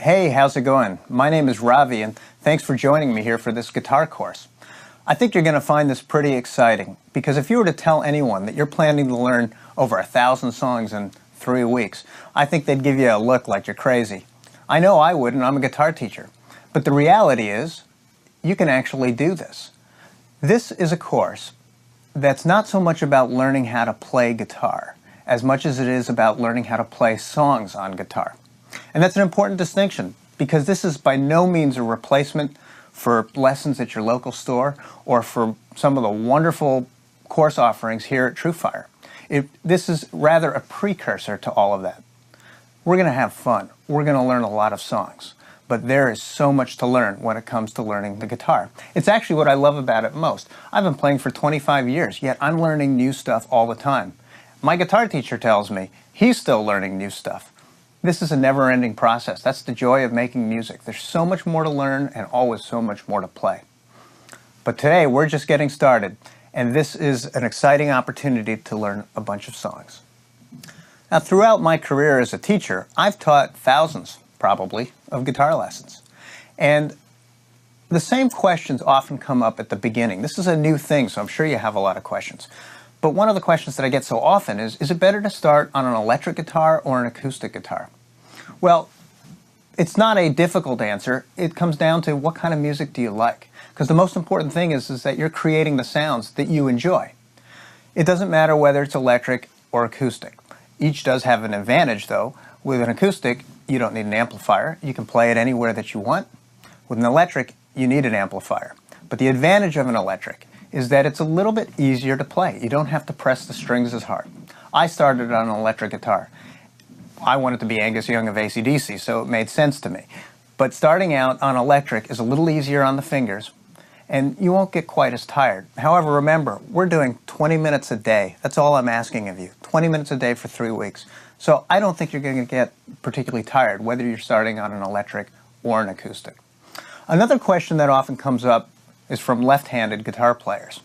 Hey, how's it going? My name is Ravi, and thanks for joining me here for this guitar course. I think you're going to find this pretty exciting, because if you were to tell anyone that you're planning to learn over 1,000 songs in 3 weeks, I think they'd give you a look like you're crazy. I know I would, and I'm a guitar teacher. But the reality is, you can actually do this. This is a course that's not so much about learning how to play guitar, as much as it is about learning how to play songs on guitar. And that's an important distinction, because this is by no means a replacement for lessons at your local store or for some of the wonderful course offerings here at TrueFire. This is rather a precursor to all of that. We're going to have fun. We're going to learn a lot of songs. But there is so much to learn when it comes to learning the guitar. It's actually what I love about it most. I've been playing for 25 years, yet I'm learning new stuff all the time. My guitar teacher tells me he's still learning new stuff. This is a never-ending process. That's the joy of making music. There's so much more to learn and always so much more to play. But today we're just getting started, and this is an exciting opportunity to learn a bunch of songs. Now, throughout my career as a teacher, I've taught thousands, probably, of guitar lessons. And the same questions often come up at the beginning. This is a new thing, so I'm sure you have a lot of questions. But one of the questions that I get so often is it better to start on an electric guitar or an acoustic guitar? Well, it's not a difficult answer. It comes down to what kind of music do you like? Because the most important thing is that you're creating the sounds that you enjoy. It doesn't matter whether it's electric or acoustic. Each does have an advantage, though. With an acoustic, you don't need an amplifier. You can play it anywhere that you want. With an electric, you need an amplifier. But the advantage of an electric is that it's a little bit easier to play. You don't have to press the strings as hard. I started on an electric guitar. I wanted to be Angus Young of AC/DC, so it made sense to me. But starting out on electric is a little easier on the fingers, and you won't get quite as tired. However, remember, we're doing 20 minutes a day. That's all I'm asking of you. 20 minutes a day for 3 weeks. So I don't think you're going to get particularly tired, whether you're starting on an electric or an acoustic. Another question that often comes up is from left-handed guitar players.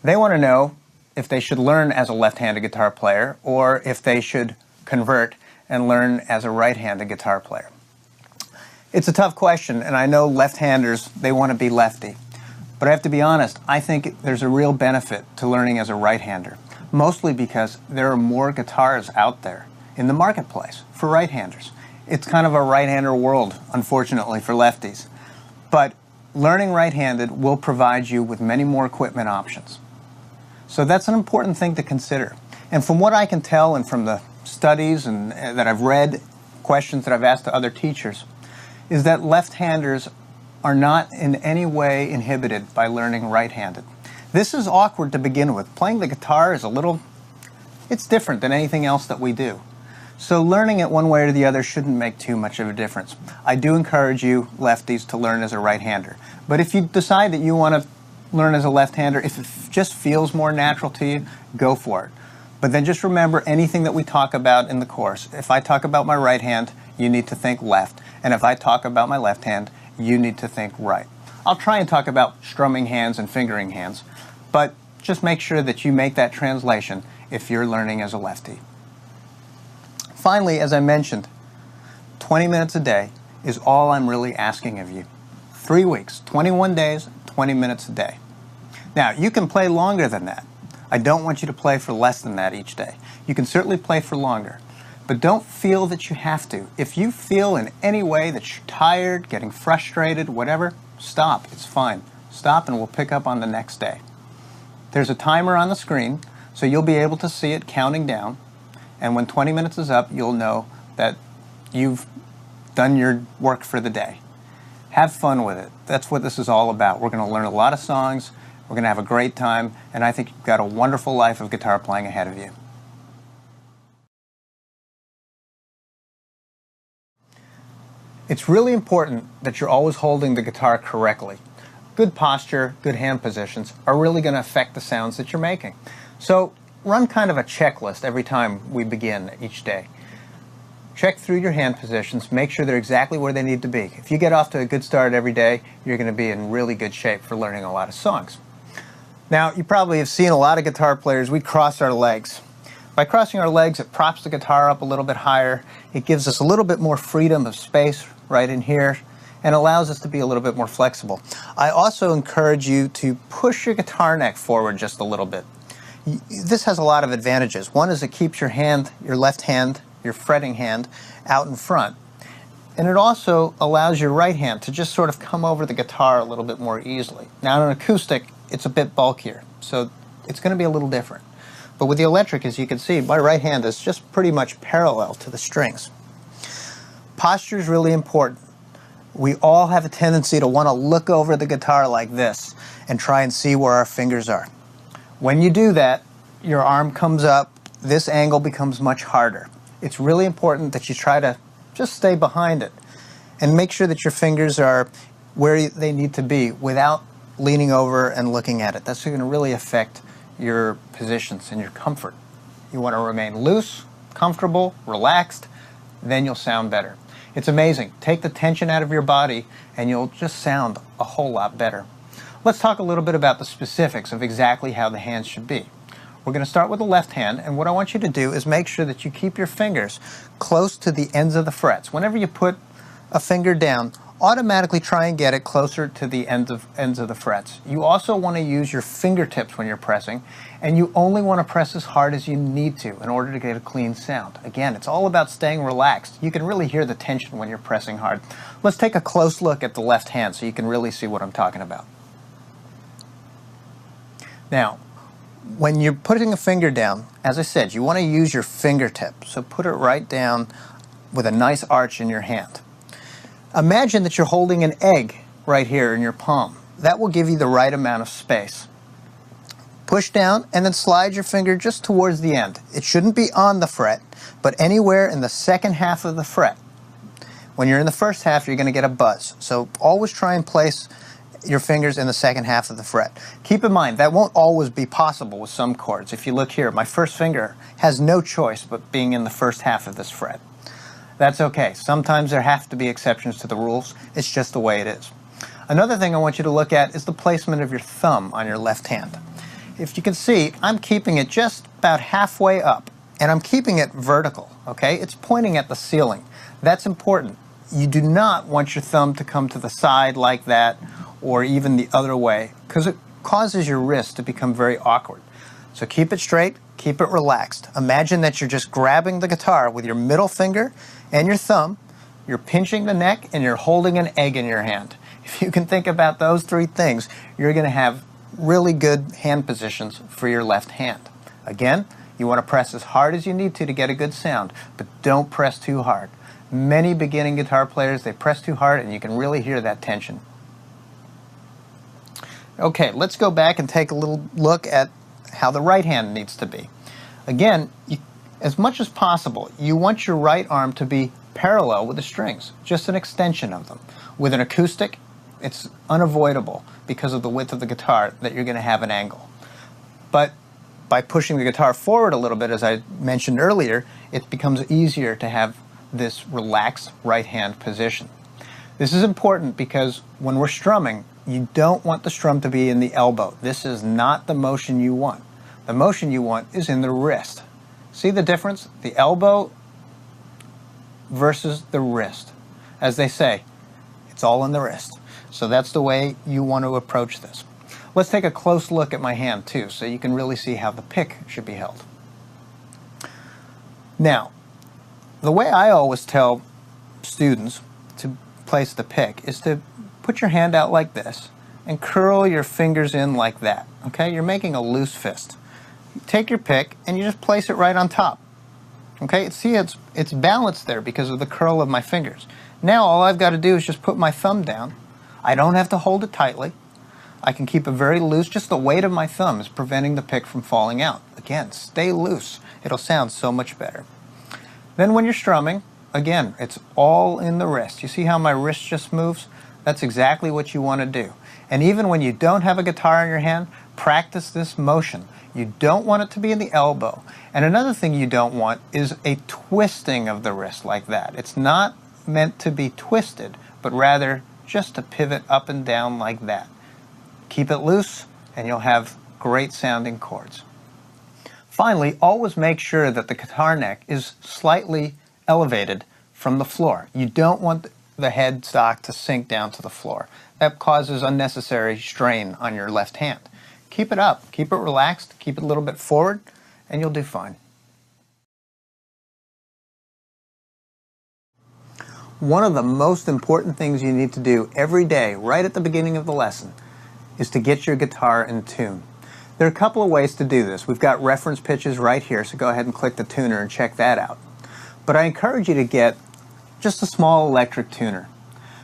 They want to know if they should learn as a left-handed guitar player or if they should convert and learn as a right-handed guitar player. It's a tough question, and I know left-handers, they want to be lefty. But I have to be honest, I think there's a real benefit to learning as a right-hander, mostly because there are more guitars out there in the marketplace for right-handers. It's kind of a right-hander world, unfortunately, for lefties. But learning right-handed will provide you with many more equipment options. So that's an important thing to consider. And from what I can tell and from the studies and that I've read, questions that I've asked to other teachers, is that left-handers are not in any way inhibited by learning right-handed. This is awkward to begin with. Playing the guitar is it's different than anything else that we do. So learning it one way or the other shouldn't make too much of a difference. I do encourage you, lefties, to learn as a right-hander. But if you decide that you want to learn as a left-hander, if it just feels more natural to you, go for it. But then just remember anything that we talk about in the course. If I talk about my right hand, you need to think left. And if I talk about my left hand, you need to think right. I'll try and talk about strumming hands and fingering hands, but just make sure that you make that translation if you're learning as a lefty. Finally, as I mentioned, 20 minutes a day is all I'm really asking of you. 3 weeks, 21 days, 20 minutes a day. Now, you can play longer than that. I don't want you to play for less than that each day. You can certainly play for longer, but don't feel that you have to. If you feel in any way that you're tired, getting frustrated, whatever, stop. It's fine. Stop and we'll pick up on the next day. There's a timer on the screen, so you'll be able to see it counting down. And when 20 minutes is up, you'll know that you've done your work for the day. Have fun with it. That's what this is all about. We're going to learn a lot of songs. We're going to have a great time. And I think you've got a wonderful life of guitar playing ahead of you. It's really important that you're always holding the guitar correctly. Good posture, good hand positions are really going to affect the sounds that you're making. So run kind of a checklist every time we begin each day. Check through your hand positions, make sure they're exactly where they need to be. If you get off to a good start every day, you're going to be in really good shape for learning a lot of songs. Now, you probably have seen a lot of guitar players, we cross our legs. By crossing our legs, it props the guitar up a little bit higher. It gives us a little bit more freedom of space right in here and allows us to be a little bit more flexible. I also encourage you to push your guitar neck forward just a little bit. This has a lot of advantages. One is it keeps your hand, your left hand, your fretting hand, out in front. And it also allows your right hand to just sort of come over the guitar a little bit more easily. Now, on an acoustic, it's a bit bulkier, so it's going to be a little different. But with the electric, as you can see, my right hand is just pretty much parallel to the strings. Posture is really important. We all have a tendency to want to look over the guitar like this and try and see where our fingers are. When you do that, your arm comes up, this angle becomes much harder. It's really important that you try to just stay behind it and make sure that your fingers are where they need to be without leaning over and looking at it. That's going to really affect your positions and your comfort. You want to remain loose, comfortable, relaxed, then you'll sound better. It's amazing. Take the tension out of your body and you'll just sound a whole lot better. Let's talk a little bit about the specifics of exactly how the hands should be. We're going to start with the left hand, and what I want you to do is make sure that you keep your fingers close to the ends of the frets. Whenever you put a finger down, automatically try and get it closer to the ends of the frets. You also want to use your fingertips when you're pressing, and you only want to press as hard as you need to in order to get a clean sound. Again, it's all about staying relaxed. You can really hear the tension when you're pressing hard. Let's take a close look at the left hand so you can really see what I'm talking about. Now, when you're putting a finger down, as I said, you want to use your fingertip. So put it right down with a nice arch in your hand. Imagine that you're holding an egg right here in your palm. That will give you the right amount of space. Push down and then slide your finger just towards the end. It shouldn't be on the fret, but anywhere in the second half of the fret. When you're in the first half, you're going to get a buzz. So always try and place your fingers in the second half of the fret. Keep in mind, that won't always be possible with some chords. If you look here, my first finger has no choice but being in the first half of this fret. That's okay. Sometimes there have to be exceptions to the rules. It's just the way it is. Another thing I want you to look at is the placement of your thumb on your left hand. If you can see, I'm keeping it just about halfway up, and I'm keeping it vertical, okay? It's pointing at the ceiling. That's important. You do not want your thumb to come to the side like that, or even the other way, because it causes your wrist to become very awkward. So keep it straight, keep it relaxed. Imagine that you're just grabbing the guitar with your middle finger and your thumb, you're pinching the neck, and you're holding an egg in your hand. If you can think about those three things, you're going to have really good hand positions for your left hand. Again, you want to press as hard as you need to get a good sound, but don't press too hard. Many beginning guitar players, they press too hard and you can really hear that tension. Okay, let's go back and take a little look at how the right hand needs to be. Again, as much as possible, you want your right arm to be parallel with the strings, just an extension of them. With an acoustic, it's unavoidable because of the width of the guitar that you're going to have an angle. But by pushing the guitar forward a little bit, as I mentioned earlier, it becomes easier to have this relaxed right hand position. This is important because when we're strumming, you don't want the strum to be in the elbow. This is not the motion you want. The motion you want is in the wrist. See the difference? The elbow versus the wrist. As they say, it's all in the wrist. So that's the way you want to approach this. Let's take a close look at my hand too, so you can really see how the pick should be held. Now, the way I always tell students to place the pick is to put your hand out like this and curl your fingers in like that. Okay, you're making a loose fist. You take your pick and you just place it right on top. Okay, see it's balanced there because of the curl of my fingers. Now all I've got to do is just put my thumb down. I don't have to hold it tightly. I can keep it very loose. Just the weight of my thumb is preventing the pick from falling out. Again, stay loose. It'll sound so much better. Then when you're strumming, again, it's all in the wrist. You see how my wrist just moves? That's exactly what you want to do. And even when you don't have a guitar in your hand, practice this motion. You don't want it to be in the elbow. And another thing you don't want is a twisting of the wrist like that. It's not meant to be twisted, but rather just to pivot up and down like that. Keep it loose and you'll have great sounding chords. Finally, always make sure that the guitar neck is slightly elevated from the floor. You don't want the headstock to sink down to the floor. That causes unnecessary strain on your left hand. Keep it up, keep it relaxed, keep it a little bit forward, and you'll do fine. One of the most important things you need to do every day, right at the beginning of the lesson, is to get your guitar in tune. There are a couple of ways to do this. We've got reference pitches right here, so go ahead and click the tuner and check that out. But I encourage you to get just a small electric tuner.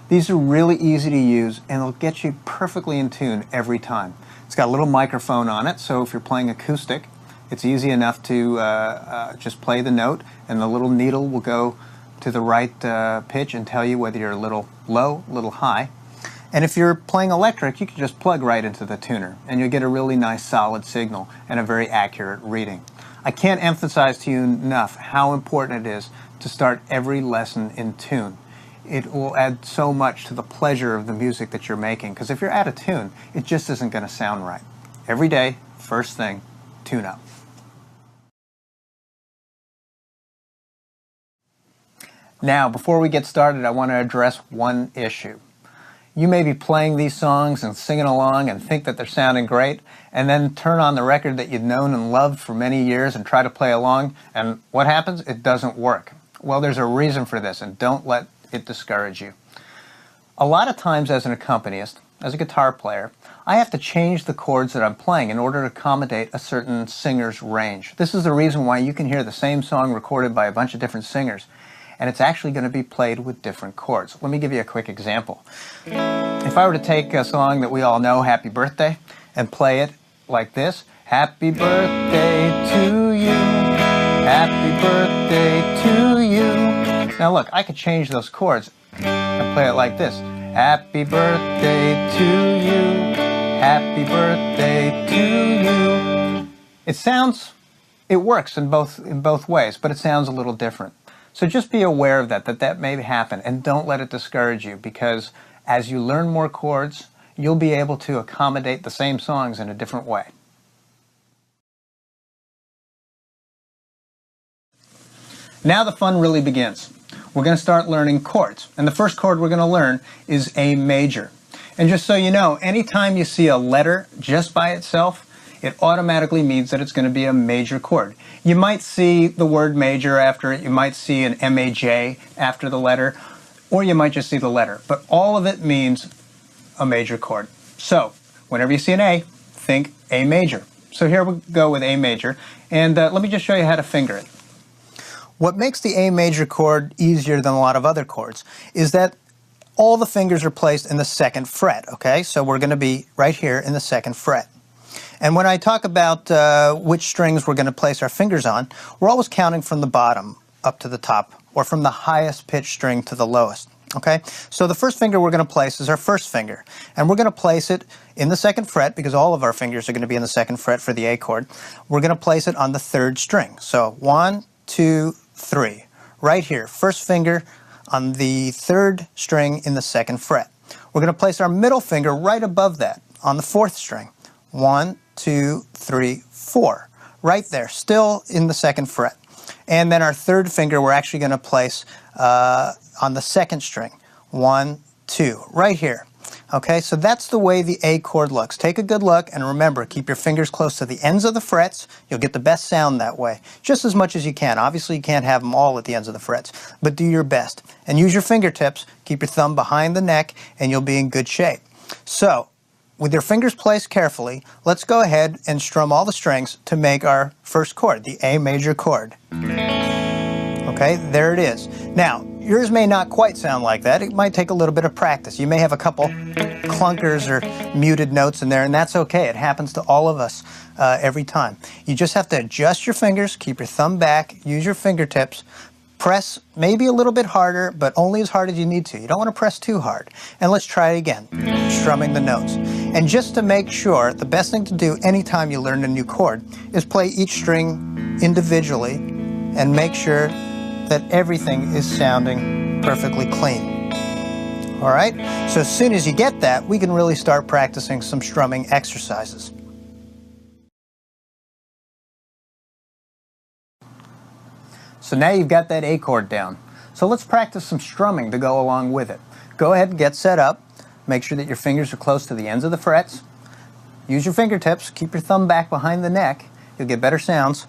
These are really easy to use and they'll get you perfectly in tune every time. It's got a little microphone on it, so if you're playing acoustic, it's easy enough to just play the note and the little needle will go to the right pitch and tell you whether you're a little low, a little high. And if you're playing electric, you can just plug right into the tuner and you'll get a really nice solid signal and a very accurate reading. I can't emphasize to you enough how important it is to start every lesson in tune. It will add so much to the pleasure of the music that you're making, because if you're out of tune, it just isn't going to sound right. Every day, first thing, tune up. Now, before we get started, I want to address one issue. You may be playing these songs and singing along and think that they're sounding great, and then turn on the record that you've known and loved for many years and try to play along, and what happens? It doesn't work. Well, there's a reason for this, and don't let it discourage you. A lot of times as an accompanist, as a guitar player, I have to change the chords that I'm playing in order to accommodate a certain singer's range. This is the reason why you can hear the same song recorded by a bunch of different singers, and it's actually going to be played with different chords. Let me give you a quick example. If I were to take a song that we all know, Happy Birthday, and play it like this, Happy birthday to you, happy birthday to you. Now look, I could change those chords and play it like this, Happy birthday to you, happy birthday to you. It works in both ways, but it sounds a little different. So just be aware of that may happen, and don't let it discourage you, because as you learn more chords, you'll be able to accommodate the same songs in a different way. Now the fun really begins. We're going to start learning chords, and the first chord we're going to learn is A major. And just so you know, anytime you see a letter just by itself, it automatically means that it's going to be a major chord. You might see the word major after it, you might see an MAJ after the letter, or you might just see the letter. But all of it means a major chord. So, whenever you see an A, think A major. So here we go with A major, and let me just show you how to finger it. What makes the A major chord easier than a lot of other chords is that all the fingers are placed in the second fret, okay? So we're going to be right here in the second fret. And when I talk about which strings we're going to place our fingers on, we're always counting from the bottom up to the top, or from the highest pitch string to the lowest. Okay? So the first finger we're going to place is our first finger. And we're going to place it in the second fret, because all of our fingers are going to be in the second fret for the A chord. We're going to place it on the third string. So 1, 2, 3. Right here, first finger on the third string in the second fret. We're going to place our middle finger right above that on the fourth string. 1, 2, 3, 4. Right there, still in the second fret. And then our third finger we're actually going to place on the second string. 1, 2. Right here. Okay, so that's the way the A chord looks. Take a good look, and remember, keep your fingers close to the ends of the frets. You'll get the best sound that way, just as much as you can. Obviously, you can't have them all at the ends of the frets, but do your best. And use your fingertips. Keep your thumb behind the neck, and you'll be in good shape. So, with your fingers placed carefully, let's go ahead and strum all the strings to make our first chord, the A major chord. Okay, there it is. Now, yours may not quite sound like that. It might take a little bit of practice. You may have a couple clunkers or muted notes in there, and that's okay. It happens to all of us every time. You just have to adjust your fingers, keep your thumb back, use your fingertips, press maybe a little bit harder, but only as hard as you need to. You don't want to press too hard. And let's try it again, strumming the notes. And just to make sure, the best thing to do anytime you learn a new chord is play each string individually and make sure that everything is sounding perfectly clean. All right? So as soon as you get that, we can really start practicing some strumming exercises. So now you've got that A chord down. So let's practice some strumming to go along with it. Go ahead and get set up. Make sure that your fingers are close to the ends of the frets. Use your fingertips. Keep your thumb back behind the neck. You'll get better sounds.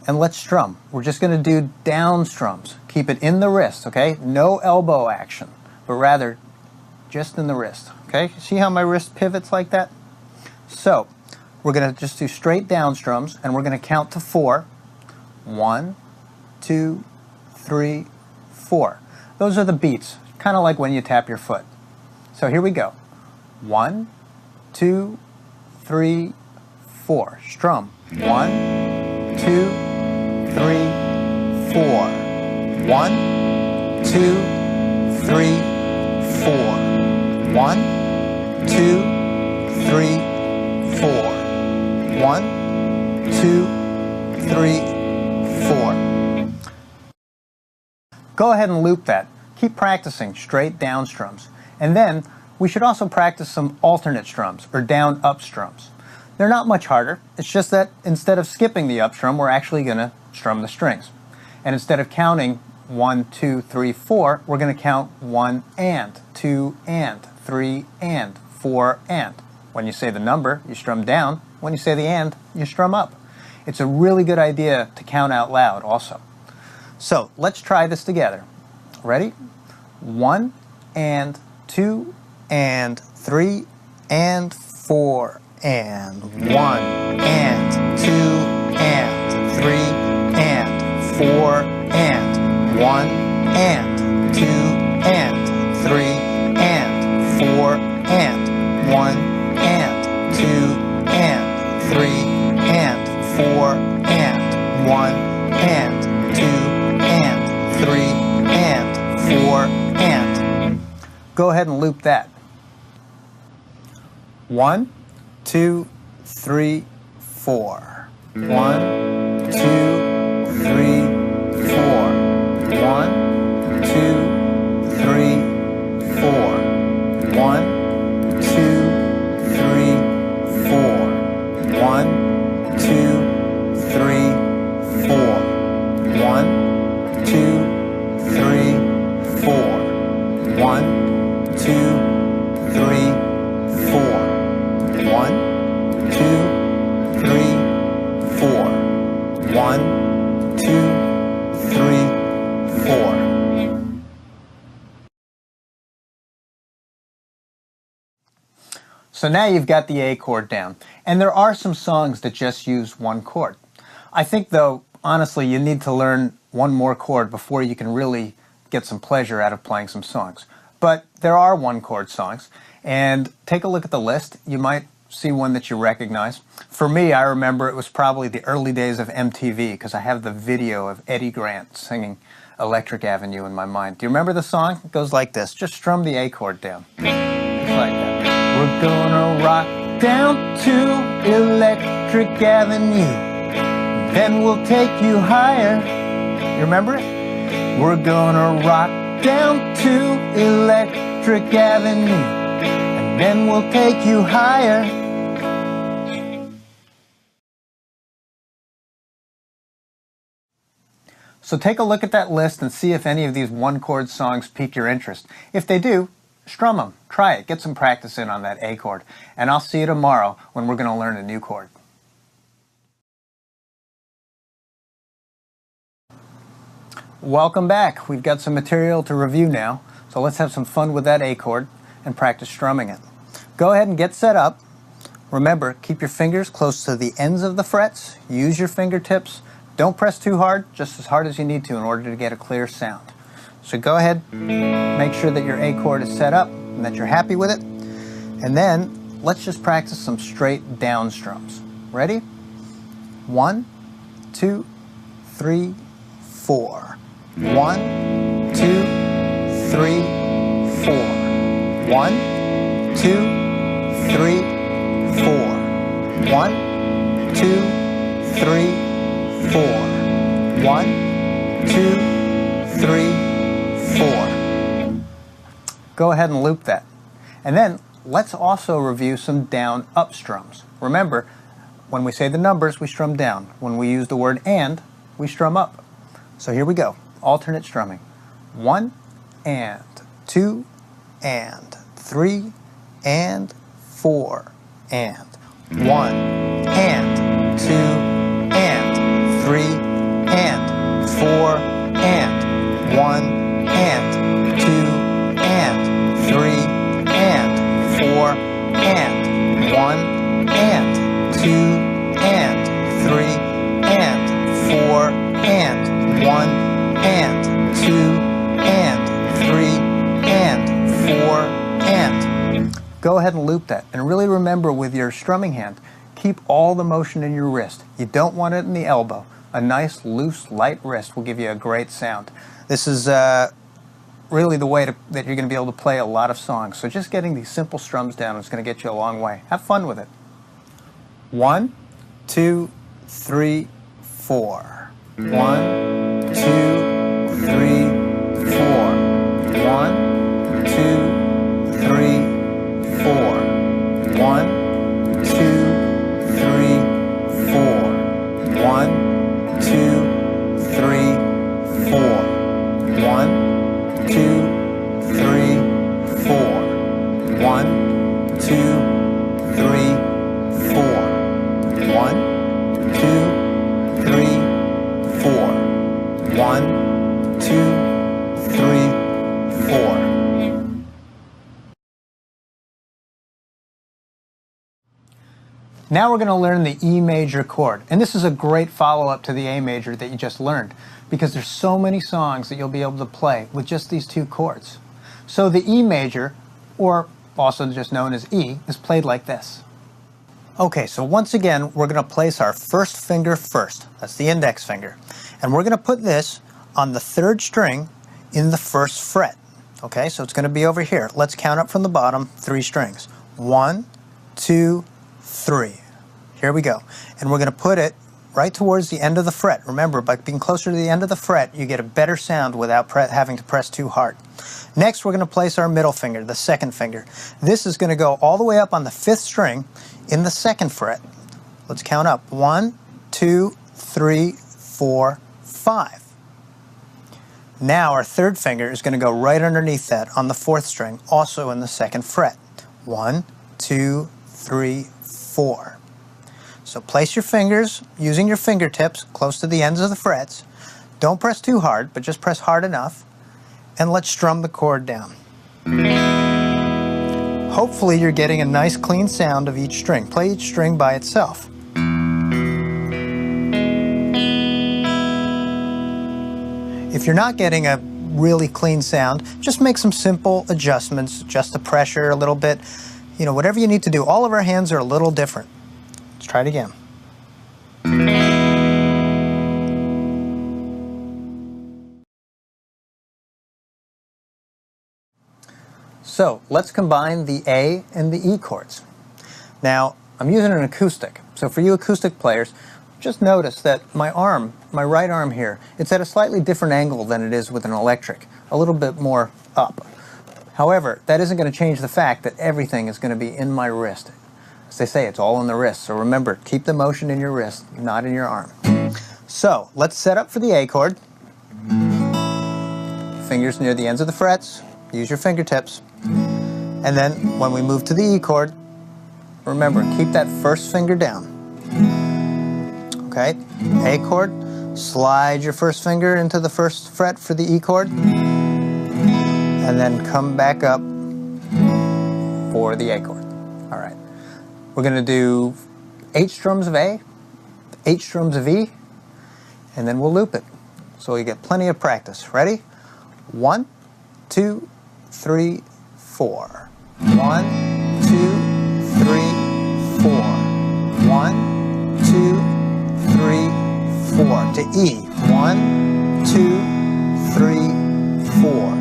And let's strum. We're just going to do down strums. Keep it in the wrist, okay? No elbow action, but rather just in the wrist, okay? See how my wrist pivots like that? So we're going to just do straight down strums, and we're going to count to 4. 1, 2, 3, 4. Those are the beats, kind of like when you tap your foot. So here we go. 1, 2, 3, 4. Strum. 1, 2, 3, 4. 1, 2, 3, 4. 1, 2, 3, 4. 1, 2, 3, 4. Go ahead and loop that. Keep practicing straight down strums. And then we should also practice some alternate strums or down up strums. They're not much harder. It's just that instead of skipping the up strum, we're actually going to strum the strings. And instead of counting 1, 2, 3, 4, we're going to count 1 and, 2 and, 3 and, 4 and. When you say the number, you strum down. When you say the and, you strum up. It's a really good idea to count out loud also. So let's try this together. Ready? 1 and, 2 and, 3 and, 4 and, 1 and, 2 and, 3 and, 4 and, 1 and, 2 and, 3 and, 4 and, 1 and, 2 and, 3 and, 4 and, 1 and, 2 and, 3 and, 4 and. Go ahead and loop that. 1, 2, 3, 4. 1, 2, 3, 4. 1, 2, 3, 4. 1, 2, 3, 4. 1, 2, 3, 4. 1, 2, 3, 4. 1, 2, 3, 4. 1, 2, 3, 4. 1, 2, 3, 4. So now you've got the A chord down. And there are some songs that just use one chord. I think, though, honestly, you need to learn one more chord before you can really get some pleasure out of playing some songs. But there are one chord songs. And take a look at the list. You might see one that you recognize. For me, I remember it was probably the early days of MTV because I have the video of Eddie Grant singing Electric Avenue in my mind. Do you remember the song? It goes like this. Just strum the A chord down. Just like that. We're gonna rock down to Electric Avenue. Then we'll take you higher. You remember it? We're gonna rock down to Electric Avenue. And then we'll take you higher. So take a look at that list and see if any of these one chord songs pique your interest. If they do, strum them. Try it. Get some practice in on that A chord. And I'll see you tomorrow when we're going to learn a new chord. Welcome back. We've got some material to review now. So let's have some fun with that A chord and practice strumming it. Go ahead and get set up. Remember, keep your fingers close to the ends of the frets. Use your fingertips. Don't press too hard, just as hard as you need to in order to get a clear sound. So go ahead, make sure that your A chord is set up and that you're happy with it. And then let's just practice some straight down strums. Ready? 1, 2, 3, 4. 1, 2, 3, 4. 1, 2, 3, 4. 1, 2, 3, 4. 1, 2, 3, 4. Go ahead and loop that. And then let's also review some down up strums. Remember, when we say the numbers, we strum down. When we use the word and, we strum up. So here we go, alternate strumming. 1 and 2 and 3 and 4 and 1 and 2 and 3 and 4 and 1 and 2 and 3 and 4 and 1 and 2 and 3 and 4 and 1 and 2 and 3 and 4 and. Go ahead and loop that, and really remember with your strumming hand, keep all the motion in your wrist. You don't want it in the elbow. A nice, loose, light wrist will give you a great sound. This is really the way that you're going to be able to play a lot of songs. So just getting these simple strums down is going to get you a long way. Have fun with it. 1, 2, 3, 4. 1, 2, 3, 4. 1, 2, 3, 4. 1, 2, 3, 4. 1, 2, 3, 4. 1, 2, 3, 4. 1, 2, 3, 4. 1, 2, 3, 4. 1, 2, 3, 4. Now we're going to learn the E major chord, and this is a great follow-up to the A major that you just learned, because there's so many songs that you'll be able to play with just these two chords. So the E major, or also just known as E, is played like this. Okay, so once again, we're going to place our first finger first. That's the index finger. And we're going to put this on the 3rd string in the 1st fret. Okay, so it's going to be over here. Let's count up from the bottom, 3 strings. 1, 2, 3. Here we go. And we're going to put it right towards the end of the fret. Remember, by being closer to the end of the fret, you get a better sound without having to press too hard. Next, we're going to place our middle finger, the 2nd finger. This is going to go all the way up on the 5th string in the 2nd fret. Let's count up. 1, 2, 3, 4, 5. Now our 3rd finger is going to go right underneath that on the 4th string, also in the 2nd fret. 1, 2, 3, 4. So place your fingers using your fingertips close to the ends of the frets. Don't press too hard, but just press hard enough. And let's strum the chord down. Hopefully you're getting a nice clean sound of each string. Play each string by itself. If you're not getting a really clean sound, just make some simple adjustments, adjust the pressure a little bit. You know, whatever you need to do. All of our hands are a little different. Let's try it again. So let's combine the A and the E chords. Now, I'm using an acoustic. So for you acoustic players, just notice that my right arm here, it's at a slightly different angle than it is with an electric, a little bit more up. However, that isn't going to change the fact that everything is going to be in my wrist. As they say, it's all in the wrist. So remember, keep the motion in your wrist, not in your arm. So let's set up for the A chord. Fingers near the ends of the frets. Use your fingertips. And then when we move to the E chord, remember, keep that first finger down. Okay? A chord, slide your first finger into the 1st fret for the E chord. And then come back up for the A chord. All right. We're going to do 8 strums of A, 8 strums of E, and then we'll loop it. So you get plenty of practice. Ready? 1, 2, 3, 4. 1, 2, 3, 4. 1, 2, 3, 4. To E. 1, 2, 3, 4.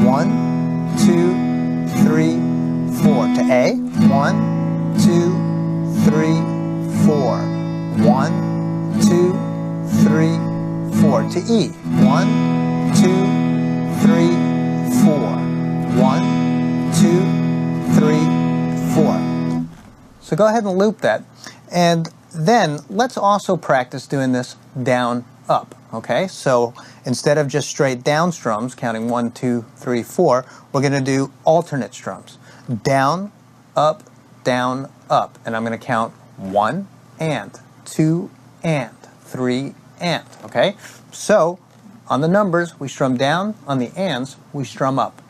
1, 2, 3, 4. To A. 1, 2, 3, 4. 1, 2, 3, 4. To E. 1, 2, 3, 4. 1, 2, 3, 4. So go ahead and loop that. And then let's also practice doing this down, up. Okay, so instead of just straight down strums, counting 1, 2, 3, 4, we're going to do alternate strums. Down, up, and I'm going to count 1 and 2 and 3 and. Okay, so on the numbers we strum down, on the ands we strum up.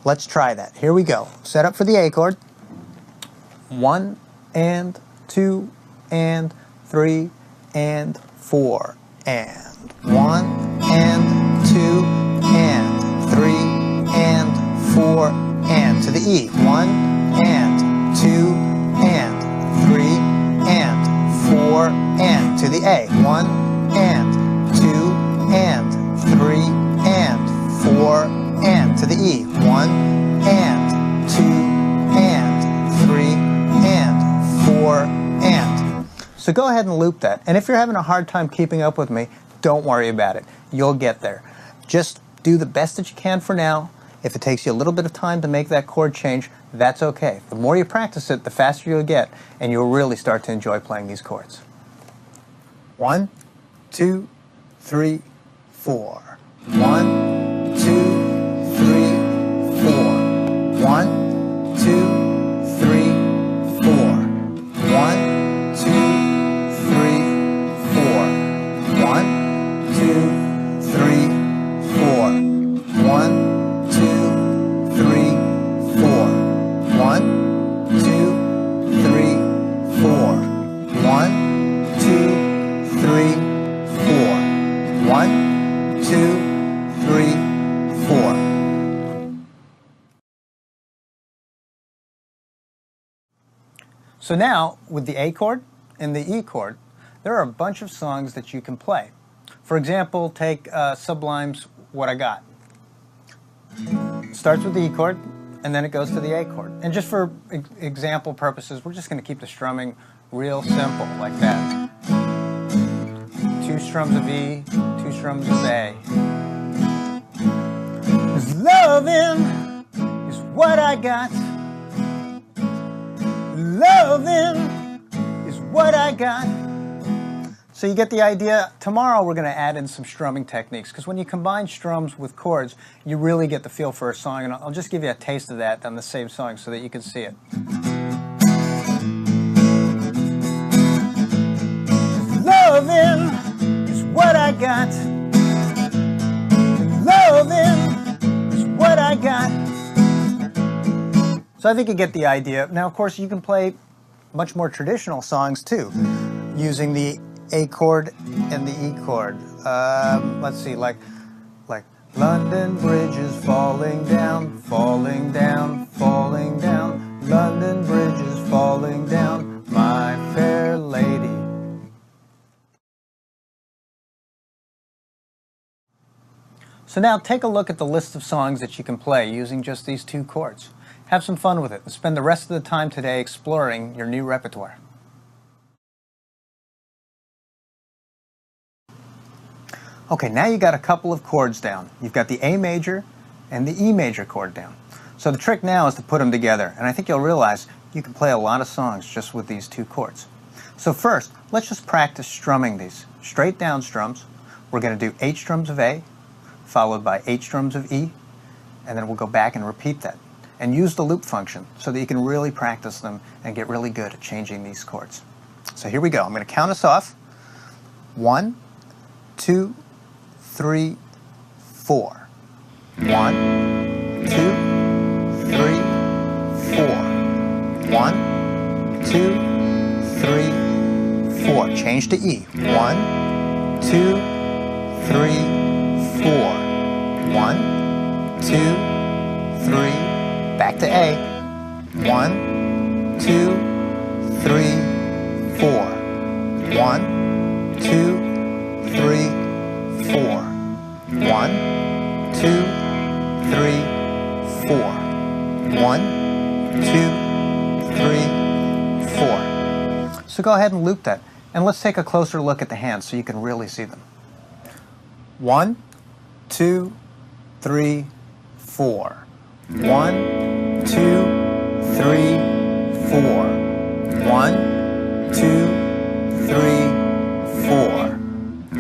Let's try that. Here we go. Set up for the A chord. 1 and 2 and 3 and 4 and 1 and 2 and 3 and 4 and to the E. 1 and 2 and 3 and 4 and to the A. 1 and 2 and 3 and 4 and to the E. 1 and 2 and 3 and 4 and. So go ahead and loop that. And if you're having a hard time keeping up with me, don't worry about it. You'll get there. Just do the best that you can for now. If it takes you a little bit of time to make that chord change, that's okay. The more you practice it, the faster you'll get, and you'll really start to enjoy playing these chords. 1, 2, 3, 4. 1, 2, 3, 4. 1, 2, 3, 4. 1, 2, 3, 4. 1, 2, 3, 4. 1, 2, 3, 4. 1, 2, 3, 4. 1, 2, 3, 4. 1, 2, 3, 4. So now, with the A chord and the E chord, there are a bunch of songs that you can play. For example, take Sublime's What I Got. It starts with the E chord, and then it goes to the A chord. And just for example purposes, we're just going to keep the strumming real simple, like that. 2 strums of E, 2 strums of A. 'Cause loving is what I got. Loving is what I got. So you get the idea. Tomorrow we're going to add in some strumming techniques, because when you combine strums with chords, you really get the feel for a song. And I'll just give you a taste of that on the same song so that you can see it. Loving is what I got. Loving is what I got. So I think you get the idea. Now, of course, you can play much more traditional songs too, using the A chord and the E chord. Let's see, like London Bridge is falling down, falling down, falling down. London Bridge is falling down, my fair lady. So now take a look at the list of songs that you can play using just these 2 chords. Have some fun with it and spend the rest of the time today exploring your new repertoire. Okay, now you got a couple of chords down. You've got the A major and the E major chord down. So the trick now is to put them together, and I think you'll realize you can play a lot of songs just with these 2 chords. So first, let's just practice strumming these. Straight down strums. We're going to do 8 strums of A, followed by 8 strums of E, and then we'll go back and repeat that. And use the loop function so that you can really practice them and get really good at changing these chords. So here we go. I'm going to count us off. 1, 2, 3, 4. 1, 2, 3, 4. 1, 2, 3, 4. Change to E. 1, 2, 3, 4. 1, 2, 3. Back to A. 1, 2, 3, 4. 1, 2, 3, 4. 1, 2, 3, 4. 1, 2, 3, 4. So go ahead and loop that. And let's take a closer look at the hands so you can really see them. 1, 2, 3, 4. 1, 2, 3, 4. 1, 2, 3, 4.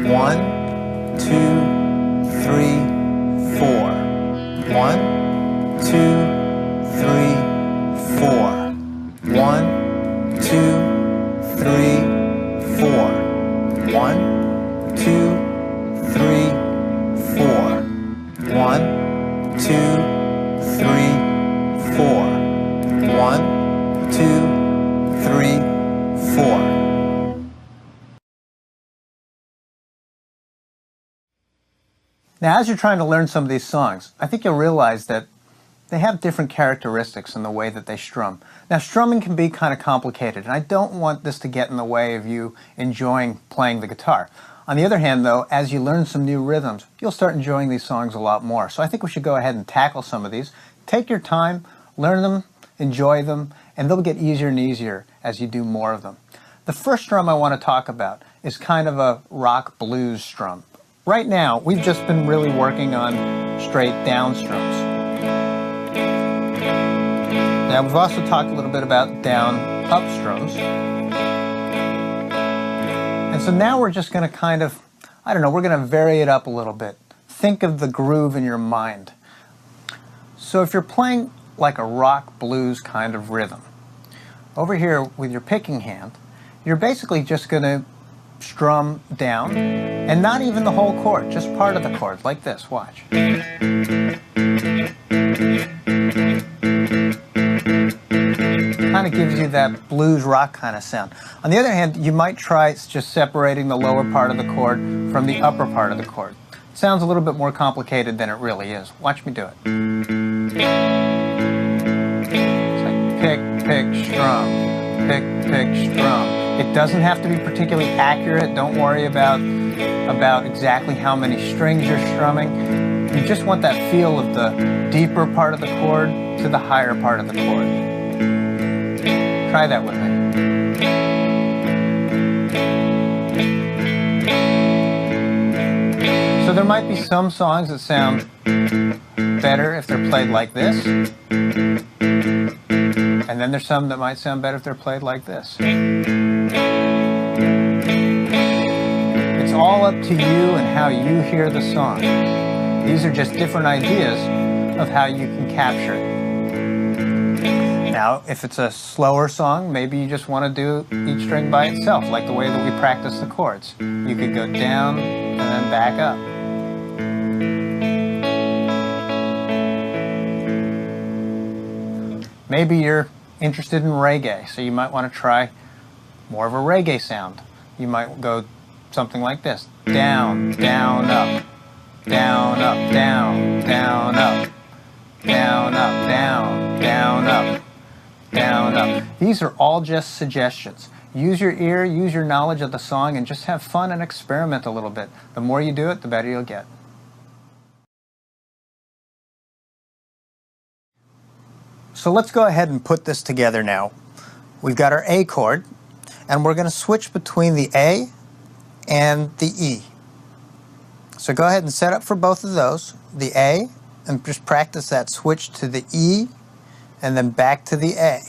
1, 2, 3, 4. 1, 2, 3, 4. 1, 2, 3, 4. 1, 2, 3, 4. 1, 2, 3, 4. 1, 2, 3, 4. Now, as you're trying to learn some of these songs, I think you'll realize that they have different characteristics in the way that they strum. Now, strumming can be kind of complicated, and I don't want this to get in the way of you enjoying playing the guitar. On the other hand, though, as you learn some new rhythms, you'll start enjoying these songs a lot more. So I think we should go ahead and tackle some of these. Take your time, learn them, enjoy them, and they'll get easier and easier as you do more of them. The first strum I want to talk about is kind of a rock blues strum. Right now, we've just been really working on straight down strums. Now, we've also talked a little bit about down up strums. And so now we're just going to kind of, I don't know, we're going to vary it up a little bit. Think of the groove in your mind. So if you're playing like a rock blues kind of rhythm, over here with your picking hand, you're basically just going to strum down, and not even the whole chord, just part of the chord, like this, watch. Kind of gives you that blues rock kind of sound. On the other hand, you might try just separating the lower part of the chord from the upper part of the chord. It sounds a little bit more complicated than it really is. Watch me do it. It's like pick, pick, strum, pick, pick, strum. It doesn't have to be particularly accurate. Don't worry about exactly how many strings you're strumming. You just want that feel of the deeper part of the chord to the higher part of the chord. Try that with me. So there might be some songs that sound better if they're played like this. And then there's some that might sound better if they're played like this. It's all up to you and how you hear the song. These are just different ideas of how you can capture it. Now, if it's a slower song, maybe you just want to do each string by itself, like the way that we practice the chords. You could go down and then back up. Maybe you're interested in reggae, so you might want to try more of a reggae sound. You might go something like this. Down, down, up. Down, up, down, down, up. Down, up, down, down, up. Down, up. These are all just suggestions. Use your ear, use your knowledge of the song, and just have fun and experiment a little bit. The more you do it, the better you'll get. So let's go ahead and put this together now. We've got our A chord, and we're going to switch between the A and the E. So go ahead and set up for both of those, the A, and just practice that switch to the E, and then back to the A.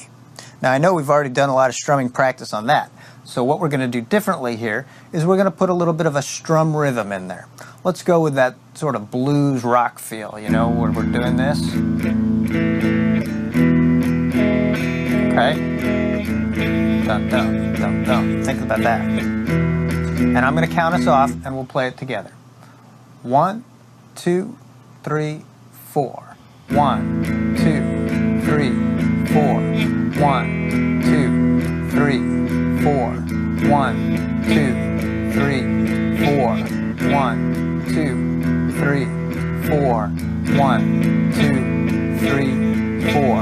Now I know we've already done a lot of strumming practice on that, so what we're going to do differently here is we're going to put a little bit of a strum rhythm in there. Let's go with that sort of blues rock feel, you know, where we're doing this. Okay? Dum, dum, dum, dum. Think about that. And I'm going to count us off, and we'll play it together. 1, 2, 3, 4. 1, 2, 3, 4. 1, 2, 3, 4. 1, 2, 3, 4. 1, 2, 3, 4. 1, 2, 3, 4.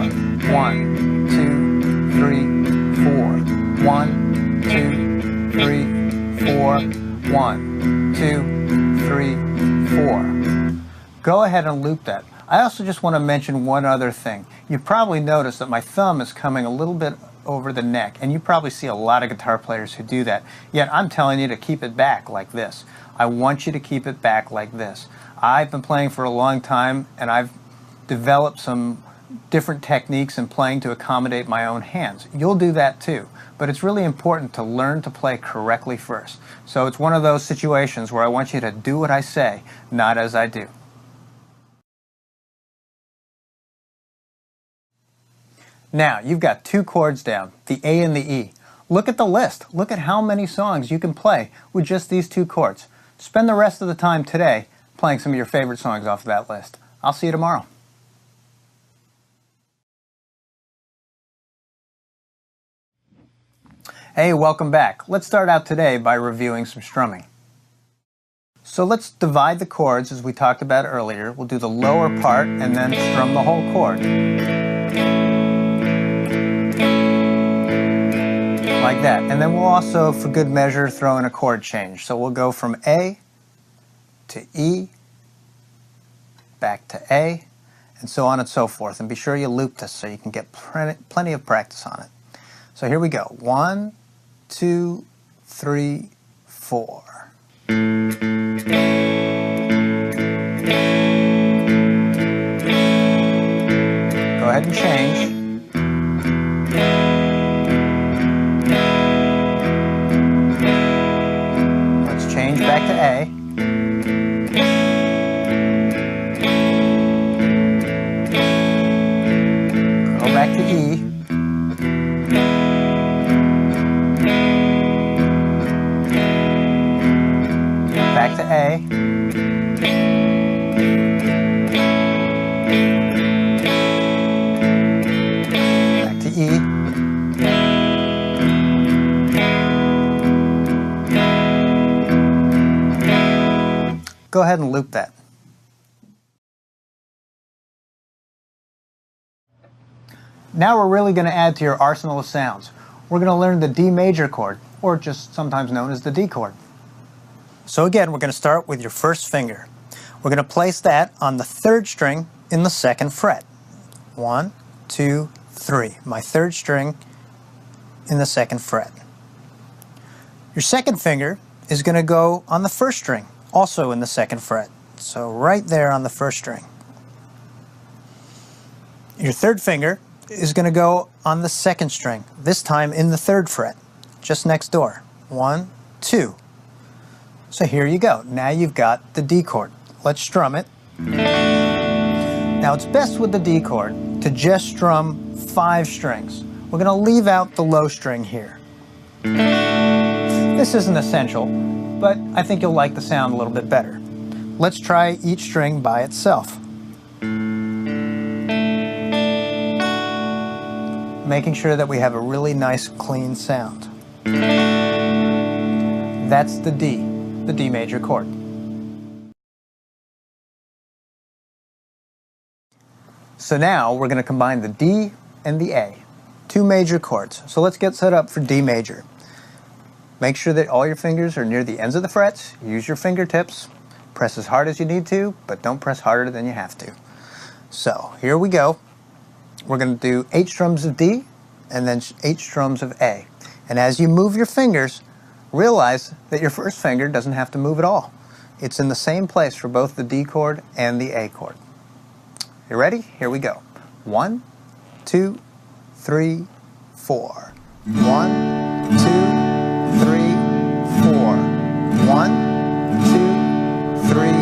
1, 2, 3, 4. 1, 2, 3, 4. 1, 2, 3, 4. Go ahead and loop that. I also just want to mention one other thing. You probably noticed that my thumb is coming a little bit over the neck, and you probably see a lot of guitar players who do that. Yet I'm telling you to keep it back like this. I want you to keep it back like this. I've been playing for a long time, and I've developed some different techniques in playing to accommodate my own hands. You'll do that too, but it's really important to learn to play correctly first. So it's one of those situations where I want you to do what I say, not as I do. Now, you've got 2 chords down, the A and the E. Look at the list. Look at how many songs you can play with just these 2 chords. Spend the rest of the time today playing some of your favorite songs off of that list. I'll see you tomorrow. Hey, welcome back. Let's start out today by reviewing some strumming. So let's divide the chords as we talked about earlier. We'll do the lower part and then strum the whole chord. Like that. And then we'll also, for good measure, throw in a chord change. So we'll go from A to E, back to A, and so on and so forth. And be sure you loop this so you can get plenty of practice on it. So here we go. 1, 2, 3, 4. Go ahead and change. Let's change back to A. Go back to E. Back to A. Back to E. Go ahead and loop that. Now we're really going to add to your arsenal of sounds. We're going to learn the D major chord, or just sometimes known as the D chord. So again, we're going to start with your first finger. We're going to place that on the 3rd string in the 2nd fret. 1, 2, 3. My 3rd string in the 2nd fret. Your 2nd finger is going to go on the 1st string, also in the 2nd fret. So right there on the 1st string. Your 3rd finger is going to go on the 2nd string, this time in the 3rd fret, just next door. 1, 2. So here you go. Now you've got the D chord. Let's strum it. Now it's best with the D chord to just strum 5 strings. We're going to leave out the low string here. This isn't essential, but I think you'll like the sound a little bit better. Let's try each string by itself. Making sure that we have a really nice clean sound. That's the D major chord. So now we're going to combine the D and the A, 2 major chords. So let's get set up for D major. Make sure that all your fingers are near the ends of the frets. Use your fingertips. Press as hard as you need to, but don't press harder than you have to. So here we go. We're going to do 8 strums of D and then 8 strums of A. And as you move your fingers, realize that your first finger doesn't have to move at all. It's in the same place for both the D chord and the A chord. You ready? Here we go. 1, 2, 3, 4. 1, 2, 3, 4. 1, 2, 3,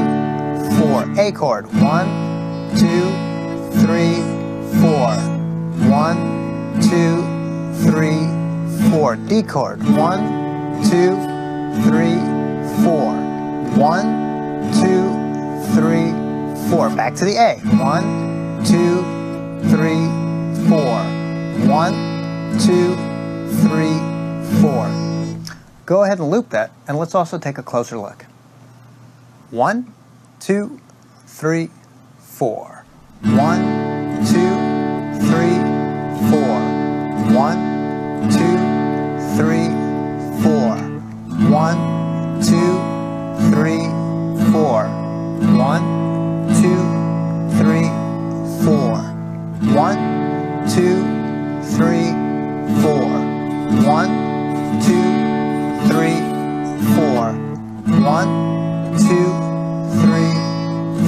4. A chord. 1, 2, 3, 4. 1, 2, 3, 4. D chord. 1, 2, 3, 4. 1, 2, 3, 4. Back to the A. 1, 2, 3, 4. 1, 2, 3, 4. Go ahead and loop that, and let's also take a closer look. 1, 2, 3, 4. 1, 2, 3, 4. 1, 2, 3, 4. 1, 2, 3, 4. 1, 2, 3, 4. 1, 2, 3, 4. 1, 2, 3, 4. 1, 2, 3,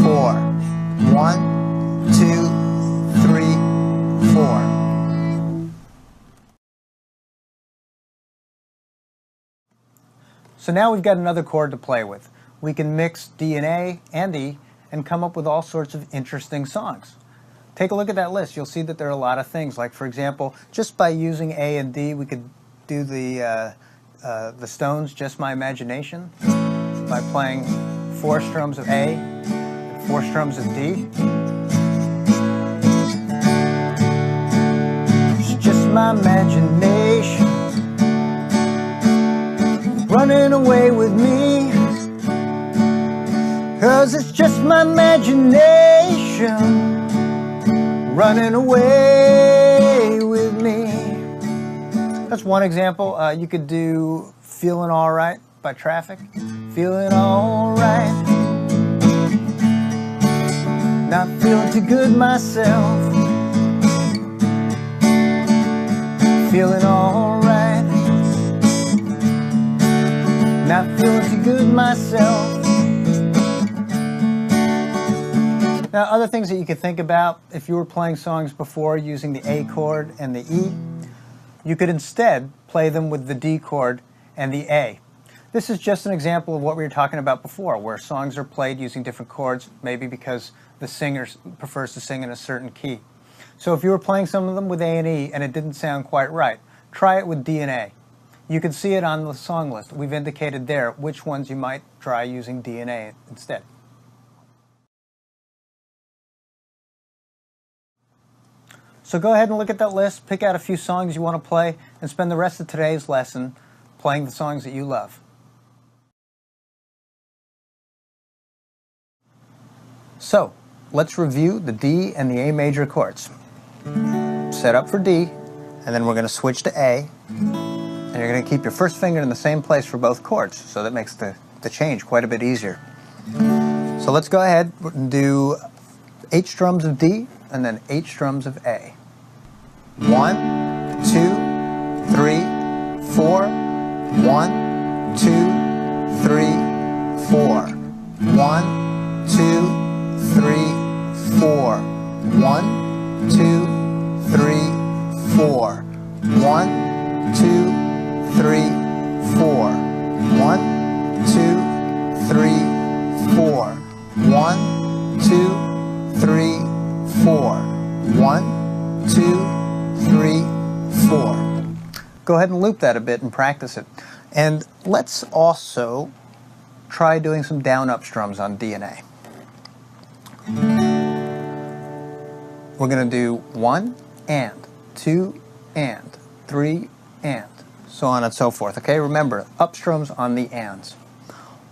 4. 1, 2, 3, So now we've got another chord to play with. We can mix D and A and E and come up with all sorts of interesting songs. Take a look at that list. You'll see that there are a lot of things. Like, for example, just by using A and D, we could do the Stones' Just My Imagination by playing 4 strums of A and 4 strums of D. It's just my imagination running away with me, 'cause it's just my imagination running away with me. That's one example. You could do Feeling Alright by Traffic. Feeling alright, not feeling too good myself. Feeling alright, not feeling too good myself. Now, other things that you could think about, if you were playing songs before using the A chord and the E, you could instead play them with the D chord and the A. This is just an example of what we were talking about before, where songs are played using different chords, maybe because the singer prefers to sing in a certain key. So if you were playing some of them with A and E and it didn't sound quite right, try it with D and A. You can see it on the song list. We've indicated there which ones you might try using D and A instead. So go ahead and look at that list, pick out a few songs you want to play, and spend the rest of today's lesson playing the songs that you love. So, let's review the D and the A major chords. Set up for D, and then we're going to switch to A, and you're going to keep your first finger in the same place for both chords, so that makes the change quite a bit easier. So let's go ahead and do 8 strums of D, and then 8 strums of A. 1, 2, 3, 4. 1, 2, 3, 4. 1, 2, 3, 4. 1, 2, 3, 4. 1, 2, 3, 4. 1, 2, 3, 4. 1, 2, 3, 4. 1, 2, 3, 4. Go ahead and loop that a bit and practice it. And let's also try doing some down-up strums on D and A. We're going to do 1 and, 2 and, 3 and, so on and so forth. Okay, remember, up strums on the ands.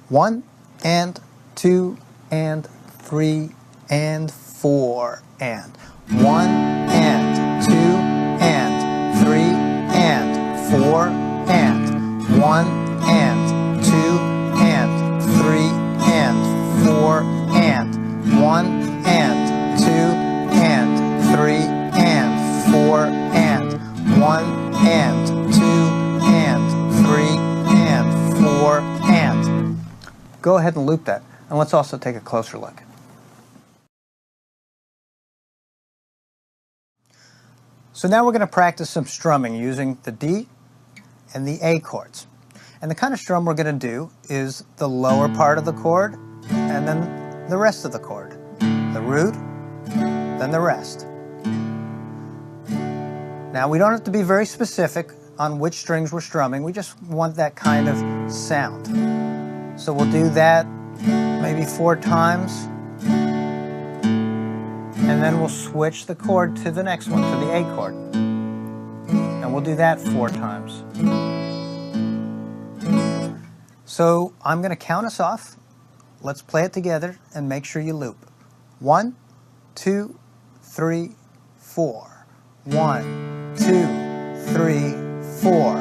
1 and, 2 and, 3 and, 4 and. 1 and, 2 and, 3 and, 4 and. 1 and, 2 and, 3 and, 4 and. 1 and, 2 and, 3 and, 4 and. 1 and, 2 and, 3 and, 4 and. Go ahead and loop that, and let's also take a closer look. So now we're going to practice some strumming using the D and the A chords. And the kind of strum we're going to do is the lower part of the chord and then the rest of the chord. The root, then the rest. Now we don't have to be very specific on which strings we're strumming, we just want that kind of sound. So we'll do that maybe 4 times. And then we'll switch the chord to the next one, to the A chord. And we'll do that 4 times. So I'm going to count us off. Let's play it together and make sure you loop. 1, 2, 3, 4. 1, 2, 3, 4.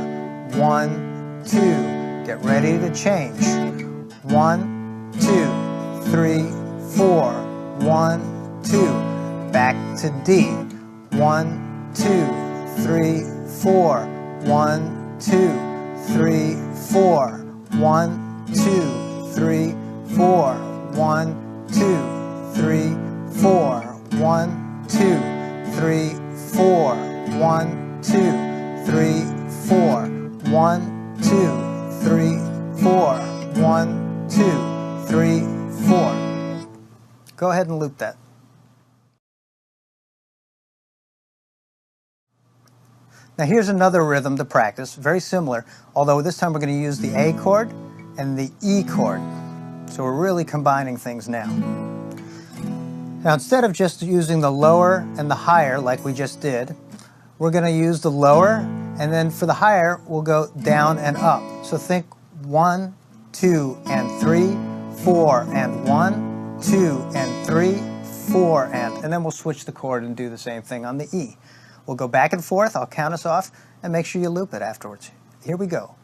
1, 2. Get ready to change. 1, 2, 3, 4. 1, 2. Back to D. 1, 2, 3, 4. 1, 2, 3, 4. 1, 2, 3, 4. 1, 2, 3, 4. 1, 2, 3, 4. 1, 2, 3, 4. 1, 2, 3, 4. Go ahead and loop that. Now here's another rhythm to practice, very similar, although this time we're going to use the A chord and the E chord. So we're really combining things now. Now instead of just using the lower and the higher like we just did, we're going to use the lower, and then for the higher we'll go down and up. So think 1, 2, and 3, 4, and 1, 2, and 3, 4, and then we'll switch the chord and do the same thing on the E. We'll go back and forth, I'll count us off, and make sure you loop it afterwards. Here we go.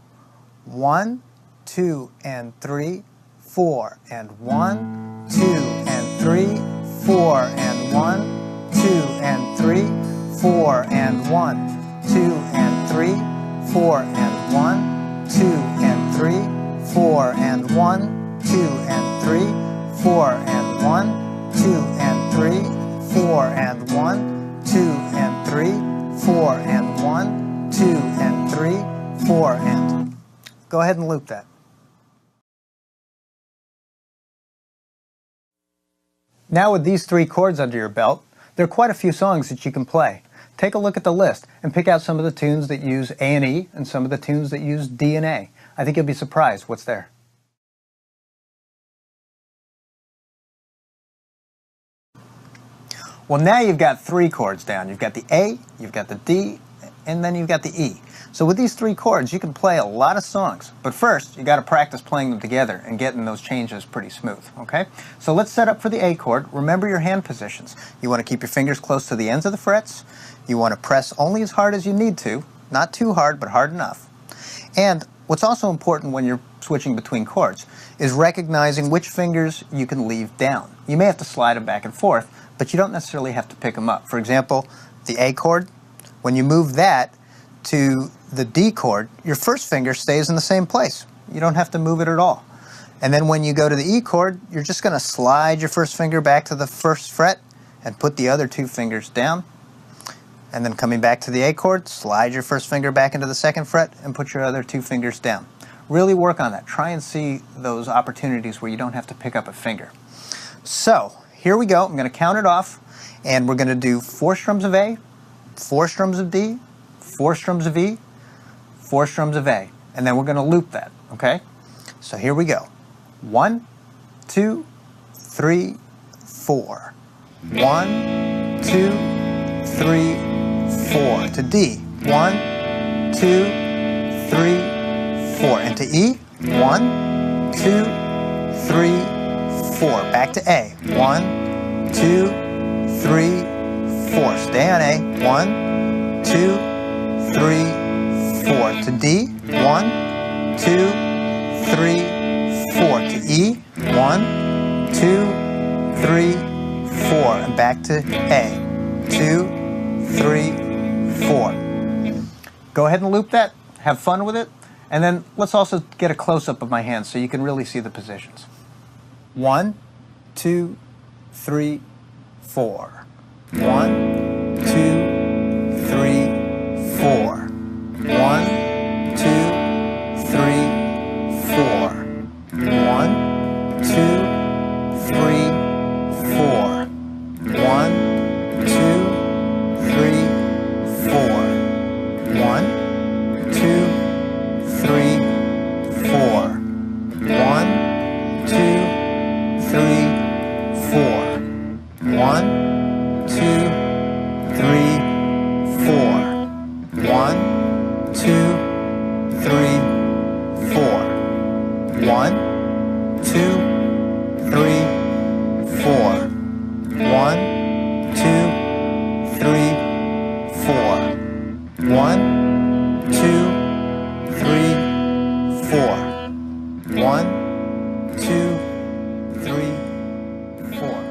1, 2, and 3, 4, and 1, 2, and 3, 4, and 1, 2, and 3, 4, and 1, 2, and 3, 4, and 1, 2, and 3, 4, and 1, 2, and 3, 4, and 1, 2, and 3, 4, and 1, 2, and 3, 4, and 1, 2, and 3, 4, and... Go ahead and loop that. Now with these 3 chords under your belt, there are quite a few songs that you can play. Take a look at the list and pick out some of the tunes that use A and E and some of the tunes that use D and A. I think you'll be surprised what's there. Well, now you've got 3 chords down. You've got the A, you've got the D, and then you've got the E. So with these 3 chords, you can play a lot of songs. But first, you got to practice playing them together and getting those changes pretty smooth, okay? So let's set up for the A chord. Remember your hand positions. You want to keep your fingers close to the ends of the frets. You want to press only as hard as you need to. Not too hard, but hard enough. And what's also important when you're switching between chords is recognizing which fingers you can leave down. You may have to slide them back and forth, but you don't necessarily have to pick them up. For example, the A chord, when you move that to the D chord, your first finger stays in the same place. You don't have to move it at all. And then when you go to the E chord, you're just going to slide your first finger back to the first fret and put the other 2 fingers down. And then coming back to the A chord, slide your first finger back into the second fret and put your other 2 fingers down. Really work on that. Try and see those opportunities where you don't have to pick up a finger. So, here we go. I'm going to count it off, and we're going to do 4 strums of A, 4 strums of D, 4 strums of E, 4 strums of A, and then we're going to loop that, okay? So here we go. 1, 2, 3, 4. 1, 2, 3, 4. To D. 1, 2, 3, 4. And to E. 1, 2, 3, 4. Back to A. 1, 2, 3, 4. Stay on A. 1, 2, 3, 4. To D. 1, 2, 3, 4. To E. 1, 2, 3, 4. And back to A. 2, 3, 4. Go ahead and loop that. Have fun with it. And then let's also get a close-up of my hands so you can really see the positions. 1, 2, 3, 4. 1, 2, 3, 4. 1, 2, 3, 4. 1, 2, 3, 4. 1, 2, 3, 4. 1, 2, 3, 4. 1, 2, 3, 4. 1, 2, 3, 4. 1, 2, 3, 4. 1, 2, 3, 4. 1, 2, 3, 4. 1, 2, 3, 4. 1, 2, 3, 4.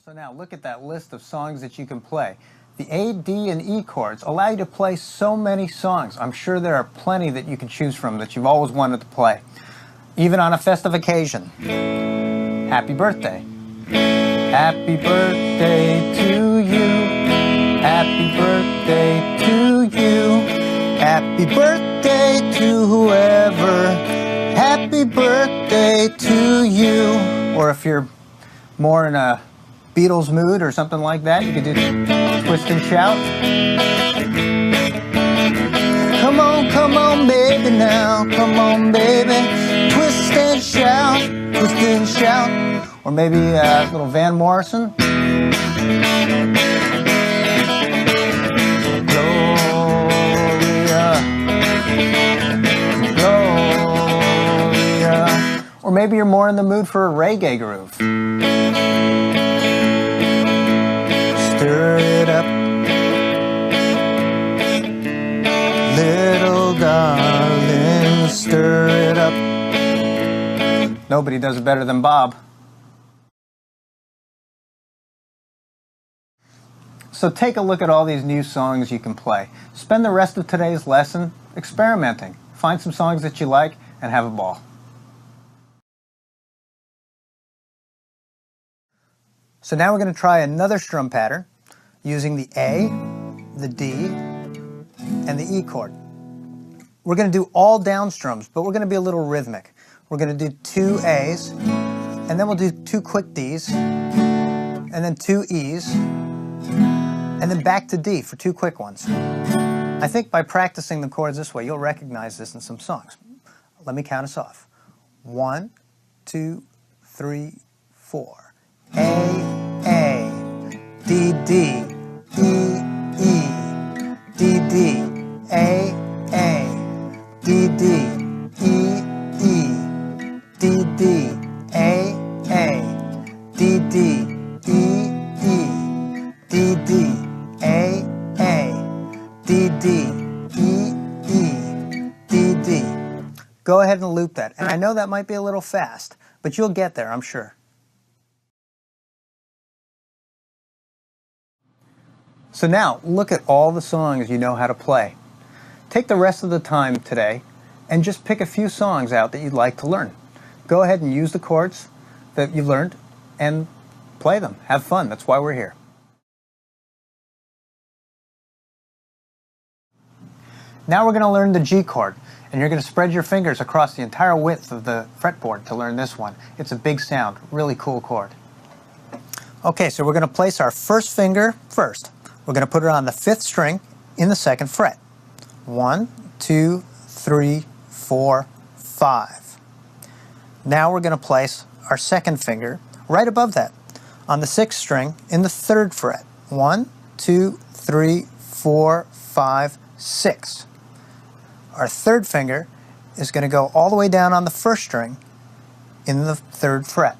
So now look at that list of songs that you can play. The A, D, and E chords allow you to play so many songs. I'm sure there are plenty that you can choose from that you've always wanted to play. Even on a festive occasion. Happy birthday. Happy birthday to you. Happy birthday to you. Happy birthday to whoever. Happy birthday to you. Or if you're more in a Beatles mood or something like that, you could do twist and shout. Come on, baby now. Come on, baby. Twist and shout. Twist and shout. Or maybe a little Van Morrison. Or maybe you're more in the mood for a reggae groove. Stir it up, little darling, stir it up. Nobody does it better than Bob. So take a look at all these new songs you can play. Spend the rest of today's lesson experimenting. Find some songs that you like and have a ball. So now we're going to try another strum pattern using the A, the D, and the E chord. We're going to do all down strums, but we're going to be a little rhythmic. We're going to do 2 A's, and then we'll do 2 quick D's, and then 2 E's, and then back to D for 2 quick ones. I think by practicing the chords this way, you'll recognize this in some songs. Let me count us off. 1, 2, 3, 4. A, D, D, E, E, D, D, A, D, D, E, E, D, D, A, D, D, E, E, D, D, A, D, D, E, E, D, D. Go ahead and loop that. And I know that might be a little fast, but you'll get there, I'm sure. So now, look at all the songs you know how to play. Take the rest of the time today and just pick a few songs out that you'd like to learn. Go ahead and use the chords that you've learned and play them. Have fun. That's why we're here. Now we're going to learn the G chord, and you're going to spread your fingers across the entire width of the fretboard to learn this one. It's a big sound, really cool chord. Okay, so we're going to place our first finger first. We're going to put it on the 5th string in the 2nd fret. 1, 2, 3, 4, 5. Now we're going to place our 2nd finger right above that on the 6th string in the 3rd fret. 1, 2, 3, 4, 5, 6. Our 3rd finger is going to go all the way down on the 1st string in the 3rd fret.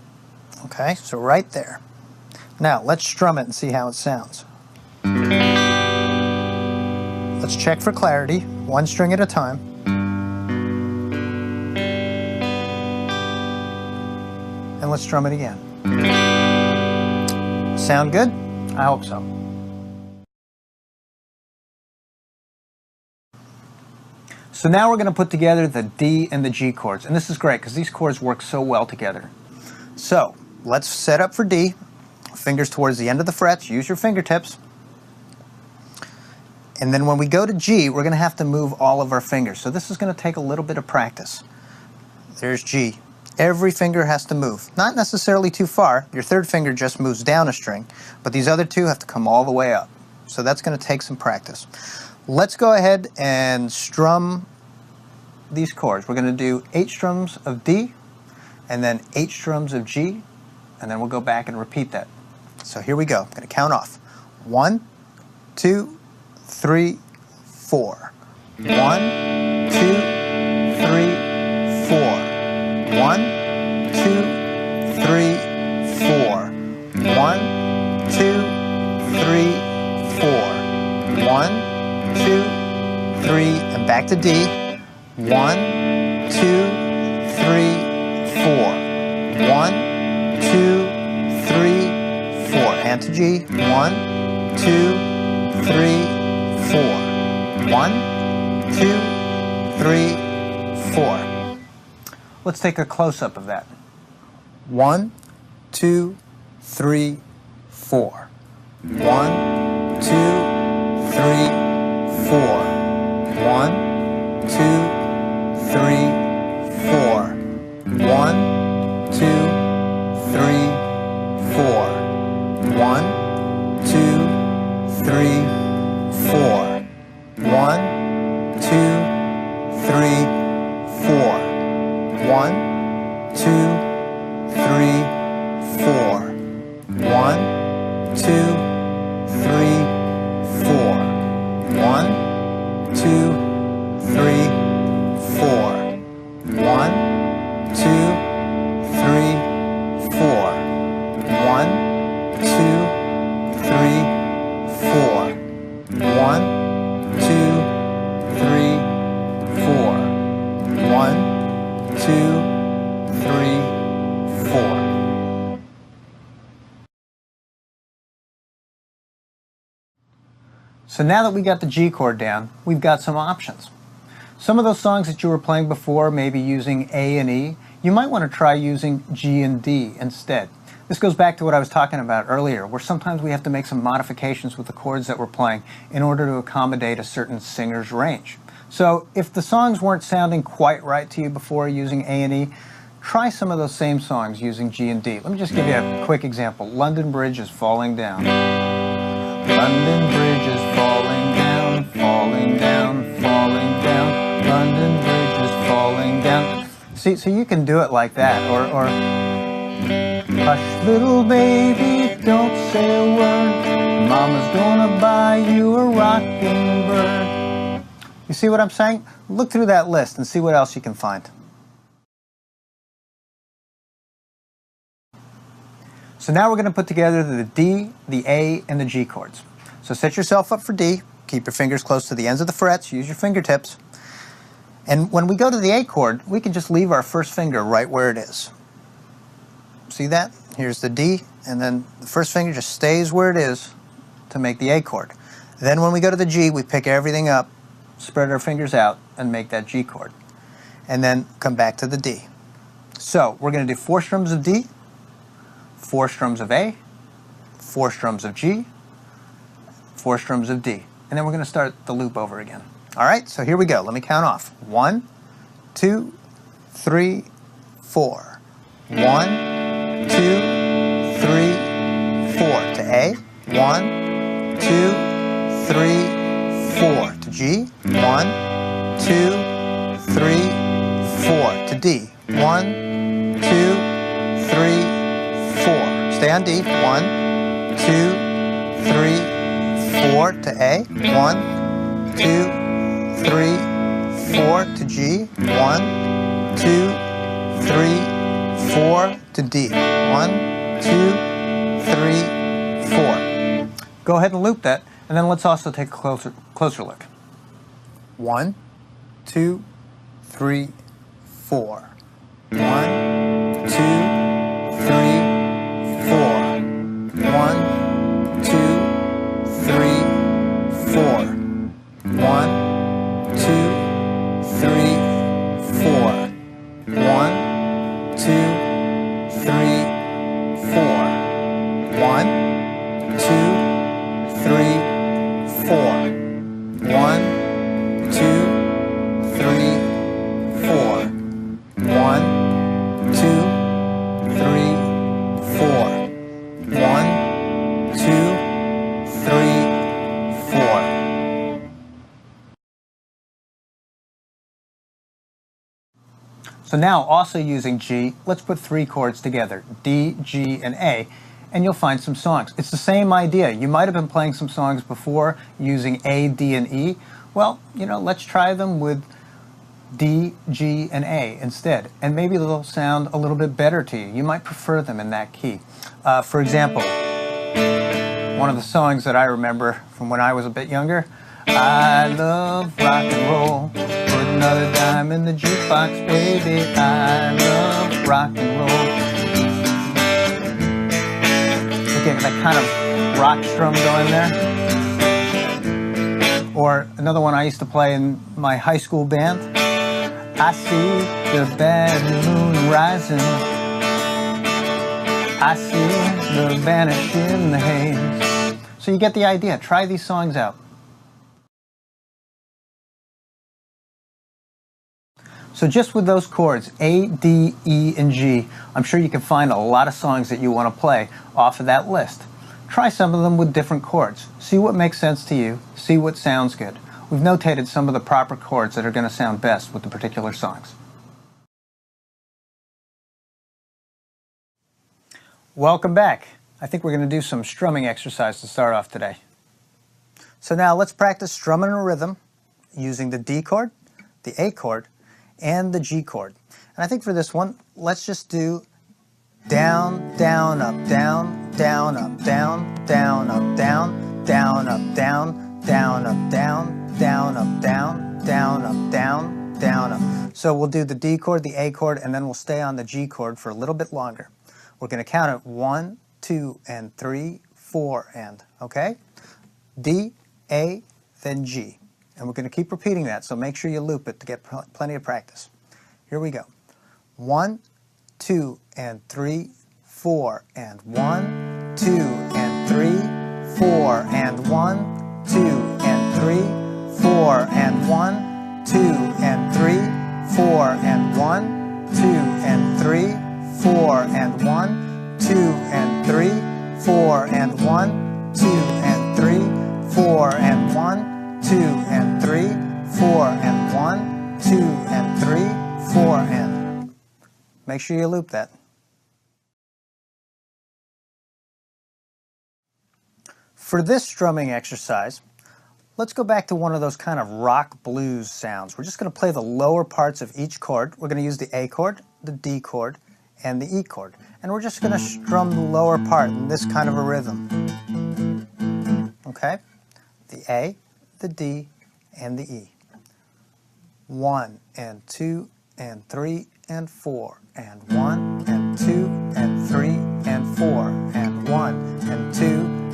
Okay, so right there. Now let's strum it and see how it sounds. Let's check for clarity, 1 string at a time. And let's strum it again. Sound good? I hope so. So now we're going to put together the D and the G chords. And this is great because these chords work so well together. So let's set up for D. Fingers towards the end of the frets. Use your fingertips. And then when we go to G, we're going to have to move all of our fingers. So this is going to take a little bit of practice. There's G. Every finger has to move. Not necessarily too far. Your 3rd finger just moves down a string, but these other 2 have to come all the way up. So that's going to take some practice. Let's go ahead and strum these chords. We're going to do 8 strums of D, and then 8 strums of G, and then we'll go back and repeat that. So here we go. I'm going to count off. 1, 2, 3, 4. 1, 2, 3, 4. 1, 2, 3, 4. 1, 2, 3, 4. 1, 2, 3, and back to D. 1, 2, 3, 4. 1, 2, 3, 4. And to G. 1, 2, 3, 4. 1, 2, 3, 4. Let's take a close-up of that. 1, 2, 3, 4. 1, 2, 3, 4. 1, 1, 2, 3, 4. 1, 2, 3, 4. 1, 2, 3, 4. 1, 2, 3, 4. 1, 2, 3, 4. 1, 2, 3, 4. 1, 2, 3, 4. 1, 2, 3, 4. 1, 2, 3, 4. 1, 2, 3, 4. 1, 2, 3, 4. So now that we got the G chord down, we've got some options. Some of those songs that you were playing before, maybe using A and E, you might want to try using G and D instead. This goes back to what I was talking about earlier, where sometimes we have to make some modifications with the chords that we're playing in order to accommodate a certain singer's range. So if the songs weren't sounding quite right to you before using A and E, try some of those same songs using G and D. Let me just give you a quick example. London Bridge is falling down. London Bridge is falling down, falling down, falling down. London Bridge is falling down. See, so you can do it like that, or hush little baby, don't say a word. Mama's gonna buy you a rocking bird. You see what I'm saying? Look through that list and see what else you can find. So now we're going to put together the D, the A, and the G chords. So set yourself up for D. Keep your fingers close to the ends of the frets. Use your fingertips. And when we go to the A chord, we can just leave our first finger right where it is. See that? Here's the D, and then the first finger just stays where it is to make the A chord. Then when we go to the G, we pick everything up, spread our fingers out, and make that G chord. And then come back to the D. So we're going to do 4 strums of D, 4 strums of A, 4 strums of G, 4 strums of D. And then we're going to start the loop over again. All right, so here we go. Let me count off. 1, 2, 3, 4. 1, 2, 3, 4 to A. 1, 2, 3, 4 to G. 1, 2, 3, 4 to D. 1, 2, 3, 4. Stay on D. 1, 2, 3, 4 to A. 1, 2, 3, 4 to G. 1, 2, 3, 4 to D. 1, 2, 3, 4. Go ahead and loop that, and then let's also take a closer look. 1, 2, 3, 4. 1, 2, 3, 4. 1, 2, 3, 4. 1, 2, 3, 4. 1, 2, 3, 4. 1, 2, 3, 4. 1, 2, 3, 4. 1, 2, 3, 4. 1, 2, 3, 4. So now, also using G, let's put 3 chords together, D, G, and A, and you'll find some songs. It's the same idea. You might have been playing some songs before using A, D, and E. Well, let's try them with D, G, and A instead, and maybe they'll sound a little bit better to you. You might prefer them in that key. For example, one of the songs that I remember from when I was a bit younger, I love rock and roll, put another dime in the jukebox, baby, I love rock and roll. Get that kind of rock strum going there. Or another one I used to play in my high school band, I see the bad moon rising, I see the vanish in the haze. So you get the idea. Try these songs out. So just with those chords, A, D, E, and G, I'm sure you can find a lot of songs that you want to play off of that list. Try some of them with different chords. See what makes sense to you. See what sounds good. We've notated some of the proper chords that are going to sound best with the particular songs. Welcome back. I think we're going to do some strumming exercise to start off today. So now let's practice strumming a rhythm using the D chord, the A chord, and the G chord. And I think for this one, let's just do down, down, up, down, down, up, down, down, up, down, down, up, down, down, up, down, down, up, down, down, up, down, down, up. So we'll do the D chord, the A chord, and then we'll stay on the G chord for a little bit longer. We're going to count it 1, 2, and 3, 4, and, okay? D, A, then G. And we're going to keep repeating that, so make sure you loop it to get plenty of practice. Here we go. 1, 2, and 3, 4, and 1, 2, and 3, 4, and 1, 2, and 3, 4, and 1, 2, and 3, 4, and 1, 2, and 3, 4, and 1, 2, and 3, 4, and 1, 2, and 3, 4, and 1, 2, and 3, 4, and 1, 2, and 3, 4, and. Make sure you loop that. For this strumming exercise, let's go back to one of those kind of rock blues sounds. We're just going to play the lower parts of each chord. We're going to use the A chord, the D chord, and the E chord. And we're just going to strum the lower part in this kind of a rhythm. Okay? The A, the D, and the E. 1, and 2, and 3, and 4, and 1, and 2, and 3, and 4, and 1, and 2,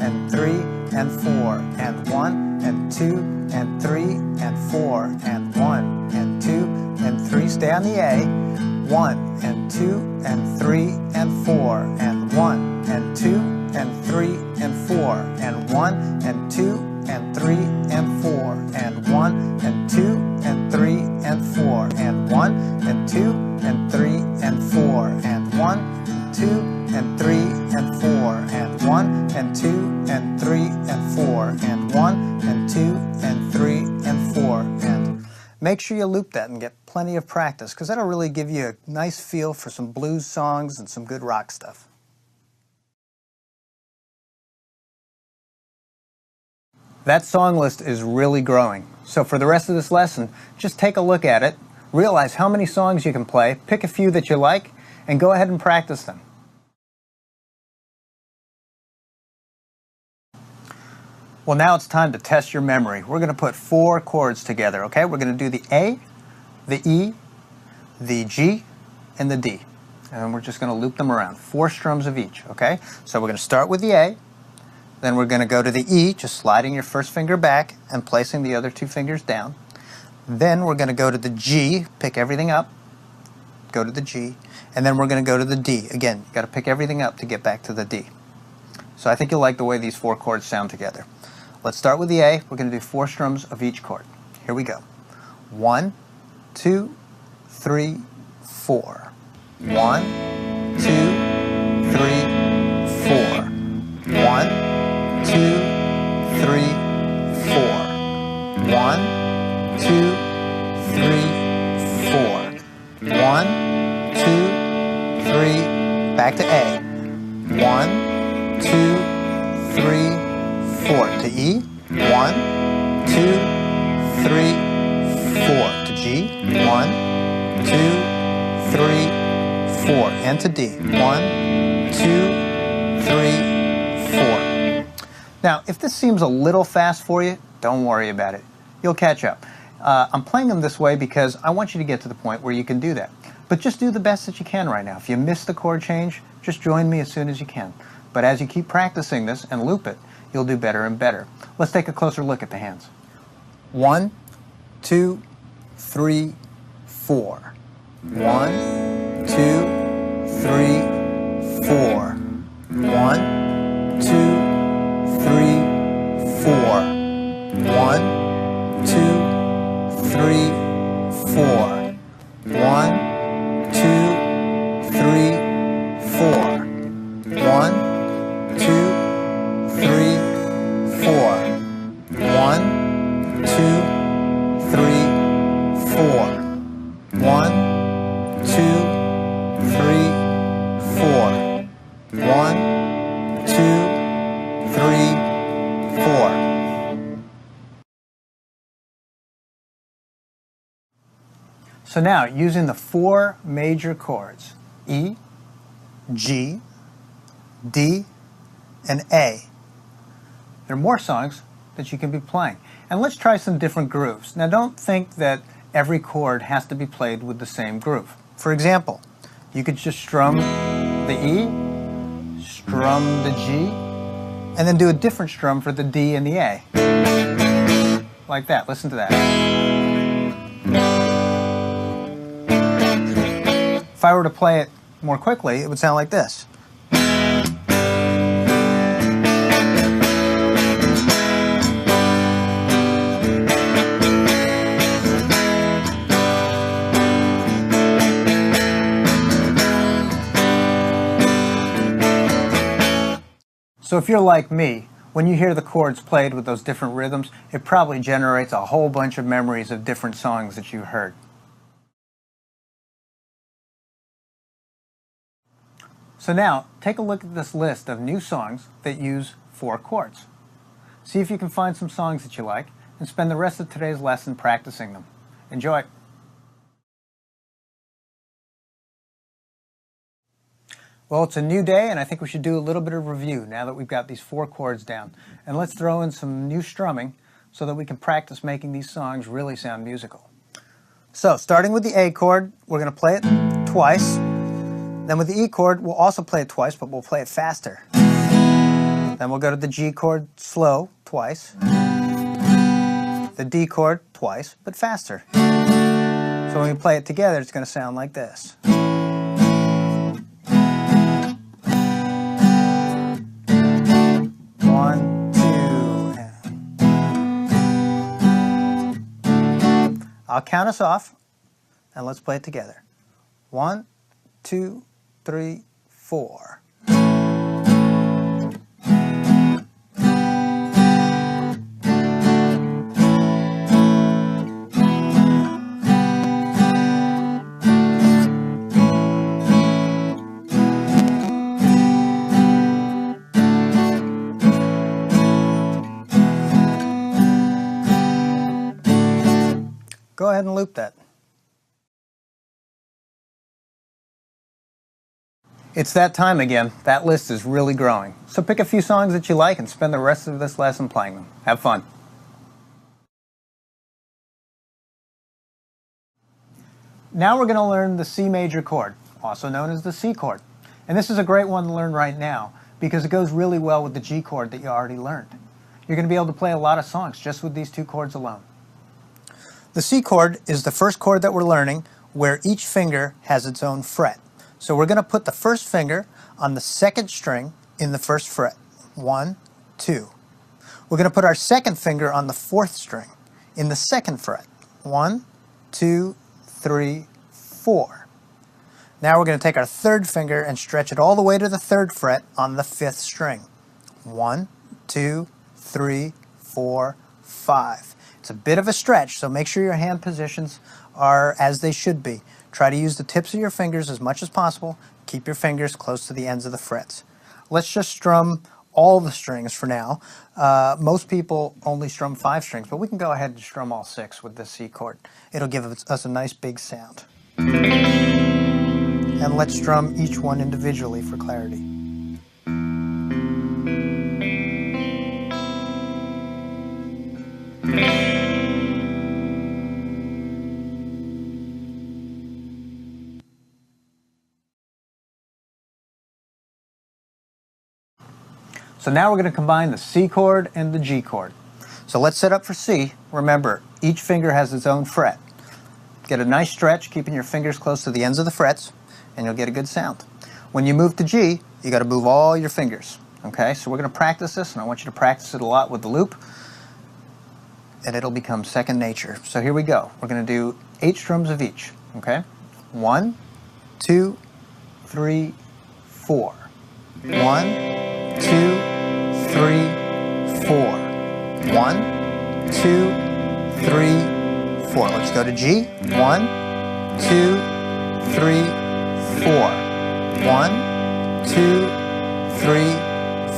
and 3, and 4, and 1, and 2, and 3, and 4, and 1, and 2, and 3. Stay on the A. 1, and 2, and 3, and 4, and 1, and 2, and 3, and 4, and 1, and 2, and 3, and 4, and 1, and 2, and 3, and 4, and 1, and 2, and 3, and 4, and 1, and 2, and 3, and 4, and 1, and 2, and 3, and 4, and 1, and 2, and 3, and 4, and. Make sure you loop that and get plenty of practice, because that'll really give you a nice feel for some blues songs and some good rock stuff. That song list is really growing. So for the rest of this lesson, just take a look at it, realize how many songs you can play, pick a few that you like, and go ahead and practice them. Well, now it's time to test your memory. We're going to put 4 chords together, okay? We're going to do the A, the E, the G, and the D. And we're just going to loop them around, 4 strums of each, okay? So we're going to start with the A, then we're going to go to the E, just sliding your first finger back and placing the other 2 fingers down. Then we're going to go to the G, pick everything up, go to the G, and then we're going to go to the D. Again, you got to pick everything up to get back to the D. So I think you'll like the way these 4 chords sound together. Let's start with the A. We're going to do 4 strums of each chord. Here we go. 1, 2, 3, 4. 1, 2, 3, 4. 1, 2, 3, 4. 1, 2, 3, 4. 1, 2, 3. Back to A. 1, 2, 3, 4 to E, 1, 2, 3, 4 to G, 1, 2, 3, 4, and to D, 1, 2, 3, 4. Now, if this seems a little fast for you, don't worry about it. You'll catch up. I'm playing them this way because I want you to get to the point where you can do that. But just do the best that you can right now. If you miss the chord change, just join me as soon as you can. But as you keep practicing this and loop it, you'll do better and better. Let's take a closer look at the hands. 1, 2, 3, 4. 1, 2, 3, 4. 1, 2, 3, 4. 1, 2, 3, 4. 1, 3, 4. 1, 2, 3, 4. So now, using the 4 major chords, E, G, D, and A, there are more songs that you can be playing. And let's try some different grooves. Now don't think that every chord has to be played with the same groove. For example, you could just strum the E, strum the G, and then do a different strum for the D and the A. Like that. Listen to that. If I were to play it more quickly, it would sound like this. So if you're like me, when you hear the chords played with those different rhythms, it probably generates a whole bunch of memories of different songs that you heard. So now, take a look at this list of new songs that use 4 chords. See if you can find some songs that you like, and spend the rest of today's lesson practicing them. Enjoy! Well, it's a new day, and I think we should do a little bit of review now that we've got these 4 chords down. And let's throw in some new strumming so that we can practice making these songs really sound musical. So, starting with the A chord, we're going to play it twice. Then with the E chord, we'll also play it twice, but we'll play it faster. Then we'll go to the G chord slow, twice. The D chord twice, but faster. So when we play it together, it's going to sound like this. One, two. I'll count us off, and let's play it together. 1, 2, 3, 4. Go ahead and loop that. It's that time again. That list is really growing. So pick a few songs that you like and spend the rest of this lesson playing them. Have fun. Now we're going to learn the C major chord, also known as the C chord. And this is a great one to learn right now because it goes really well with the G chord that you already learned. You're going to be able to play a lot of songs just with these 2 chords alone. The C chord is the first chord that we're learning where each finger has its own fret. So we're going to put the first finger on the 2nd string in the 1st fret. 1, 2. We're going to put our 2nd finger on the 4th string in the 2nd fret. 1, 2, 3, 4. Now we're going to take our 3rd finger and stretch it all the way to the 3rd fret on the 5th string. 1, 2, 3, 4, 5. It's a bit of a stretch, so make sure your hand positions are as they should be. Try to use the tips of your fingers as much as possible. Keep your fingers close to the ends of the frets. Let's just strum all the strings for now. Most people only strum 5 strings, but we can go ahead and strum all 6 with this C chord. It'll give us a nice big sound. And let's strum each one individually for clarity. So now we're going to combine the C chord and the G chord. So let's set up for C. Remember, each finger has its own fret. Get a nice stretch, keeping your fingers close to the ends of the frets, and you'll get a good sound. When you move to G, you got to move all your fingers. Okay, so we're going to practice this, and I want you to practice it a lot with the loop, and it'll become second nature. So here we go. We're going to do 8 strums of each. Okay, 1, 2, 3, 4. 1, 2, 3, 4. 1, 2, 3, 4. Let's go to G. 1, 2, 3, 4. 1, 2, 3,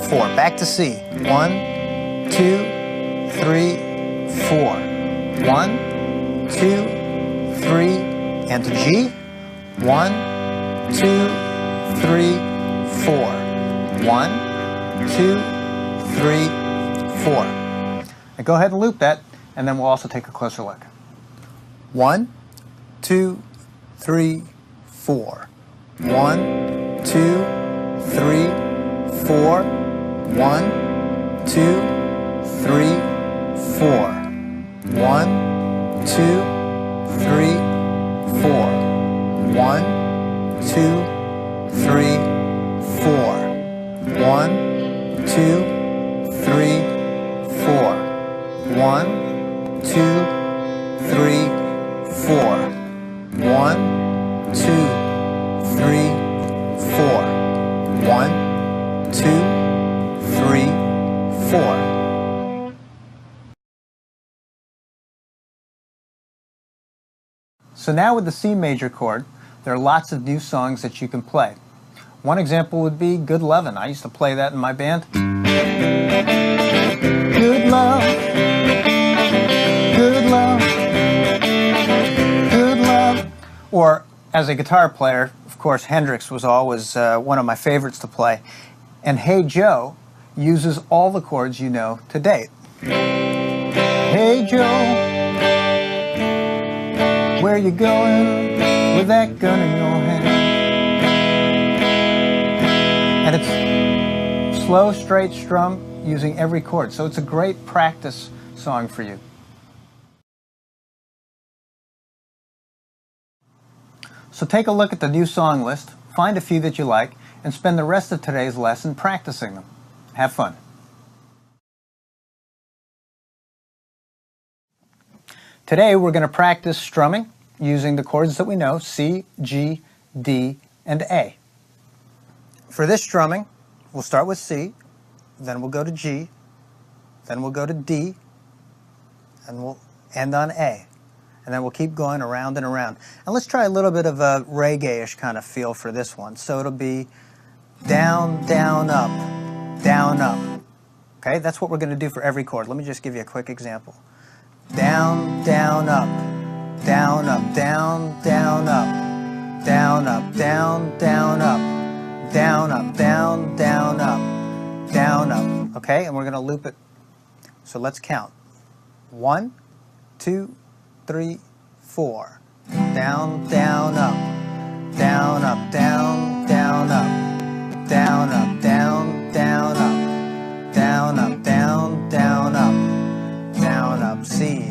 4. Back to C. 1, 2, 3, 4. 1, 2, 3, and to G. 1, 2, 3, 4. 1, 2, 3, 4. Now go ahead and loop that, and then we'll also take a closer look. 1, 2, 3, 4. 1, 2, 3, 4. 1, 2, 3, 4. 1, 2, 3, 4. 1, 2, 3, 4. 1, 2, 3, 4. 1, 2, 3, 4. 1, 2, 3, 4. 1, 2, 3, 4. So now with the C major chord, there are lots of new songs that you can play. One example would be Good Lovin'. I used to play that in my band. Good love, good love, good love. Or as a guitar player, of course, Hendrix was always one of my favorites to play. And Hey Joe uses all the chords you know to date. Hey Joe, where you going with that gun in your hand? And it's slow, straight strum using every chord. So it's a great practice song for you. So take a look at the new song list, find a few that you like, and spend the rest of today's lesson practicing them. Have fun. Today we're going to practice strumming using the chords that we know, C, G, D, and A. For this strumming, we'll start with C, then we'll go to G, then we'll go to D, and we'll end on A. And then we'll keep going around and around. And let's try a little bit of a reggae-ish kind of feel for this one. So it'll be down, down, up, down, up. Okay, that's what we're going to do for every chord. Let me just give you a quick example. Down, down, up, down, up, down, down, up, down, up, down, down, up, down, up, down, down, up, down, up. Okay, and we're going to loop it. So let's count. 1, 2, 3, 4. Down, down, up, down, up, down, down, up, down, up, down, down, up, down, up, down, down, up, down, up. C,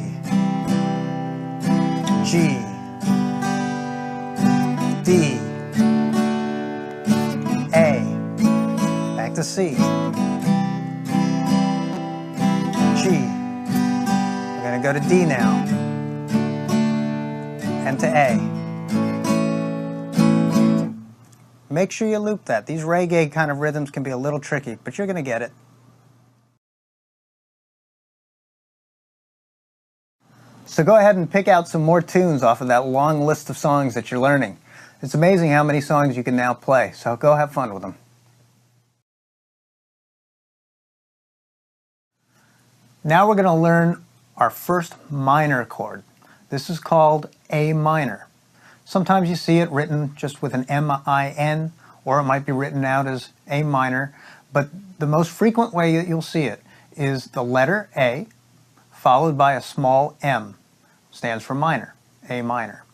G, D, A, back to C, G. We're going to go to D now, and to A. Make sure you loop that. These reggae kind of rhythms can be a little tricky, but you're going to get it. So go ahead and pick out some more tunes off of that long list of songs that you're learning. It's amazing how many songs you can now play, so go have fun with them. Now we're going to learn our first minor chord. This is called A minor. Sometimes you see it written just with an M-I-N, or it might be written out as A minor, but the most frequent way that you'll see it is the letter A followed by a small M. Stands for minor, A minor.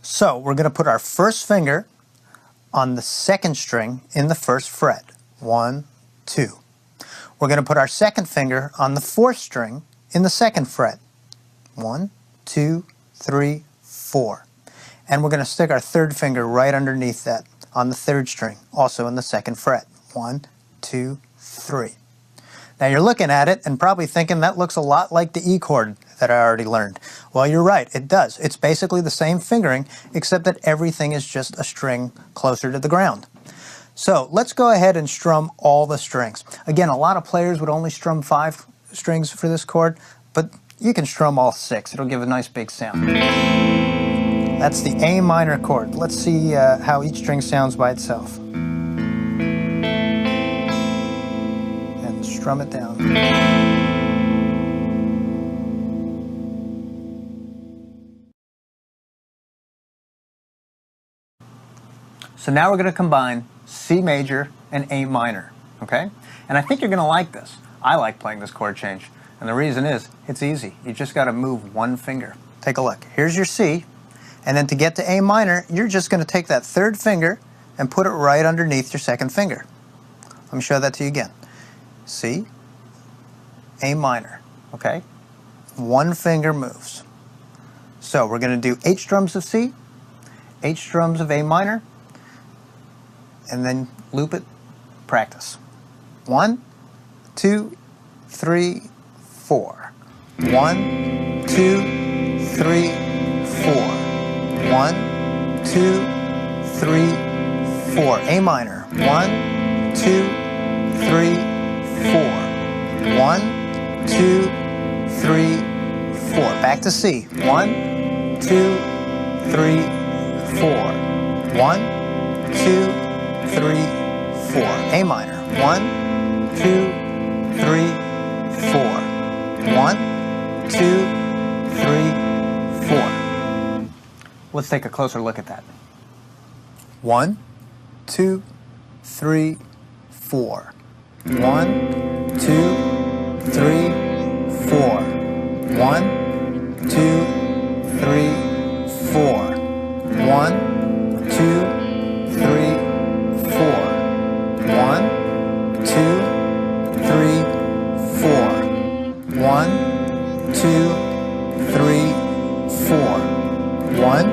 So we're going to put our first finger on the second string in the first fret. 1, 2. We're going to put our second finger on the fourth string in the second fret. 1, 2, 3, 4. And we're going to stick our third finger right underneath that on the third string, also in the second fret. 1, 2, 3. Now you're looking at it and probably thinking that looks a lot like the E chord that I already learned. Well, you're right, it does. It's basically the same fingering, except that everything is just a string closer to the ground. So let's go ahead and strum all the strings. Again, a lot of players would only strum 5 strings for this chord, but you can strum all 6. It'll give a nice big sound. That's the A minor chord. Let's see how each string sounds by itself. And strum it down. So now we're going to combine C major and A minor, okay? And I think you're going to like this. I like playing this chord change. And the reason is, it's easy. You just got to move one finger. Take a look. Here's your C. And then to get to A minor, you're just going to take that third finger and put it right underneath your second finger. Let me show that to you again. C, A minor, okay? One finger moves. So we're going to do 8 strums of C, 8 strums of A minor, and then loop it, practice. 1, 2, 3, 4. 1, 2, 3, 4. 1, 2, 3, 4. A minor. 1, 2, 3, 4. 1, 2, 3, 4. Back to C. 1, 2, 3, 4. 1, 2, 3, 4. A minor. 1, 2, 3, 4. 1, 2, 3, 4. Let's take a closer look at that. 1, 2, 3, 4. 1, 2, 3, 4. 1, 2, 3, 4. 1, 2, 3, 4. 1, 2, 3, 4. 1, 2, 3, 4. 1,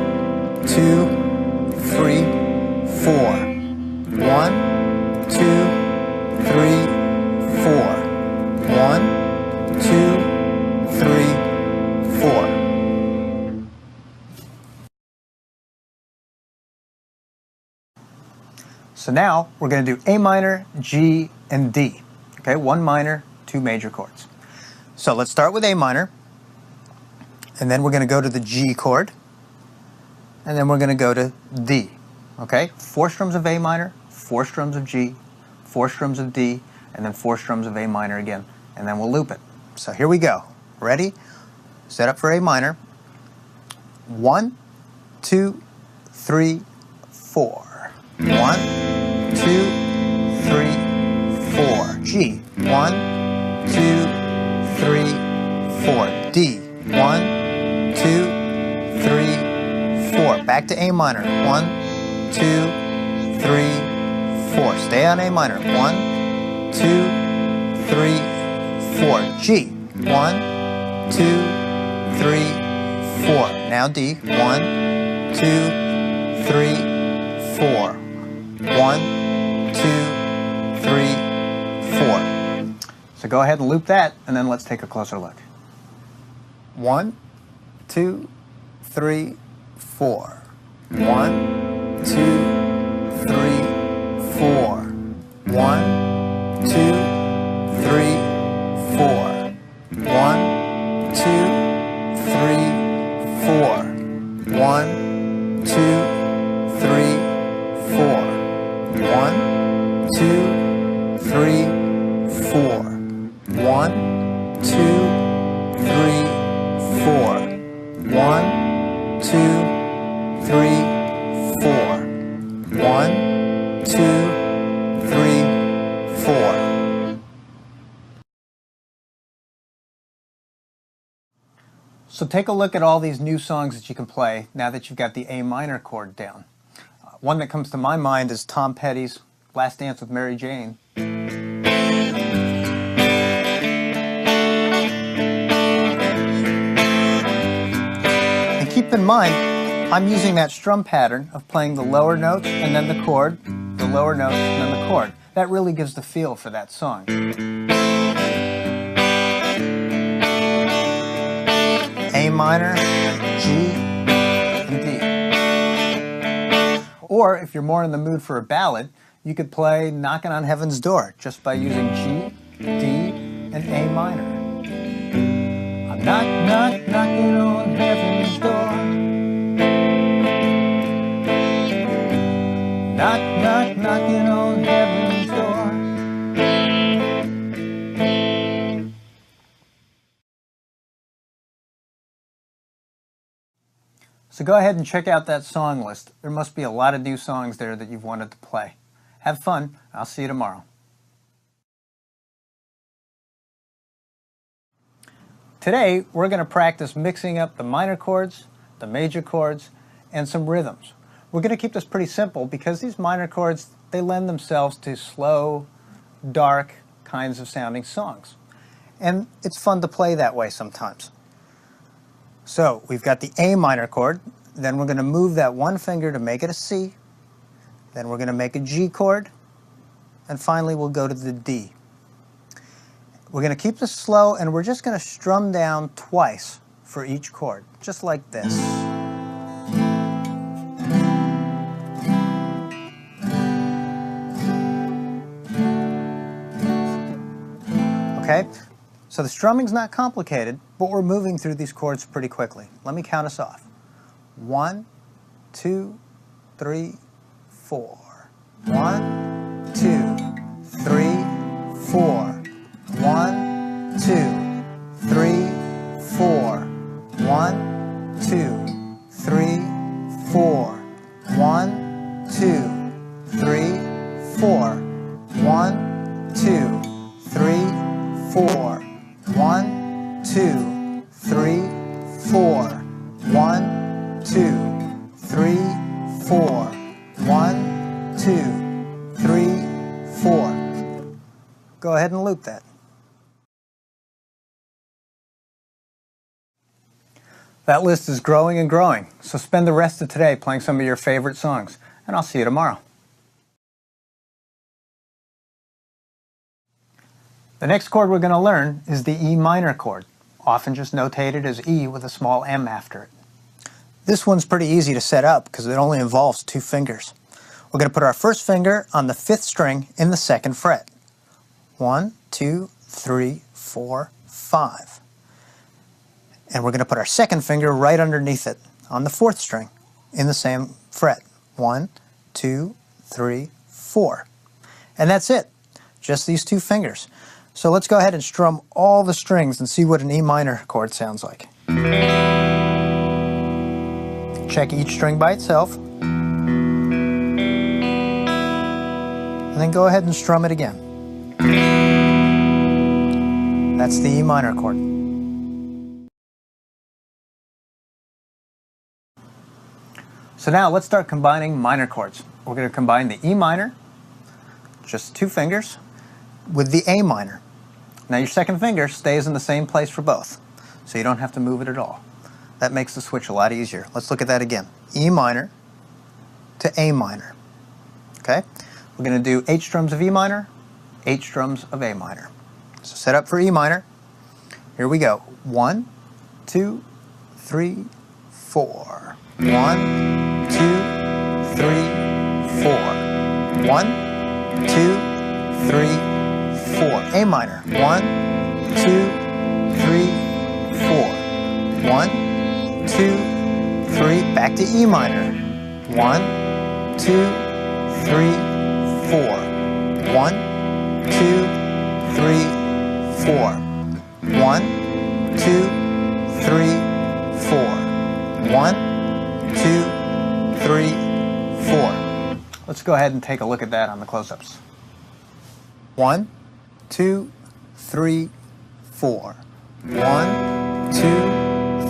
2, 3, 4. 1, 2, 3, 4. 1, 2, 3, 4. So now we're going to do A minor, G, and D. Okay, 1 minor, 2 major chords. So let's start with A minor, and then we're going to go to the G chord, and then we're going to go to D. Okay, 4 strums of A minor, 4 strums of G, 4 strums of D, and then 4 strums of A minor again, and then we'll loop it. So here we go. Ready? Set up for A minor. 1, 2, 3, 4. 1, 2, 3, 4. G. 1, 2, 3, 4. D. 1, 2, 3, 4. Back to A minor. 1, 2, 3, 4. Stay on A minor. 1, 2, 3, 4. G. 1, 2, 3, 4. Now D. 1, 2, 3, 4. 1, 2, 3, 4. So go ahead and loop that, and then let's take a closer look. 1, 2, 3, 4. 1, 2, 3, 4. 1, 2, 3, 4. 1, 2, 3, 4. 1, 2, 3, 4. 1, 2, 3, 4. 1, 2, 3, 4. 1, 2, 3, 4. 1, 2, 3, 4. So take a look at all these new songs that you can play now that you've got the A minor chord down. One that comes to my mind is Tom Petty's Last Dance with Mary Jane. And keep in mind, I'm using that strum pattern of playing the lower notes and then the chord, the lower notes and then the chord. That really gives the feel for that song. A minor, G, and D. Or if you're more in the mood for a ballad, you could play Knockin' on Heaven's Door just by using G, D, and A minor. I'm knocking on heaven's door. Knock, knock, knocking on heaven's door. So go ahead and check out that song list. There must be a lot of new songs there that you've wanted to play. Have fun. I'll see you tomorrow. Today, we're going to practice mixing up the minor chords, the major chords, and some rhythms. We're going to keep this pretty simple because these minor chords, they lend themselves to slow, dark kinds of sounding songs. And it's fun to play that way sometimes. So we've got the A minor chord, then we're going to move that one finger to make it a C, then we're going to make a G chord, and finally we'll go to the D. We're going to keep this slow, and we're just going to strum down twice for each chord, just like this. Okay, so the strumming's not complicated, but we're moving through these chords pretty quickly. Let me count us off. 1, 2, 3, 4. 1, 2, 3, 4. 1, 2, 3, 4. 1, 2, 3, 4. 1, 2, 3, 4. 1, 2, 3, 4. 1, 2, 3, 4. 1, 2, 3, 4. 1, 2, 3, 4. Go ahead and loop that. That list is growing and growing, so spend the rest of today playing some of your favorite songs, and I'll see you tomorrow. The next chord we're going to learn is the E minor chord, often just notated as E with a small M after it. This one's pretty easy to set up because it only involves 2 fingers. We're going to put our first finger on the 5th string in the 2nd fret. 1, 2, 3, 4, 5. And we're going to put our second finger right underneath it on the 4th string in the same fret. 1, 2, 3, 4. And that's it. Just these 2 fingers. So let's go ahead and strum all the strings and see what an E minor chord sounds like. Check each string by itself. And then go ahead and strum it again. That's the E minor chord. So now let's start combining minor chords. We're going to combine the E minor, just 2 fingers, with the A minor. Now your second finger stays in the same place for both, so you don't have to move it at all. That makes the switch a lot easier. Let's look at that again. E minor to A minor. Okay? We're going to do 8 strums of E minor, 8 strums of A minor. So set up for E minor. Here we go. 1, 2, 3, 4. 1, 2, 3, 4. 1, 2, 3, 4. A minor. 1, 2, 3, 4. 1, 2, 3. Back to E minor. 1, 2, 3, 4. 1, 2, 3, 4. 1, 2, 3, 4. 1, 2, 3, 4. Let's go ahead and take a look at that on the close-ups. 1, 2, 3, 4. 1, 2,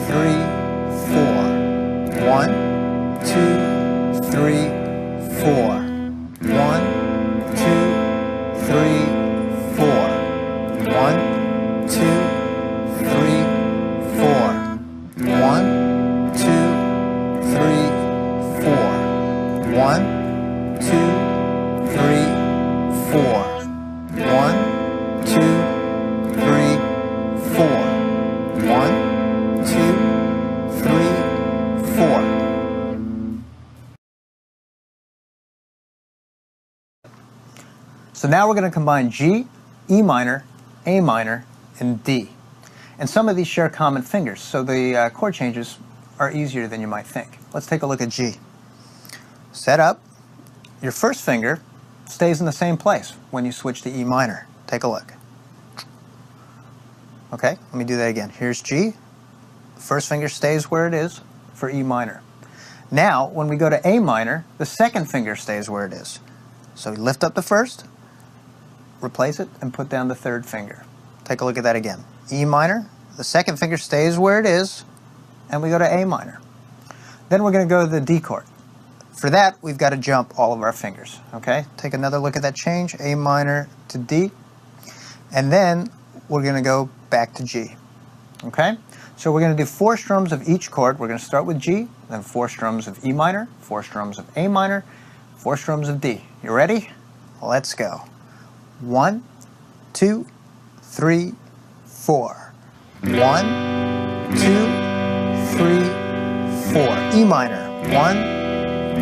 3, 4. 1, 2, 3, 4. 1, 2, 3, 4. 1, 2, 3, 4. 1, 2, 3, 4. 1, 2, 3, 4. 1, 2, 3, 4. 1, 2, 3, 4. So now we're going to combine G, E minor, A minor, and D. And some of these share common fingers, so the chord changes are easier than you might think. Let's take a look at G. Set up. your first finger stays in the same place when you switch to E minor. Take a look. Okay, let me do that again. Here's G. The first finger stays where it is for E minor. Now, when we go to A minor, the second finger stays where it is. So we lift up the first, replace it, and put down the third finger. Take a look at that again. E minor, the second finger stays where it is, and we go to A minor. Then we're going to go to the D chord. For that, we've got to jump all of our fingers, okay? Take another look at that change, A minor to D, and then we're going to go back to G, okay? So we're going to do 4 strums of each chord. We're going to start with G, then 4 strums of E minor, 4 strums of A minor, 4 strums of D. You ready? Let's go. 1, 2, 3, 4. 1, 2, 3, 4. E minor. 1, 2,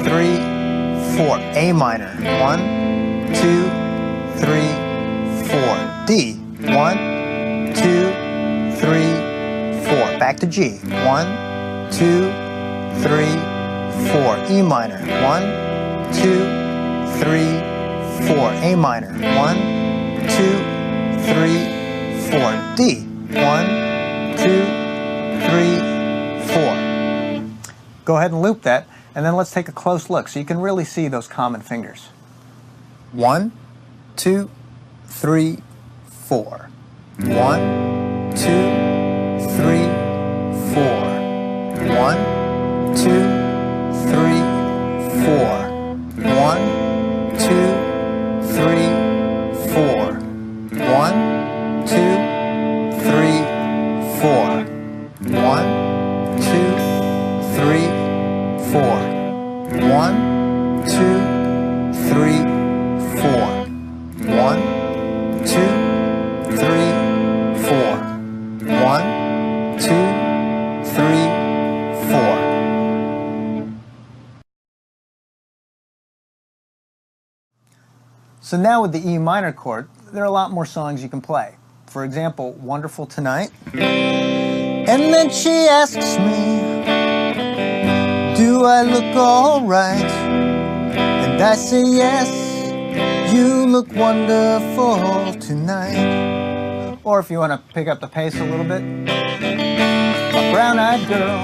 3, 4. A minor. 1, 2, 3, 4. D. 1, 2, 3, 4. Back to G. 1, 2, 3, 4. E minor. 1, 2, 3, 4. A minor. 1, 2, 3, 4. D. 1, 2, 3, 4. Go ahead and loop that, and then let's take a close look so you can really see those common fingers. 1, 2, 3, 4. 1, 2, 3, 4. 1, 2, 3, 4. 1, 2, 3, 4. 1, 2, 3, 4. 1, 2, 3, 4. 1, 2, 3, 4. 1, 2, 3, 4. 1, 2, 3, 4. So now with the E minor chord, there are a lot more songs you can play. For example, Wonderful Tonight. And then she asks me, do I look alright? And I say yes, you look wonderful tonight. Or if you want to pick up the pace a little bit, my brown-eyed girl,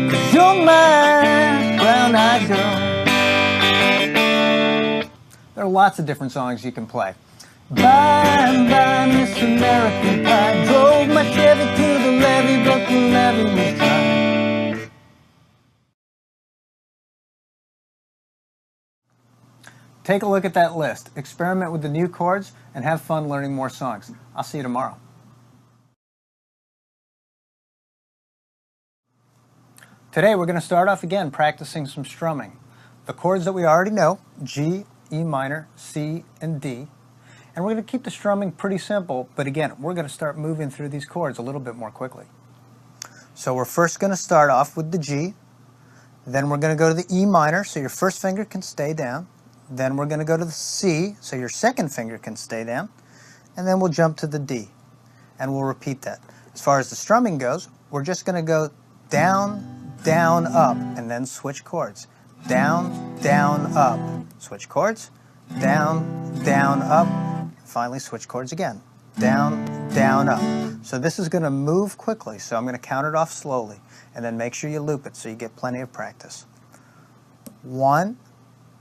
'cause you're my brown-eyed girl. There are lots of different songs you can play. Bye, bye, Miss American Pie. Drove my Chevy to the levee, but the levee was dry. Take a look at that list, experiment with the new chords, and have fun learning more songs. I'll see you tomorrow. Today we're going to start off again practicing some strumming. The chords that we already know, G, E minor, C, and D. And we're going to keep the strumming pretty simple, but again, we're going to start moving through these chords a little bit more quickly. So we're first going to start off with the G, then we're going to go to the E minor, so your first finger can stay down. Then we're going to go to the C, so your second finger can stay down. And then we'll jump to the D, and we'll repeat that. As far as the strumming goes, we're just going to go down, down, up, and then switch chords. Down, down, up. Switch chords. Down, down, up. Finally switch chords again. Down, down, up. So this is going to move quickly, so I'm going to count it off slowly. And then make sure you loop it so you get plenty of practice. 1,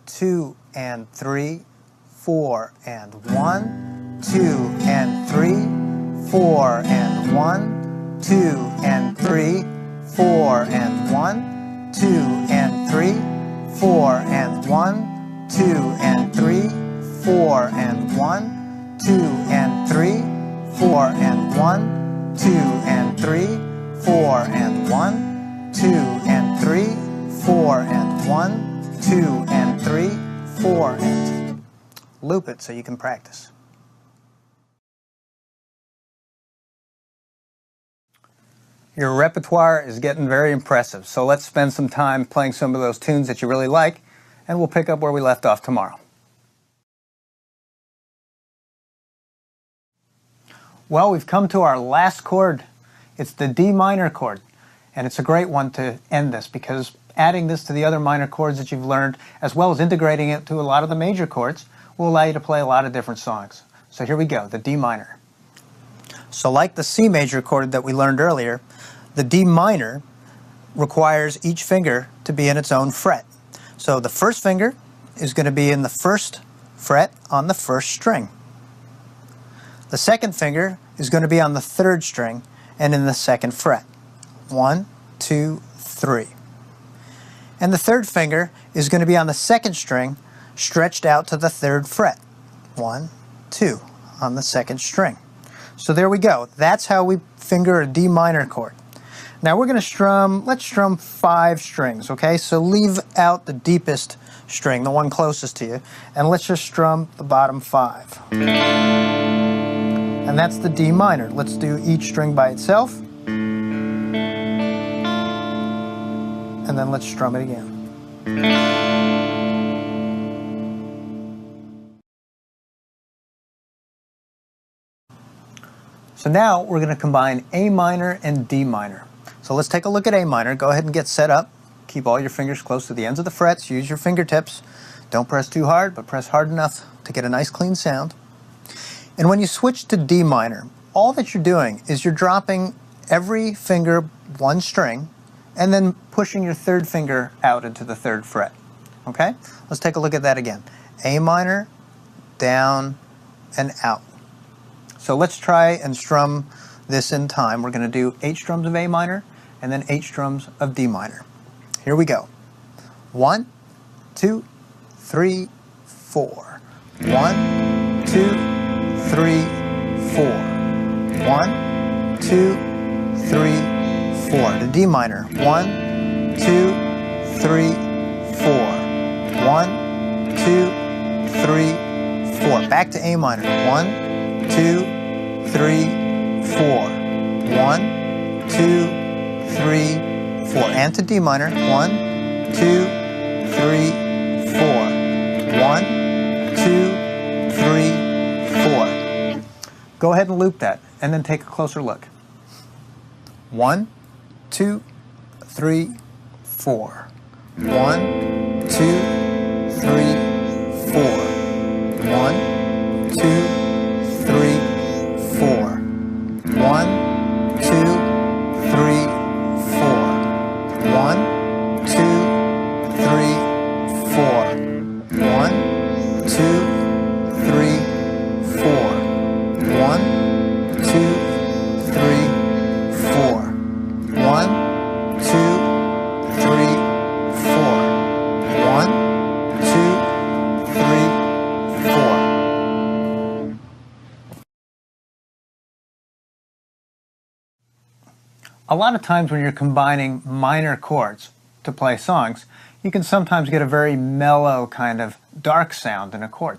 2, and 3, 4, and 1, 2, and 3, 4, and 1, 2, and 3, 4, and 1, 2, and 3, 4, and 1, 2, and 3, 4, and 1, 2, and 3, 4, and 1, 2, and 3, 4, and 1, 2, and 3, 4, and 1, 2, and 3, 4, and... Loop it so you can practice. Your repertoire is getting very impressive, so let's spend some time playing some of those tunes that you really like, and we'll pick up where we left off tomorrow. Well, we've come to our last chord. It's the D minor chord. And it's a great one to end this because adding this to the other minor chords that you've learned, as well as integrating it to a lot of the major chords, will allow you to play a lot of different songs. So here we go, the D minor. So like the C major chord that we learned earlier, the D minor requires each finger to be in its own fret. So the first finger is going to be in the first fret on the first string. The second finger is going to be on the third string and in the second fret. 1, 2, 3. And the third finger is going to be on the second string stretched out to the third fret. 1, 2 on the second string. So there we go. That's how we finger a D minor chord. Now we're going to strum, let's strum 5 strings, okay? So leave out the deepest string, the one closest to you, and let's just strum the bottom 5. And that's the D minor. Let's do each string by itself. And then let's strum it again. So now we're going to combine A minor and D minor. So let's take a look at A minor. Go ahead and get set up. Keep all your fingers close to the ends of the frets. Use your fingertips. Don't press too hard, but press hard enough to get a nice clean sound. And when you switch to D minor, all that you're doing is you're dropping every finger one string and then pushing your third finger out into the third fret. Okay? Let's take a look at that again. A minor, down, and out. So let's try and strum this in time. We're going to do 8 strums of A minor and then 8 strums of D minor. Here we go. 1, 2, 3, 4. 1, 2, 3, 4. 1, 2, 3, 4. To D minor. 1, 2, 3, 4. 1, 2, 3, 4. Back to A minor. 1, 2, 3, 4. 1, 2, 3, 4. And to D minor. 1, 2, 3, 4. 1, 2, 3, 4. Go ahead and loop that and then take a closer look. 1, 2, 3, 4. 1, 2, 3, 4. 1, 2, 3, 4. 1, 2, 3, 4. 1, 2, 3, 4. 1, 2, 3, 4. 1, 2, 3, 4. 1, 2, 3, 4. 1, 2, 3, 4. A lot of times when you're combining minor chords to play songs, you can sometimes get a very mellow kind of dark sound in a chord.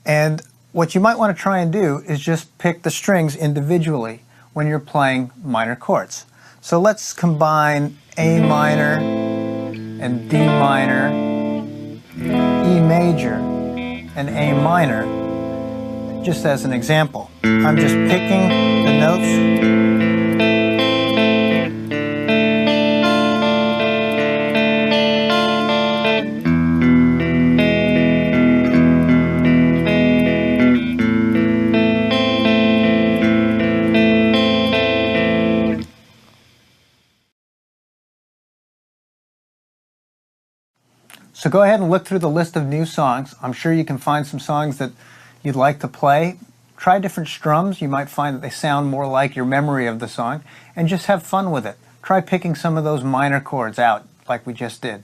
And what you might want to try and do is just pick the strings individually when you're playing minor chords. So let's combine A minor and D minor, E major and A minor, just as an example. I'm just picking the notes. So go ahead and look through the list of new songs. I'm sure you can find some songs that you'd like to play. Try different strums. You might find that they sound more like your memory of the song, and just have fun with it. Try picking some of those minor chords out like we just did.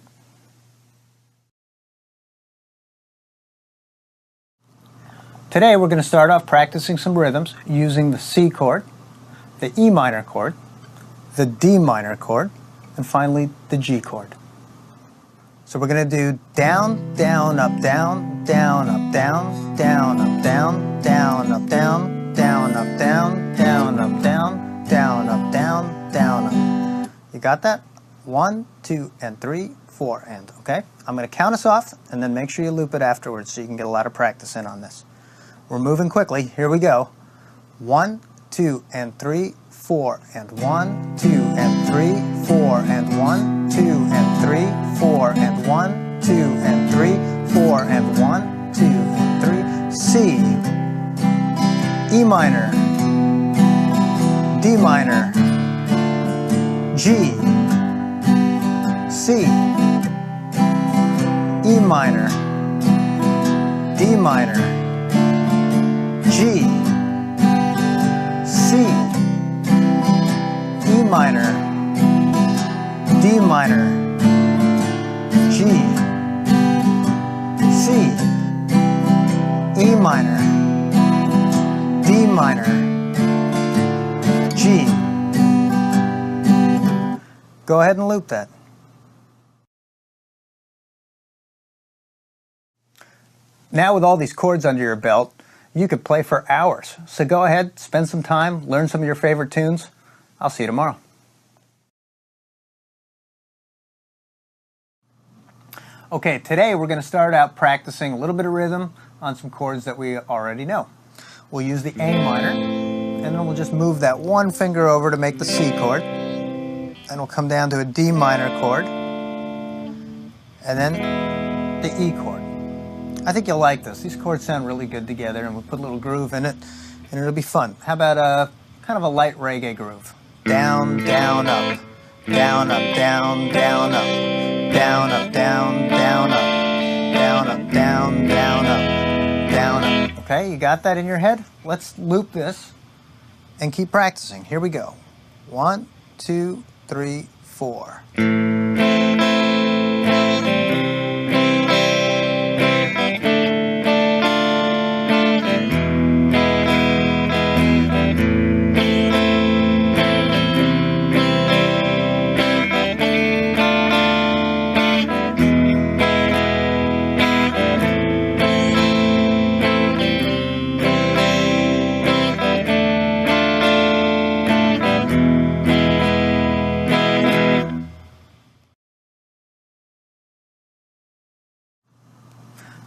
Today we're going to start off practicing some rhythms using the C chord, the E minor chord, the D minor chord, and finally the G chord. So we're going to do down, down, up, down, down, up, down, down, up, down, down, up, down, down, up, down, down, up, down, down, up, down, down, up. You got that? 1, 2, and 3, 4, and, okay? I'm going to count us off, and then make sure you loop it afterwards so you can get a lot of practice in on this. We're moving quickly. Here we go. 1, 2, and 3, 4 and 1, 2 and 3, 4 and 1, 2 and 3, 4 and 1, 2 and 3, 4 and 1, 2 and 3, C, E minor, D minor, G, C, E minor, D minor, G, C, E minor, D minor, G, C, E minor, D minor, G. Go ahead and loop that. Now with all these chords under your belt, you could play for hours. So go ahead, spend some time, learn some of your favorite tunes. I'll see you tomorrow. Okay, today we're going to start out practicing a little bit of rhythm on some chords that we already know. We'll use the A minor, and then we'll just move that one finger over to make the C chord. Then we'll come down to a D minor chord, and then the E chord. I think you'll like this. These chords sound really good together, and we'll put a little groove in it, and it'll be fun. How about a kind of a light reggae groove? Down, down, up, down, up, down, down, up, down, up, down, down, up, down, up, down, down, up, down, up. Okay, you got that in your head? Let's loop this and keep practicing. Here we go. 1, 2, 3, 4.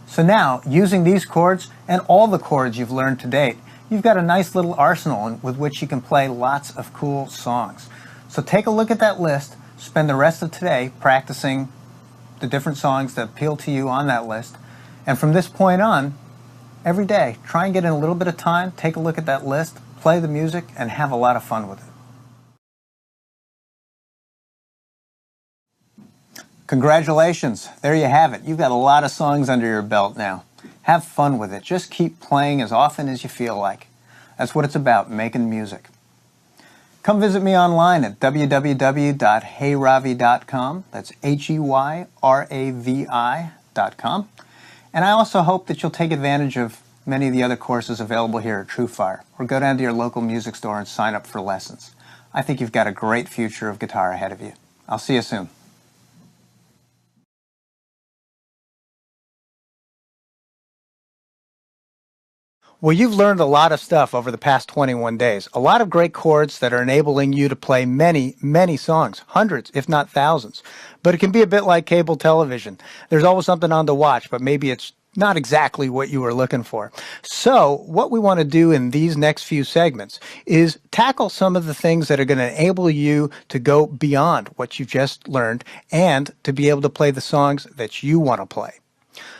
So now, using these chords and all the chords you've learned to date, you've got a nice little arsenal with which you can play lots of cool songs. So take a look at that list, spend the rest of today practicing the different songs that appeal to you on that list, and from this point on, every day, try and get in a little bit of time, take a look at that list, play the music, and have a lot of fun with it. Congratulations, there you have it. You've got a lot of songs under your belt now. Have fun with it. Just keep playing as often as you feel like. That's what it's about, making music. Come visit me online at www.heyravi.com. That's HEYRAVI.com. And I also hope that you'll take advantage of many of the other courses available here at TrueFire, or go down to your local music store and sign up for lessons. I think you've got a great future of guitar ahead of you. I'll see you soon. Well, you've learned a lot of stuff over the past 21 days. A lot of great chords that are enabling you to play many, many songs. Hundreds, if not thousands. But it can be a bit like cable television. There's always something on to watch, but maybe it's not exactly what you were looking for. So what we want to do in these next few segments is tackle some of the things that are going to enable you to go beyond what you've just learned and to be able to play the songs that you want to play.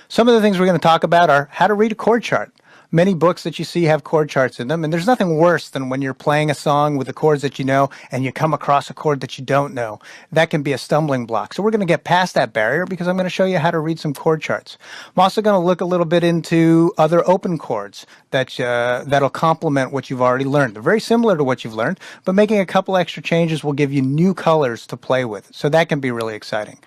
Some of the things we're going to talk about are how to read a chord chart. Many books that you see have chord charts in them, and there's nothing worse than when you're playing a song with the chords that you know and you come across a chord that you don't know. That can be a stumbling block. So we're going to get past that barrier because I'm going to show you how to read some chord charts. I'm also going to look a little bit into other open chords that'll complement what you've already learned. They're very similar to what you've learned, but making a couple extra changes will give you new colors to play with. So that can be really exciting.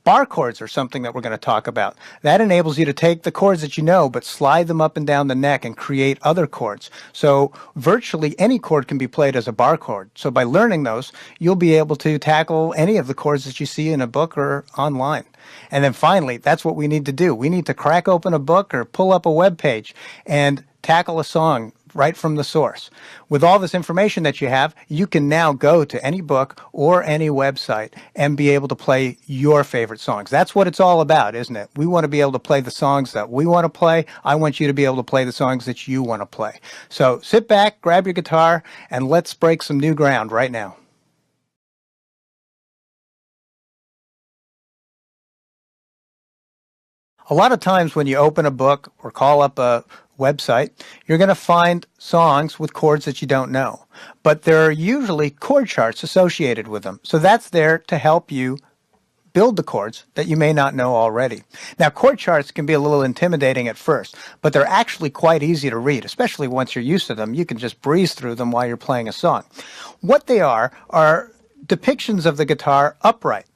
Bar chords are something that we're going to talk about. That enables you to take the chords that you know, but slide them up and down the neck and create other chords. So virtually any chord can be played as a bar chord. So by learning those, you'll be able to tackle any of the chords that you see in a book or online. And then finally, that's what we need to do. We need to crack open a book or pull up a web page and tackle a song right from the source. With all this information that you have, you can now go to any book or any website and be able to play your favorite songs. That's what it's all about, isn't it? We want to be able to play the songs that we want to play. I want you to be able to play the songs that you want to play. So sit back, grab your guitar, and let's break some new ground right now. A lot of times when you open a book or call up a website, you're going to find songs with chords that you don't know. But there are usually chord charts associated with them. So that's there to help you build the chords that you may not know already. Now, chord charts can be a little intimidating at first, but they're actually quite easy to read, especially once you're used to them. You can just breeze through them while you're playing a song. What they are depictions of the guitar upright.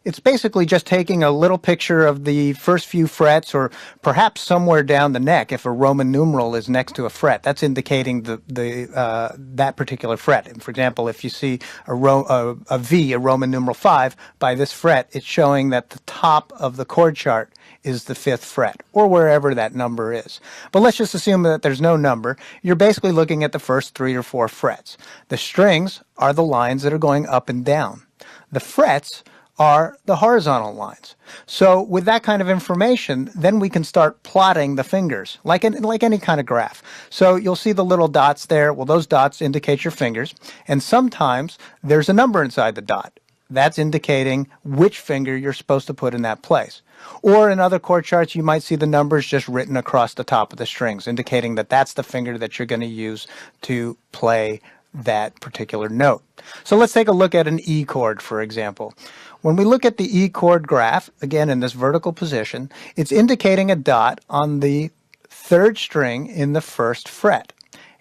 It's basically just taking a little picture of the first few frets, or perhaps somewhere down the neck if a Roman numeral is next to a fret. That's indicating that particular fret. And for example, if you see a V, a Roman numeral 5, by this fret, it's showing that the top of the chord chart is the 5th fret, or wherever that number is. But let's just assume that there's no number. You're basically looking at the first 3 or 4 frets. The strings are the lines that are going up and down. The frets are the horizontal lines. So with that kind of information, then we can start plotting the fingers, like any kind of graph. So you'll see the little dots there. Well, those dots indicate your fingers, and sometimes there's a number inside the dot. That's indicating which finger you're supposed to put in that place. Or in other chord charts, you might see the numbers just written across the top of the strings, indicating that that's the finger that you're going to use to play that particular note. So let's take a look at an E chord, for example. When we look at the E chord graph, again in this vertical position, it's indicating a dot on the 3rd string in the 1st fret,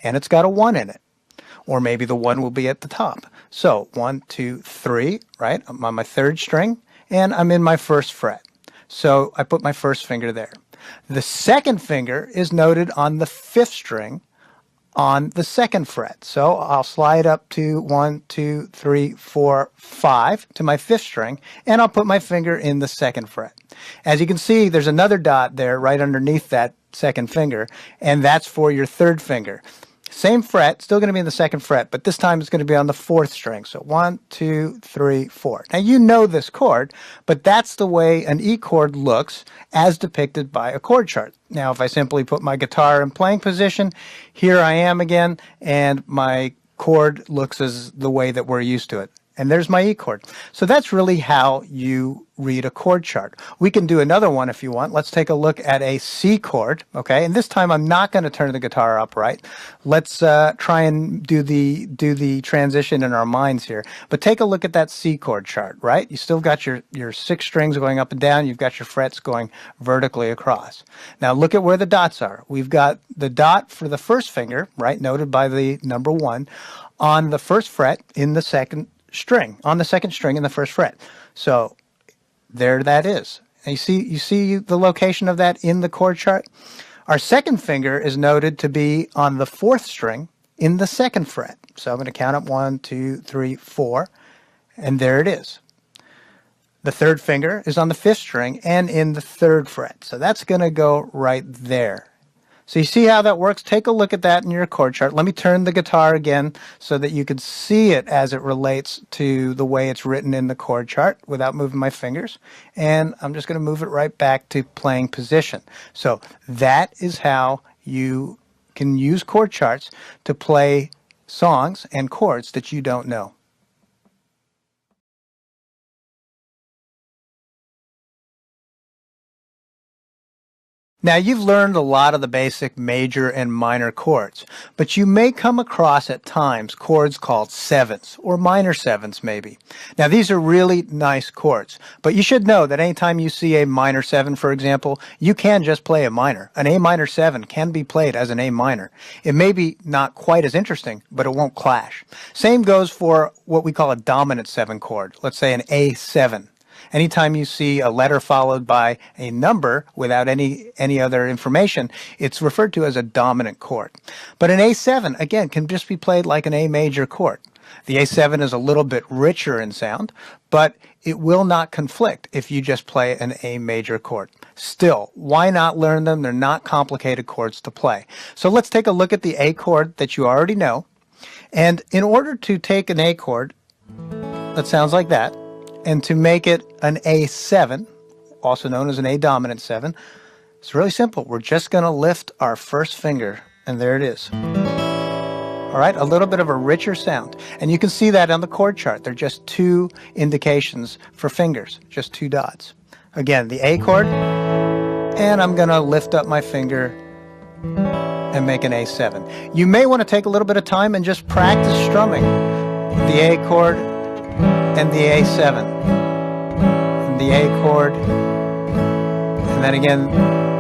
and it's got a 1 in it. Or maybe the 1 will be at the top. So 1, 2, 3, right? I'm on my 3rd string, and I'm in my 1st fret. So I put my 1st finger there. The 2nd finger is noted on the 5th string on the 2nd fret. So I'll slide up to 1, 2, 3, 4, 5 to my 5th string, and I'll put my finger in the 2nd fret. As you can see, there's another dot there right underneath that 2nd finger, and that's for your 3rd finger. Same fret, still going to be in the 2nd fret, but this time it's going to be on the 4th string. So 1, 2, 3, 4. Now you know this chord, but that's the way an E chord looks as depicted by a chord chart. Now if I simply put my guitar in playing position, here I am again, and my chord looks as the way that we're used to it. And there's my E chord. So that's really how you read a chord chart. We can do another one if you want. Let's take a look at a C chord, okay? And this time I'm not going to turn the guitar upright. Let's try and do the transition in our minds here. But take a look at that C chord chart, right? You still got your 6 strings going up and down. You've got your frets going vertically across. Now look at where the dots are. We've got the dot for the 1st finger, right, noted by the number 1, on the 1st fret in the 2nd string, on the 2nd string in the 1st fret. So there that is. And you see the location of that in the chord chart? Our 2nd finger is noted to be on the 4th string in the 2nd fret. So I'm going to count up 1, 2, 3, 4, and there it is. The 3rd finger is on the 5th string and in the 3rd fret. So that's going to go right there. So you see how that works? Take a look at that in your chord chart. Let me turn the guitar again so that you can see it as it relates to the way it's written in the chord chart without moving my fingers. And I'm just going to move it right back to playing position. So that is how you can use chord charts to play songs and chords that you don't know. Now you've learned a lot of the basic major and minor chords, but you may come across at times chords called 7ths, or minor 7ths maybe. Now these are really nice chords, but you should know that anytime you see a minor 7, for example, you can just play a minor. An A minor 7 can be played as an A minor. It may be not quite as interesting, but it won't clash. Same goes for what we call a dominant 7 chord, let's say an A7. Anytime you see a letter followed by a number without any other information, it's referred to as a dominant chord. But an A7, again, can just be played like an A major chord. The A7 is a little bit richer in sound, but it will not conflict if you just play an A major chord. Still, why not learn them? They're not complicated chords to play. So let's take a look at the A chord that you already know. And in order to take an A chord that sounds like that, and to make it an A7, also known as an A dominant 7, it's really simple. We're just going to lift our first finger, and there it is. All right, a little bit of a richer sound. And you can see that on the chord chart. They're just two indications for fingers, just two dots. Again, the A chord, and I'm going to lift up my finger and make an A7. You may want to take a little bit of time and just practice strumming the A chord and the A7. And the A chord, and then again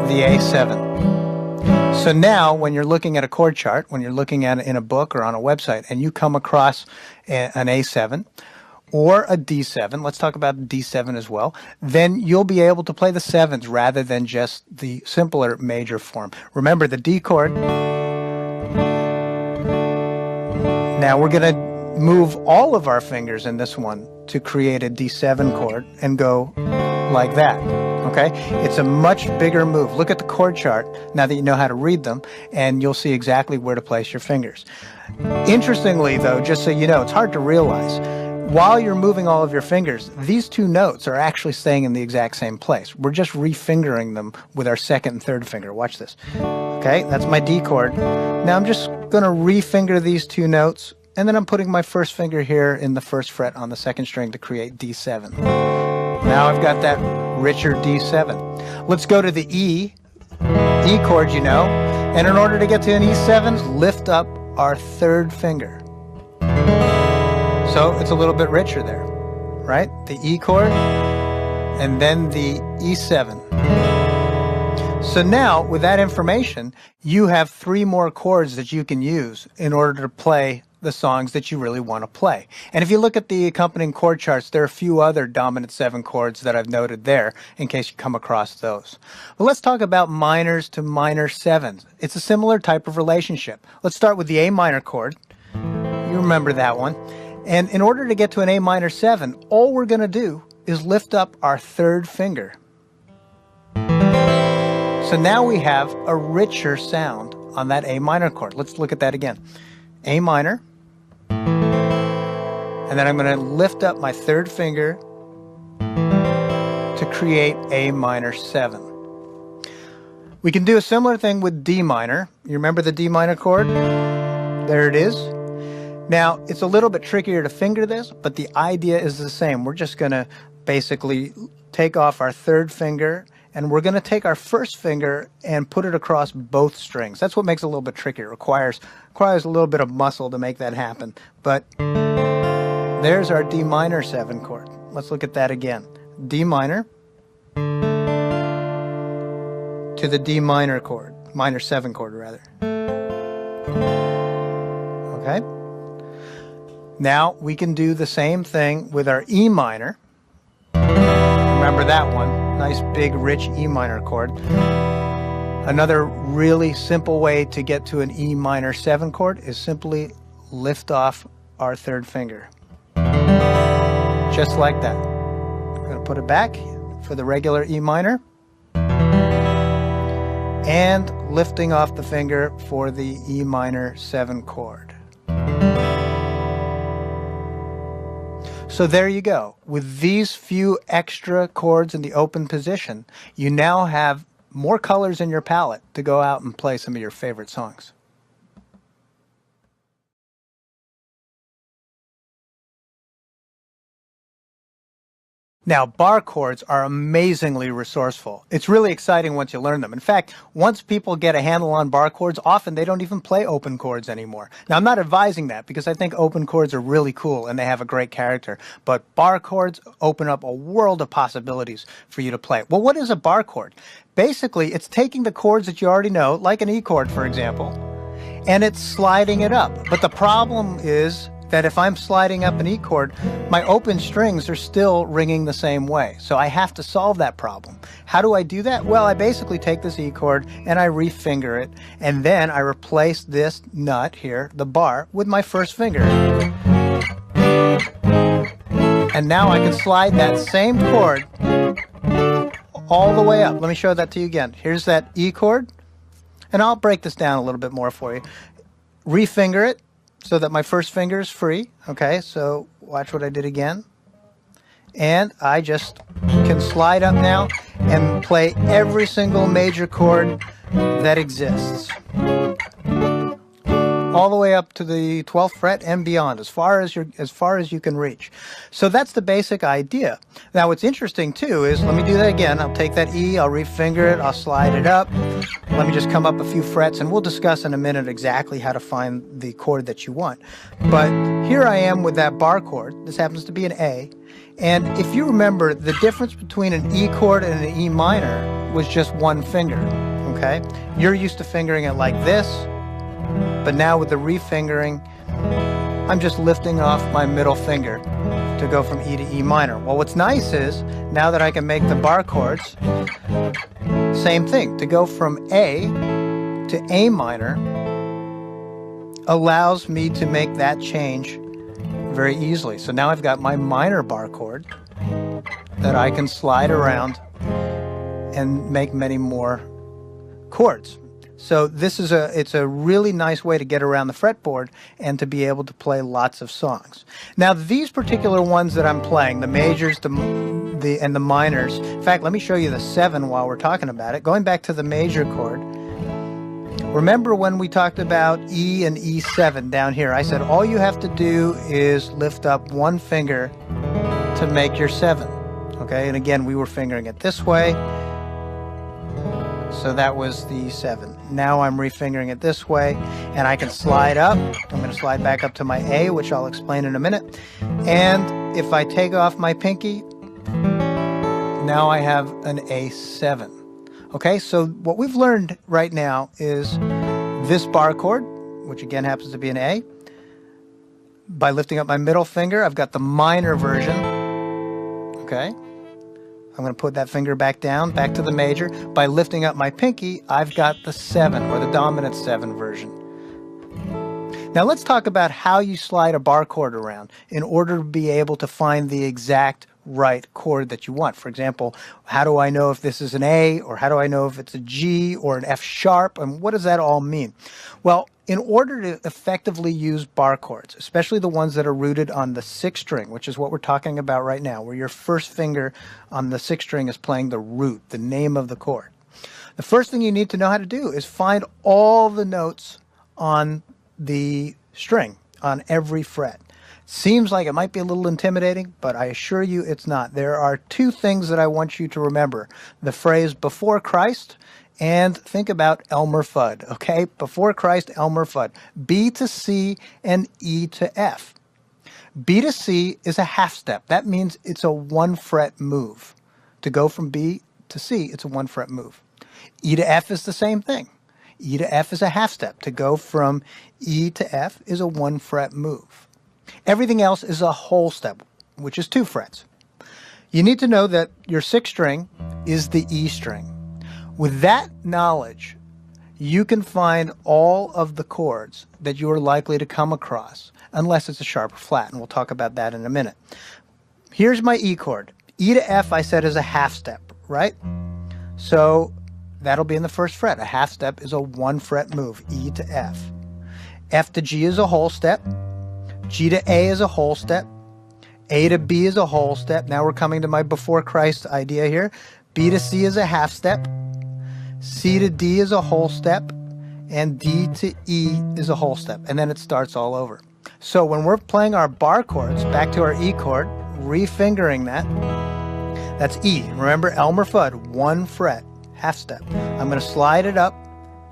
the A7. So now when you're looking at a chord chart, when you're looking at it in a book or on a website, and you come across an A7 or a D7, let's talk about D7 as well, then you'll be able to play the sevens rather than just the simpler major form. Remember the D chord. Now we're going to move all of our fingers in this one to create a D7 chord and go like that. Okay, it's a much bigger move. Look at the chord chart now that you know how to read them, and you'll see exactly where to place your fingers. Interestingly, though, just so you know, it's hard to realize, while you're moving all of your fingers, these two notes are actually staying in the exact same place. We're just refingering them with our second and third finger. Watch this. Okay, that's my D chord. Now I'm just going to refinger these two notes, and then I'm putting my first finger here in the first fret on the second string to create D7. Now I've got that richer D7. Let's go to the E chord, you know, and in order to get to an E7, lift up our third finger. So it's a little bit richer there, right? The E chord and then the E7. So now with that information, you have three more chords that you can use in order to play the songs that you really want to play. And if you look at the accompanying chord charts, there are a few other dominant 7 chords that I've noted there in case you come across those. But let's talk about minors to minor 7s. It's a similar type of relationship. Let's start with the A minor chord. You remember that one. And in order to get to an A minor 7, all we're going to do is lift up our third finger. So now we have a richer sound on that A minor chord. Let's look at that again. A minor, and then I'm going to lift up my third finger to create A minor 7. We can do a similar thing with D minor. You remember the D minor chord? There it is. Now, it's a little bit trickier to finger this, but the idea is the same. We're just going to basically take off our third finger, and we're going to take our first finger and put it across both strings. That's what makes it a little bit trickier. It requires a little bit of muscle to make that happen. But there's our D minor 7 chord. Let's look at that again. D minor to the D minor chord, minor 7 chord rather. Okay? Now we can do the same thing with our E minor. Remember that one. Nice big rich E minor chord. Another really simple way to get to an E minor 7 chord is simply lift off our third finger. Just like that. I'm going to put it back for the regular E minor. And lifting off the finger for the E minor 7 chord. So there you go. With these few extra chords in the open position, you now have more colors in your palette to go out and play some of your favorite songs. Now, bar chords are amazingly resourceful. It's really exciting once you learn them. In fact, once people get a handle on bar chords, often they don't even play open chords anymore. Now, I'm not advising that because I think open chords are really cool and they have a great character. But bar chords open up a world of possibilities for you to play. Well, what is a bar chord? Basically, it's taking the chords that you already know, like an E chord, for example, and it's sliding it up. But the problem is that if I'm sliding up an E chord, my open strings are still ringing the same way. So I have to solve that problem. How do I do that? Well, I basically take this E chord and I refinger it, and then I replace this nut here, the bar, with my first finger. And now I can slide that same chord all the way up. Let me show that to you again. Here's that E chord, and I'll break this down a little bit more for you. Refinger it so that my first finger is free. Okay, so watch what I did again. And I just can slide up now and play every single major chord that exists, all the way up to the 12th fret and beyond, as far as you can reach. So that's the basic idea. Now what's interesting too is, let me do that again. I'll take that E, I'll refinger it, I'll slide it up. Let me just come up a few frets, and we'll discuss in a minute exactly how to find the chord that you want. But here I am with that bar chord. This happens to be an A. And if you remember, the difference between an E chord and an E minor was just one finger, okay? You're used to fingering it like this, but now with the refingering, I'm just lifting off my middle finger to go from E to E minor. Well, what's nice is, now that I can make the bar chords, same thing. To go from A to A minor allows me to make that change very easily. So now I've got my minor bar chord that I can slide around and make many more chords. So this is it's a really nice way to get around the fretboard and to be able to play lots of songs. Now these particular ones that I'm playing, the majors, and the minors. In fact, let me show you the 7 while we're talking about it. Going back to the major chord, remember when we talked about E and E7 down here? I said all you have to do is lift up one finger to make your 7. Okay, and again, we were fingering it this way. So that was the 7. Now I'm refingering it this way, and I can slide up. I'm going to slide back up to my A, which I'll explain in a minute. And if I take off my pinky, now I have an A7. Okay, so what we've learned right now is this bar chord, which again happens to be an A. By lifting up my middle finger, I've got the minor version. Okay. I'm going to put that finger back down, back to the major. By lifting up my pinky, I've got the 7, or the dominant 7 version. Now let's talk about how you slide a bar chord around in order to be able to find the exact right chord that you want. For example, how do I know if this is an A, or how do I know if it's a G or an F sharp, and what does that all mean? Well, in order to effectively use bar chords, especially the ones that are rooted on the 6th string, which is what we're talking about right now, where your first finger on the 6th string is playing the root, the name of the chord. The first thing you need to know how to do is find all the notes on the string, on every fret. Seems like it might be a little intimidating, but I assure you it's not. There are 2 things that I want you to remember. The phrase before Christ, and think about Elmer Fudd, okay? Before Christ, Elmer Fudd. B to C and E to F. B to C is a half step. That means it's a 1 fret move. To go from B to C, it's a 1 fret move. E to F is the same thing. E to F is a half step. To go from E to F is a 1 fret move. Everything else is a whole step, which is 2 frets. You need to know that your 6th string is the E string. With that knowledge, you can find all of the chords that you are likely to come across, unless it's a sharp or flat, and we'll talk about that in a minute. Here's my E chord. E to F, I said, is a half step, right? So that'll be in the 1st fret. A half step is a 1 fret move, E to F. F to G is a whole step. G to A is a whole step. A to B is a whole step. Now we're coming to my before Christ idea here. B to C is a half step. C to D is a whole step, and D to E is a whole step, and then it starts all over. So when we're playing our bar chords, back to our E chord, refingering that, that's E. Remember Elmer Fudd, 1 fret, half step. I'm going to slide it up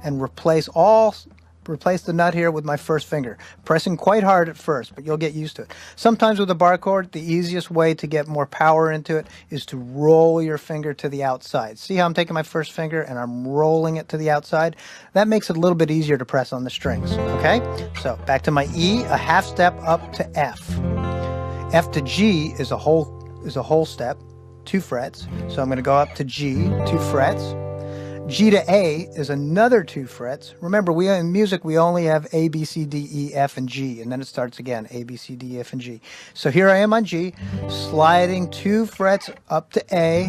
and replace the nut here with my first finger, pressing quite hard at first, but you'll get used to it. Sometimes with a bar chord, the easiest way to get more power into it is to roll your finger to the outside. See how I'm taking my first finger and I'm rolling it to the outside? That makes it a little bit easier to press on the strings, okay? So back to my E, a half step up to F. F to G is a whole step, 2 frets. So I'm going to go up to G, 2 frets. G to A is another 2 frets. Remember, in music, we only have A, B, C, D, E, F, and G, and then it starts again, A, B, C, D, E, F, and G. So here I am on G, sliding 2 frets up to A.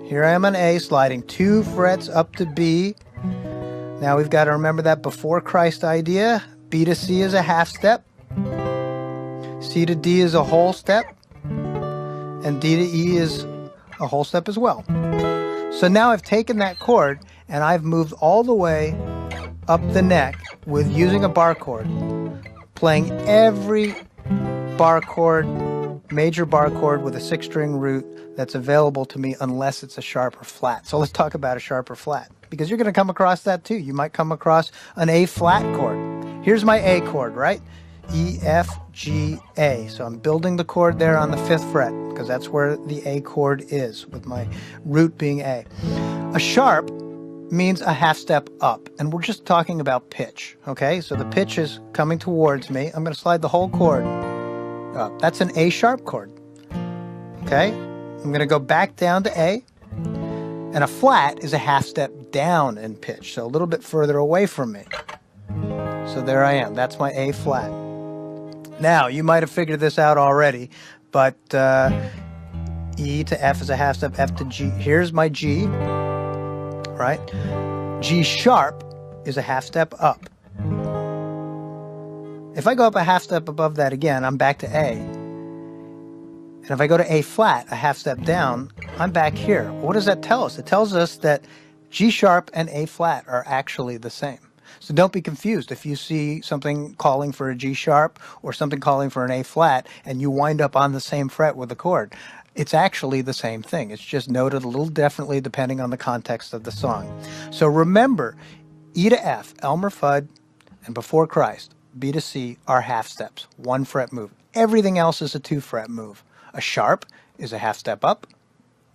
Here I am on A, sliding 2 frets up to B. Now we've got to remember that before Christ idea. B to C is a half step. C to D is a whole step. And D to E is a whole step as well. So now I've taken that chord and I've moved all the way up the neck with using a bar chord, playing every bar chord, major bar chord with a 6-string root that's available to me unless it's a sharp or flat. So let's talk about a sharp or flat, because you're going to come across that too. You might come across an A flat chord. Here's my A chord, right? E, F, G, A. So I'm building the chord there on the 5th fret because that's where the A chord is, with my root being A. A sharp means a half step up, and we're just talking about pitch, okay? So the pitch is coming towards me. I'm going to slide the whole chord up. That's an A sharp chord, okay? I'm going to go back down to A, and a flat is a half step down in pitch, so a little bit further away from me. So there I am. That's my A flat. Now, you might have figured this out already, but E to F is a half step, F to G. Here's my G, right? G sharp is a half step up. If I go up a half step above that again, I'm back to A. And if I go to A flat, a half step down, I'm back here. What does that tell us? It tells us that G sharp and A flat are actually the same. So don't be confused if you see something calling for a G sharp or something calling for an A flat and you wind up on the same fret with the chord. It's actually the same thing. It's just noted a little differently depending on the context of the song. So remember, E to F, Elmer Fudd, and before Christ, B to C are half steps, 1 fret move. Everything else is a 2 fret move. A sharp is a half step up,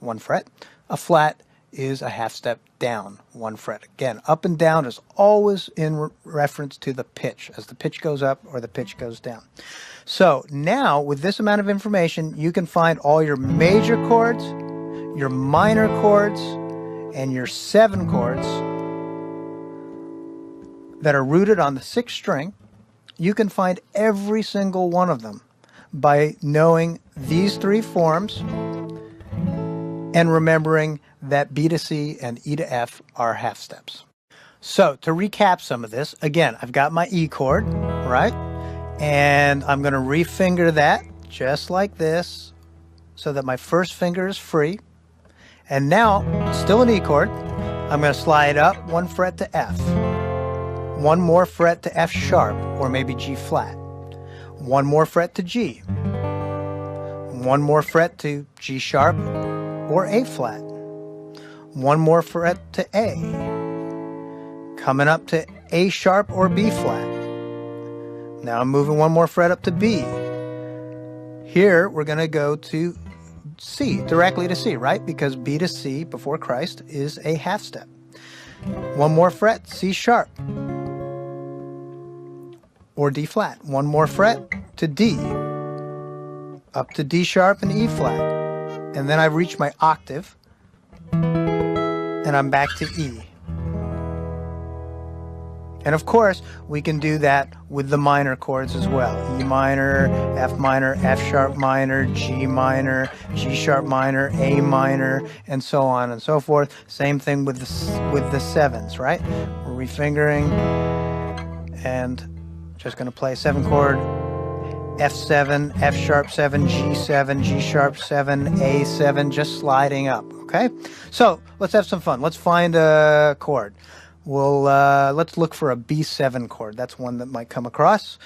1 fret. A flat is a half step down, 1 fret. Again, up and down is always in reference to the pitch, as the pitch goes up or the pitch goes down. So now, with this amount of information, you can find all your major chords, your minor chords, and your 7 chords that are rooted on the 6th string. You can find every single one of them by knowing these 3 forms and remembering that B to C and E to F are half steps. So to recap some of this, again, I've got my E chord, right? And I'm going to refinger that just like this so that my first finger is free. And now, still an E chord, I'm going to slide up 1 fret to F, 1 more fret to F sharp or maybe G flat, 1 more fret to G, 1 more fret to G sharp or A flat, 1 more fret to A, coming up to A sharp or B flat. Now I'm moving 1 more fret up to B. Here we're going to go to C, directly to C, right? Because B to C before Christ is a half step. 1 more fret, C sharp or D flat. 1 more fret to D, up to D sharp and E flat. And then I've reached my octave, and I'm back to E. And of course, we can do that with the minor chords as well. E minor, F sharp minor, G minor, G sharp minor, A minor, and so on and so forth. Same thing with the 7s, right? We're refingering and just going to play a 7 chord, F7, F sharp 7, G7, G sharp 7, A7, just sliding up, okay? So let's have some fun. Let's find a chord. Let's look for a B7 chord. That's one that might come across,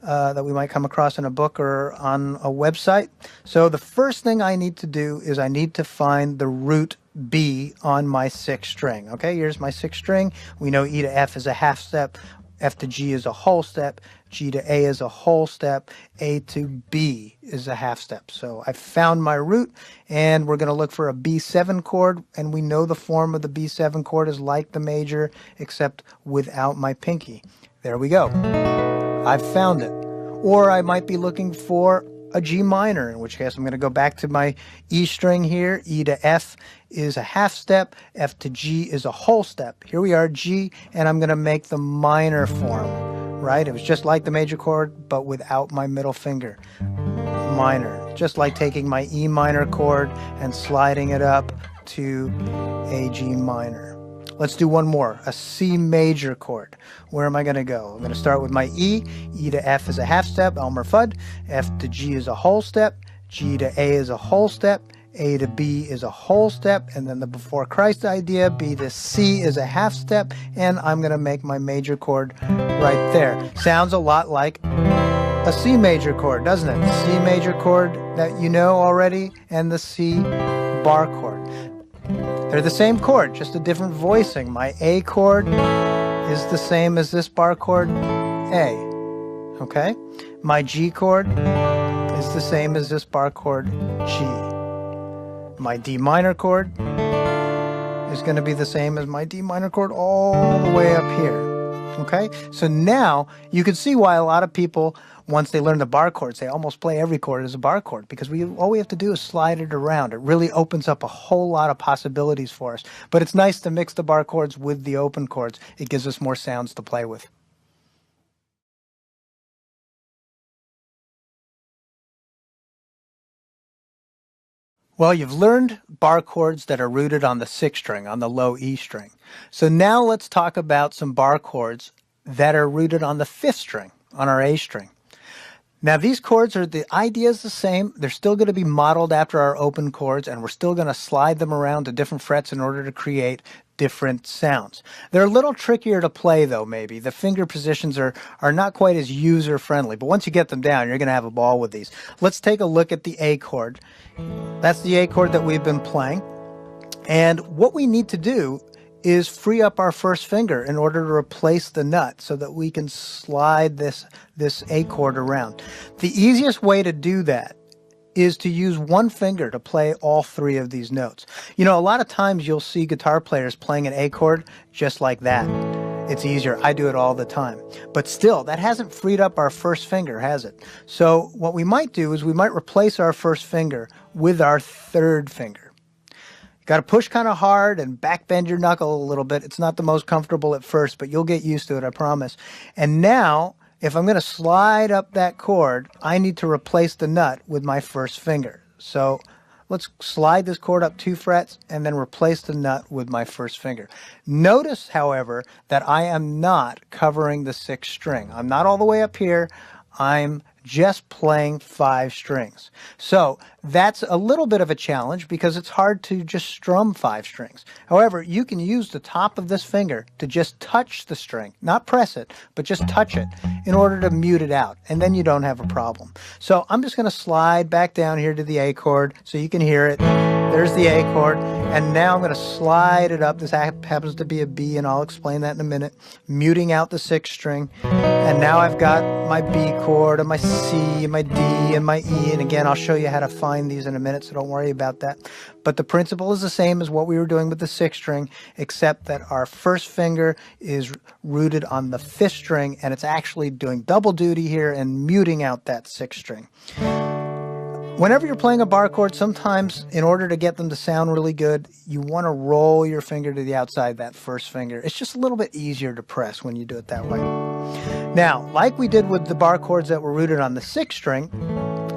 that we might come across in a book or on a website. So the first thing I need to do is I need to find the root B on my 6th string. Okay, here's my 6th string. We know E to F is a half step, F to G is a whole step, G to A is a whole step, A to B is a half step. So I found my root, and we're going to look for a B7 chord, and we know the form of the B7 chord is like the major, except without my pinky. There we go. I've found it. Or I might be looking for a G minor, in which case I'm going to go back to my E string here. E to F is a half step. F to G is a whole step. Here we are, G, and I'm going to make the minor form, right? It was just like the major chord, but without my middle finger. Minor. Just like taking my E minor chord and sliding it up to a G minor. Let's do one more, a C major chord. Where am I going to go? I'm going to start with my E. E to F is a half step, Elmer Fudd. F to G is a whole step. G to A is a whole step. A to B is a whole step. And then the before Christ idea, B to C is a half step. And I'm going to make my major chord right there. Sounds a lot like a C major chord, doesn't it? C major chord that you know already, and the C bar chord. They're the same chord, just a different voicing. My A chord is the same as this bar chord, A. Okay? My G chord is the same as this bar chord, G. My D minor chord is going to be the same as my D minor chord all the way up here. Okay? So now you can see why a lot of people, once they learn the bar chords, they almost play every chord as a bar chord, because all we have to do is slide it around. It really opens up a whole lot of possibilities for us. But it's nice to mix the bar chords with the open chords. It gives us more sounds to play with. Well, you've learned bar chords that are rooted on the sixth string, on the low E string. So now let's talk about some bar chords that are rooted on the fifth string, on our A string. Now these chords the idea is the same. They're still going to be modeled after our open chords, and we're still going to slide them around to different frets in order to create different sounds. They're a little trickier to play though, maybe. The finger positions are not quite as user friendly, but once you get them down, you're going to have a ball with these. Let's take a look at the A chord. That's the A chord that we've been playing. And what we need to do is free up our first finger in order to replace the nut so that we can slide this A chord around. The easiest way to do that is to use one finger to play all three of these notes. You know, a lot of times you'll see guitar players playing an A chord just like that. It's easier. I do it all the time. But still, that hasn't freed up our first finger, has it? So what we might do is we might replace our first finger with our third finger. You got to push kind of hard and back bend your knuckle a little bit. It's not the most comfortable at first, but you'll get used to it, I promise. And now, if I'm going to slide up that chord, I need to replace the nut with my first finger. So let's slide this chord up 2 frets and then replace the nut with my first finger. Notice, however, that I am not covering the 6th string. I'm not all the way up here. I'm just playing 5 strings. So that's a little bit of a challenge because it's hard to just strum 5 strings. However, you can use the top of this finger to just touch the string, not press it, but just touch it in order to mute it out, and then you don't have a problem. So I'm just going to slide back down here to the A chord so you can hear it. There's the A chord, and now I'm going to slide it up. This happens to be a B, and I'll explain that in a minute. Muting out the 6th string, and now I've got my B chord and my C and my D and my E, and again, I'll show you how to find these in a minute, so don't worry about that. But the principle is the same as what we were doing with the 6th string, except that our first finger is rooted on the 5th string, and it's actually doing double duty here and muting out that 6th string. Whenever you're playing a bar chord, sometimes in order to get them to sound really good, you want to roll your finger to the outside of that first finger. It's just a little bit easier to press when you do it that way. Now, like we did with the bar chords that were rooted on the 6th string,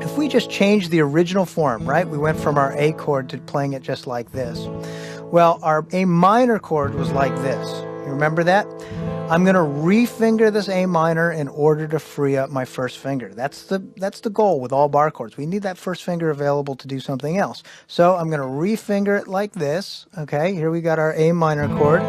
if we just change the original form, right? We went from our A chord to playing it just like this. Well, our A minor chord was like this. You remember that? I'm going to re-finger this A minor in order to free up my first finger. That's the goal with all bar chords. We need that first finger available to do something else. So I'm going to re-finger it like this. Okay, here we got our A minor chord.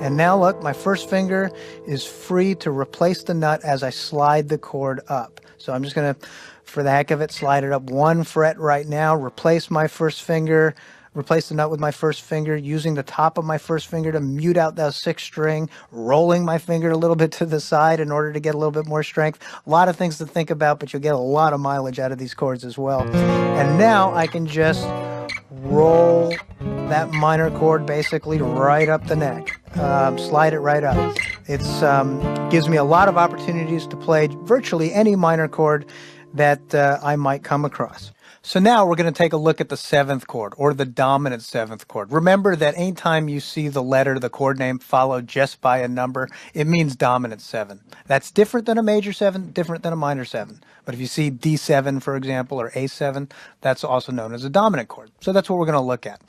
And now look, my first finger is free to replace the nut as I slide the chord up. So I'm just going to, for the heck of it, slide it up 1 fret right now, replace my first finger, replace the nut with my first finger, using the top of my first finger to mute out that 6th string, rolling my finger a little bit to the side in order to get a little bit more strength. A lot of things to think about, but you'll get a lot of mileage out of these chords as well. And now I can just roll that minor chord basically right up the neck. Slide it right up. It gives me a lot of opportunities to play virtually any minor chord that I might come across. So now we're going to take a look at the 7th chord, or the dominant 7th chord. Remember that anytime you see the letter, the chord name, followed just by a number, it means dominant 7. That's different than a major 7, different than a minor 7. But if you see D7, for example, or A7, that's also known as a dominant chord. So that's what we're going to look at.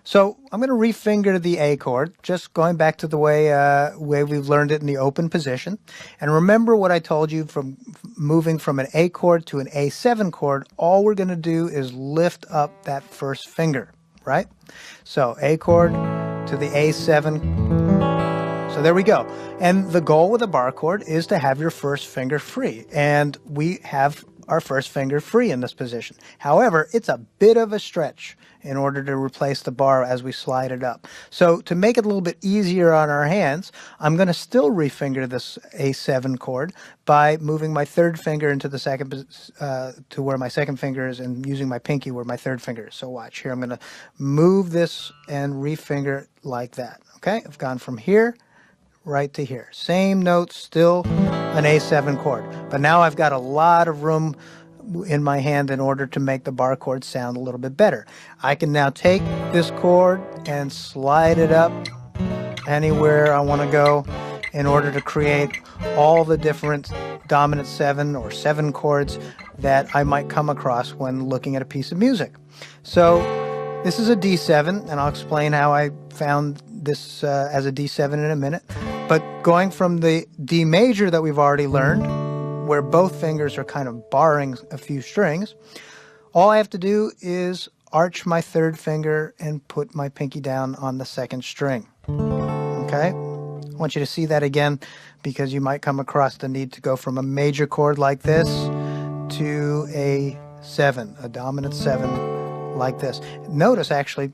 So I'm going to refinger the A chord, just going back to the way we've learned it in the open position. And remember what I told you, from moving from an A chord to an A7 chord, all we're going to do is lift up that first finger, right? So A chord to the A7. So there we go. And the goal with a bar chord is to have your first finger free. And we have our first finger free in this position. However, it's a bit of a stretch in order to replace the bar as we slide it up. So to make it a little bit easier on our hands, I'm going to still refinger this A7 chord by moving my third finger into the second, to where my second finger is, and using my pinky where my third finger is. So watch here, I'm going to move this and refinger like that. Okay, I've gone from here right to here. Same note, still an A7 chord. But now I've got a lot of room in my hand in order to make the bar chord sound a little bit better. I can now take this chord and slide it up anywhere I want to go in order to create all the different dominant 7 or 7 chords that I might come across when looking at a piece of music. So this is a D7, and I'll explain how I found this as a D7 in a minute. But going from the D major that we've already learned, where both fingers are kind of barring a few strings, all I have to do is arch my third finger and put my pinky down on the second string. Okay? I want you to see that again, because you might come across the need to go from a major chord like this to a 7, a dominant 7 like this. Notice actually,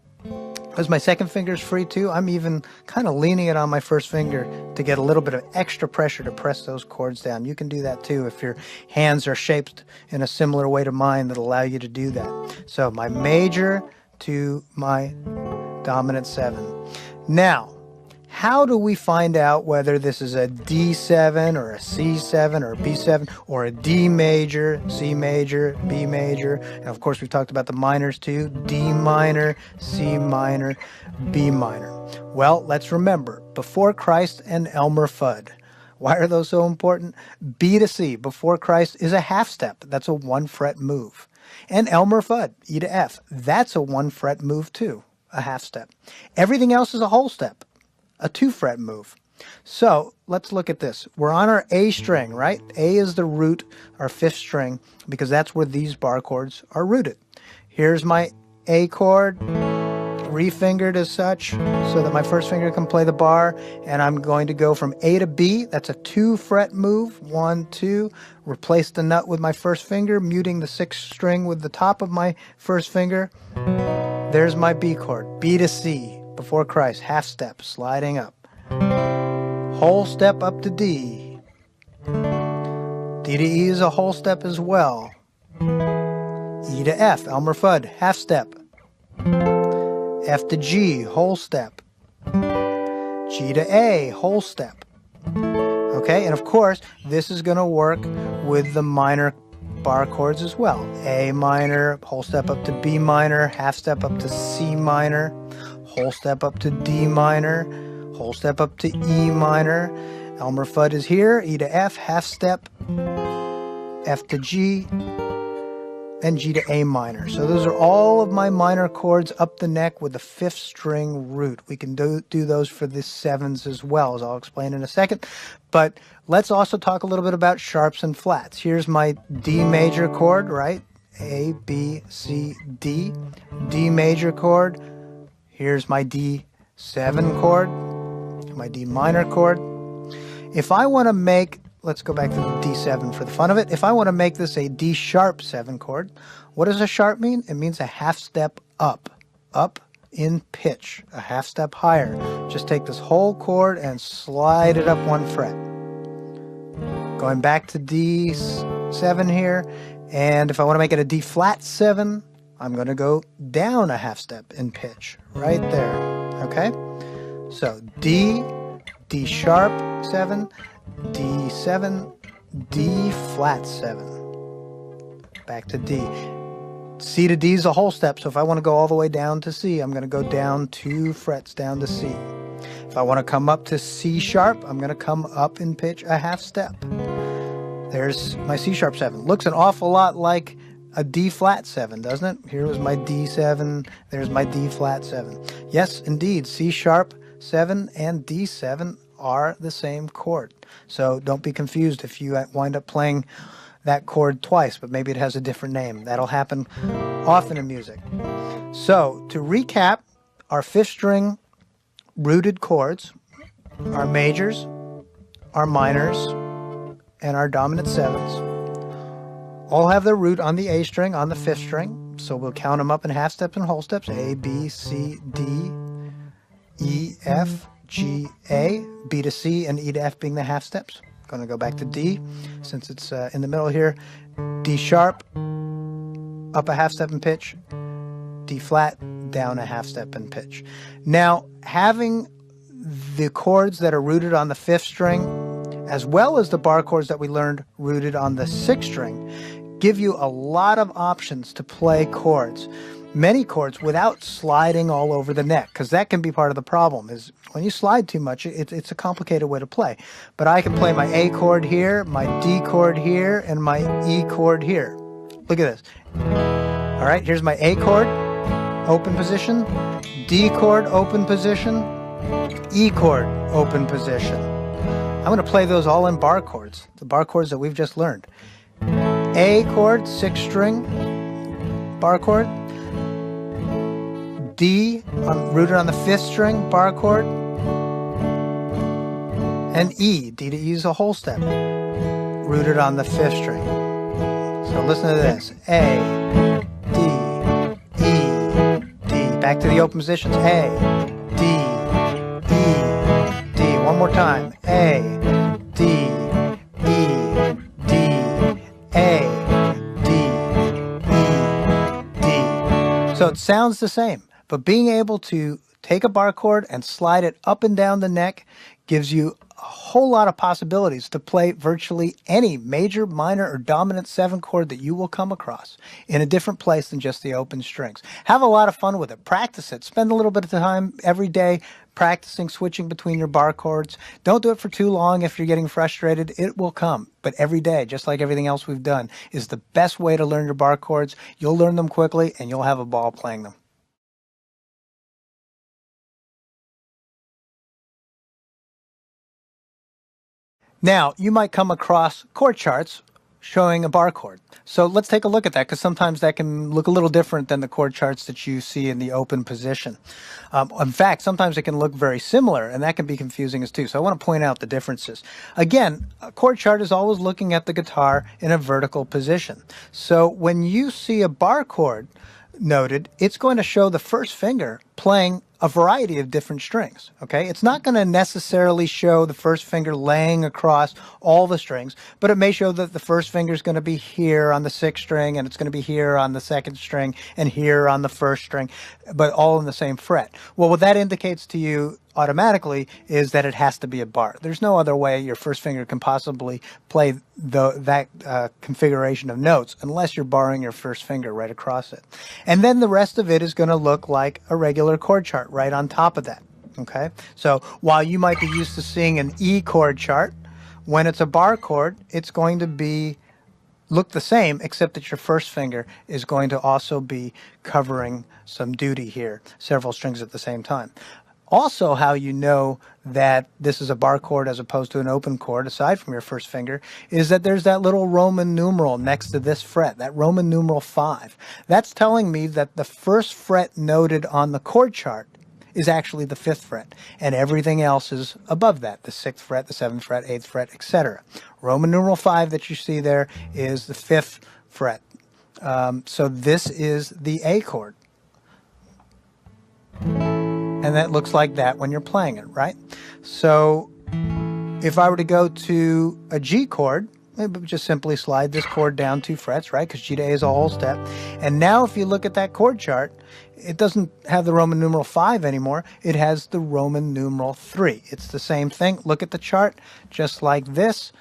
as my second finger is free too, I'm even kind of leaning it on my first finger to get a little bit of extra pressure to press those chords down. You can do that too if your hands are shaped in a similar way to mine that allow you to do that. So my major to my dominant 7. Now, how do we find out whether this is a D7 or a C7 or a B7 or a D major, C major, B major? And of course, we've talked about the minors too. D minor, C minor, B minor. Well, let's remember, before Christ and Elmer Fudd. Why are those so important? B to C, before Christ, is a half step. That's a 1-fret move. And Elmer Fudd, E to F, that's a 1-fret move too, a half step. Everything else is a whole step, a 2-fret move. So let's look at this. We're on our A string, right? A is the root, our 5th string, because that's where these bar chords are rooted. Here's my A chord, refingered as such, so that my first finger can play the bar, and I'm going to go from A to B. That's a 2-fret move, 1, 2, replace the nut with my first finger, muting the 6th string with the top of my first finger. There's my B chord, B to C. Before Christ, half step, sliding up. Whole step up to D. D to E is a whole step as well. E to F, Elmer Fudd, half step. F to G, whole step. G to A, whole step. Okay, and of course, this is going to work with the minor bar chords as well. A minor, whole step up to B minor, half step up to C minor, whole step up to D minor, whole step up to E minor. Elmer Fudd is here, E to F, half step, F to G, and G to A minor. So those are all of my minor chords up the neck with the 5th string root. We can do those for the 7s as well, as I'll explain in a second. But let's also talk a little bit about sharps and flats. Here's my D major chord, right? A, B, C, D. D major chord. Here's my D7 chord, my D minor chord. If I want to make, let's go back to the D7 for the fun of it. If I want to make this a D sharp 7 chord, what does a sharp mean? It means a half step up in pitch, a half step higher. Just take this whole chord and slide it up 1 fret. Going back to D7 here, and if I want to make it a D flat 7, I'm going to go down a half step in pitch, right there, okay? So D, D sharp 7, D7, D flat 7. back to D. C to D is a whole step, so if I want to go all the way down to C, I'm going to go down 2 frets down to C. If I want to come up to C sharp, I'm going to come up in pitch a half step. There's my C sharp 7. Looks an awful lot like a D flat 7, doesn't it? Here was my D7, there's my D flat 7. Yes, indeed, C sharp 7 and D7 are the same chord. So don't be confused if you wind up playing that chord twice, but maybe it has a different name. That'll happen often in music. So to recap, our 5th string rooted chords, our majors, our minors, and our dominant 7s all have their root on the A string, on the 5th string. So we'll count them up in half steps and whole steps. A, B, C, D, E, F, G, A, B to C, and E to F being the half steps. Going to go back to D since it's in the middle here. D sharp, up a half step in pitch. D flat, down a half step in pitch. Now, having the chords that are rooted on the 5th string, as well as the bar chords that we learned rooted on the 6th string, give you a lot of options to play chords. Many chords without sliding all over the neck, because that can be part of the problem. Is when you slide too much, it's a complicated way to play. But I can play my A chord here, my D chord here, and my E chord here. Look at this. All right, here's my A chord, open position, D chord, open position, E chord, open position. I'm going to play those all in bar chords, the bar chords that we've just learned. A chord, 6th string, bar chord. D, rooted on the 5th string, bar chord. And E, D to E is a whole step, rooted on the 5th string. So listen to this. A, D, E, D. Back to the open positions. A, D, E, D. One more time. A, D, E, D, A, D, E, D. So it sounds the same. But being able to take a bar chord and slide it up and down the neck gives you a whole lot of possibilities to play virtually any major, minor, or dominant 7 chord that you will come across in a different place than just the open strings. Have a lot of fun with it. Practice it. Spend a little bit of time every day practicing switching between your bar chords. Don't do it for too long if you're getting frustrated. It will come. But every day, just like everything else we've done, is the best way to learn your bar chords. You'll learn them quickly and you'll have a ball playing them. Now, you might come across chord charts showing a bar chord. So let's take a look at that, because sometimes that can look a little different than the chord charts that you see in the open position. In fact, sometimes it can look very similar, and that can be confusing as too. So I want to point out the differences. Again, a chord chart is always looking at the guitar in a vertical position. So when you see a bar chord noted, it's going to show the first finger playing a variety of different strings, okay? It's not going to necessarily show the first finger laying across all the strings, but it may show that the first finger is going to be here on the 6th string, and it's going to be here on the 2nd string, and here on the 1st string, but all in the same fret. Well, what that indicates to you automatically is that it has to be a bar. There's no other way your first finger can possibly play that configuration of notes unless you're barring your first finger right across it. And then the rest of it is going to look like a regular chord chart right on top of that. Okay, so while you might be used to seeing an E chord chart, when it's a bar chord, it's going to look the same, except that your first finger is going to also be covering some duty here, several strings at the same time. Also, how you know that this is a bar chord as opposed to an open chord, aside from your first finger, is that there's that little Roman numeral next to this fret, that Roman numeral 5. That's telling me that the first fret noted on the chord chart is actually the 5th fret, and everything else is above that, the 6th fret, the 7th fret, 8th fret, etc. Roman numeral 5 that you see there is the 5th fret. So this is the A chord. And that looks like that when you're playing it, right? So if I were to go to a G chord, I would just simply slide this chord down 2 frets, right? Because G to A is a whole step. And now if you look at that chord chart, it doesn't have the Roman numeral 5 anymore. It has the Roman numeral 3. It's the same thing. Look at the chart, just like this.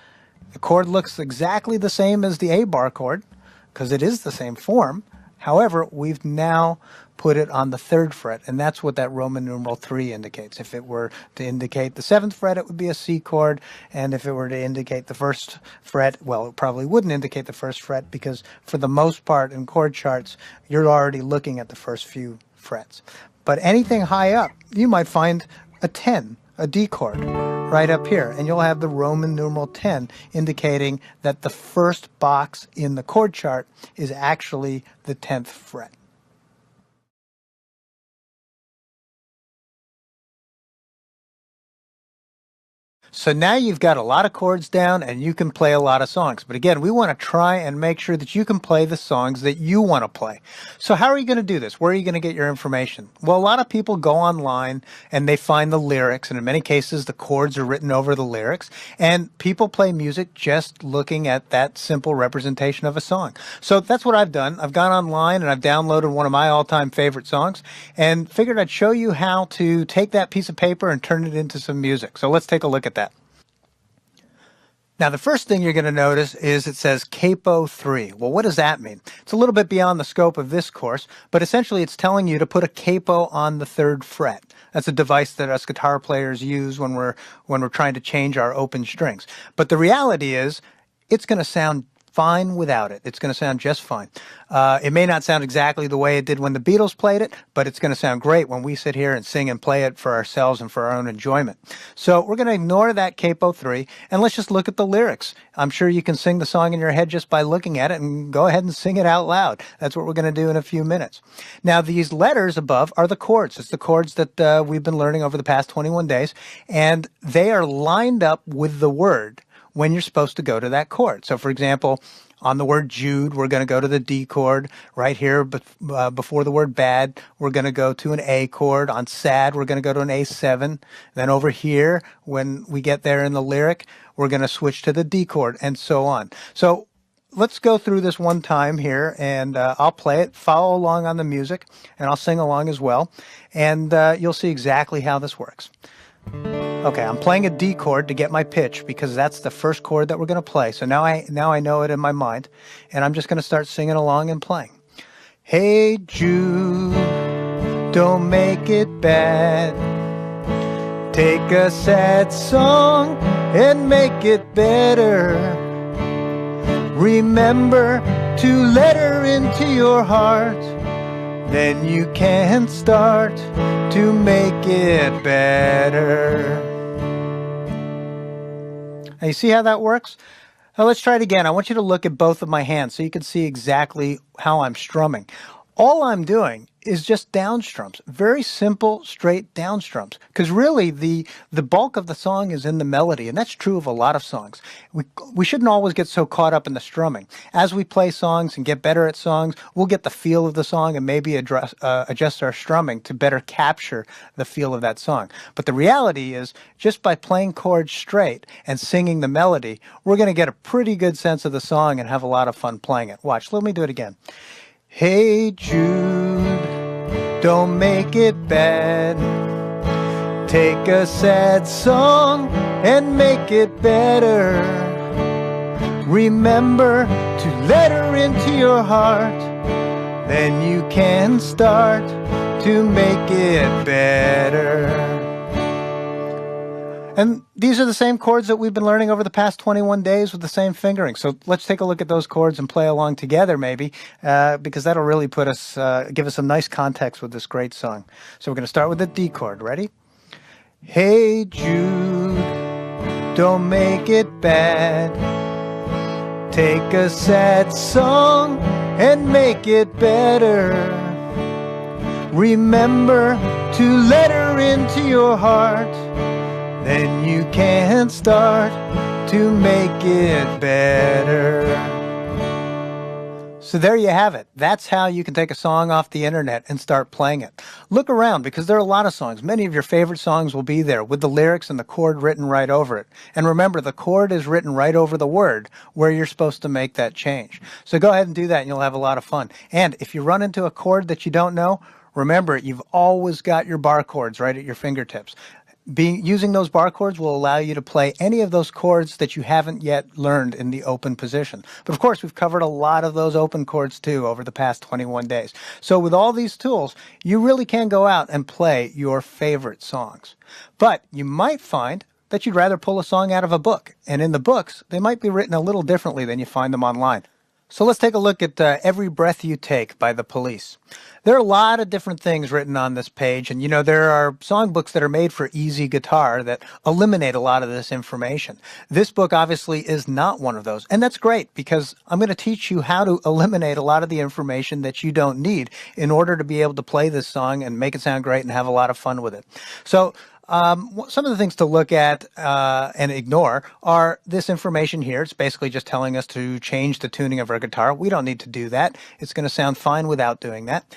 The chord looks exactly the same as the A bar chord. because it is the same form. However, we've now put it on the 3rd fret, and that's what that Roman numeral 3 indicates. If it were to indicate the 7th fret, it would be a C chord, and if it were to indicate the 1st fret, well, it probably wouldn't indicate the 1st fret, because for the most part in chord charts, you're already looking at the first few frets. But anything high up, you might find a 10, a D chord, right up here, and you'll have the Roman numeral 10 indicating that the first box in the chord chart is actually the 10th fret. So now you've got a lot of chords down and you can play a lot of songs. But again, we want to try and make sure that you can play the songs that you want to play. So how are you going to do this? Where are you going to get your information? Well, a lot of people go online and they find the lyrics, and in many cases the chords are written over the lyrics, and people play music just looking at that simple representation of a song. So that's what I've done. I've gone online and I've downloaded one of my all-time favorite songs and figured I'd show you how to take that piece of paper and turn it into some music. So let's take a look at that. Now, the first thing you're going to notice is it says capo 3. Well, what does that mean? It's a little bit beyond the scope of this course, but essentially it's telling you to put a capo on the 3rd fret. That's a device that us guitar players use when we're trying to change our open strings. But the reality is it's going to sound fine without it. It's going to sound just fine. It may not sound exactly the way it did when the Beatles played it, but it's going to sound great when we sit here and sing and play it for ourselves and for our own enjoyment. So we're going to ignore that capo 3, and let's just look at the lyrics. I'm sure you can sing the song in your head just by looking at it, and go ahead and sing it out loud. That's what we're going to do in a few minutes. Now, these letters above are the chords. It's the chords that we've been learning over the past 21 days, and they are lined up with the word when you're supposed to go to that chord. So, for example, on the word Jude, we're going to go to the D chord. Right here, before the word bad, we're going to go to an A chord. On sad, we're going to go to an A7. Then over here, when we get there in the lyric, we're going to switch to the D chord, and so on. So let's go through this one time here, and I'll play it. Follow along on the music, and I'll sing along as well, and you'll see exactly how this works. Okay, I'm playing a D chord to get my pitch because that's the first chord that we're going to play. So now I know it in my mind, and I'm just going to start singing along and playing. Hey Jude, don't make it bad. Take a sad song and make it better. Remember to let her into your heart. Then you can start to make it better. Now you see how that works? Now let's try it again. I want you to look at both of my hands so you can see exactly how I'm strumming. All I'm doing is just down strums. Very simple, straight down strums. Because really, the bulk of the song is in the melody, and that's true of a lot of songs. We shouldn't always get so caught up in the strumming. As we play songs and get better at songs, we'll get the feel of the song and maybe adjust our strumming to better capture the feel of that song. But the reality is, just by playing chords straight and singing the melody, we're going to get a pretty good sense of the song and have a lot of fun playing it. Watch, let me do it again. Hey Jude, don't make it bad. Take a sad song and make it better. Remember to let her into your heart. Then you can start to make it better. And these are the same chords that we've been learning over the past 21 days with the same fingering. So let's take a look at those chords and play along together maybe, because that'll really give us some nice context with this great song. So we're going to start with the D chord. Ready? Hey Jude, don't make it bad. Take a sad song and make it better. Remember to let her into your heart. Then you can start to make it better. So there you have it. That's how you can take a song off the internet and start playing it. Look around because there are a lot of songs. Many of your favorite songs will be there with the lyrics and the chord written right over it. And remember, the chord is written right over the word where you're supposed to make that change. So go ahead and do that and you'll have a lot of fun. And if you run into a chord that you don't know, remember, you've always got your bar chords right at your fingertips. Using those bar chords will allow you to play any of those chords that you haven't yet learned in the open position. But of course, we've covered a lot of those open chords too over the past 21 days. So with all these tools, you really can go out and play your favorite songs. But you might find that you'd rather pull a song out of a book. And in the books, they might be written a little differently than you find them online. So let's take a look at Every Breath You Take by The Police. There are a lot of different things written on this page, and there are songbooks that are made for easy guitar that eliminate a lot of this information. This book obviously is not one of those, and that's great because I'm going to teach you how to eliminate a lot of the information that you don't need in order to be able to play this song and make it sound great and have a lot of fun with it. So some of the things to look at and ignore are this information here. It's basically just telling us to change the tuning of our guitar. We don't need to do that. It's going to sound fine without doing that.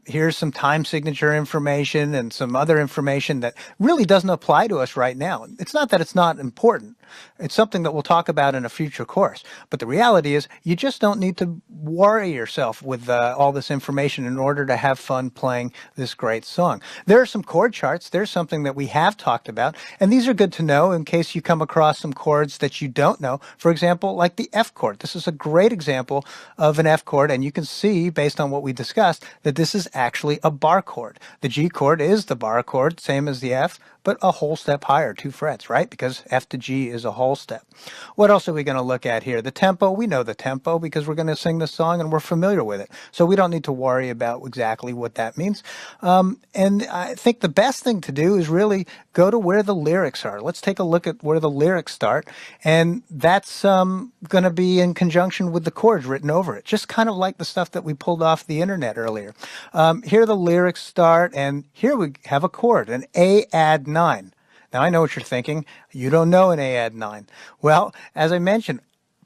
Here's some time signature information and some other information that really doesn't apply to us right now. It's not that it's not important. It's something that we'll talk about in a future course. But the reality is you just don't need to worry yourself with all this information in order to have fun playing this great song. There are some chord charts. There's something that we have talked about. And these are good to know in case you come across some chords that you don't know. For example, like the F chord. This is a great example of an F chord. And you can see, based on what we discussed, that this is actually a bar chord. The G chord is the bar chord, same as the F, but a whole step higher, 2 frets, right? Because F to G is a whole step. What else are we going to look at here? The tempo, we know the tempo because we're going to sing this song and we're familiar with it. So we don't need to worry about exactly what that means. And I think the best thing to do is really go to where the lyrics are. Let's take a look at where the lyrics start. And that's going to be in conjunction with the chords written over it, just kind of like the stuff that we pulled off the internet earlier. Here the lyrics start, and here we have a chord, an A add 9. Now, I know what you're thinking. You don't know an A add 9. Well, as I mentioned,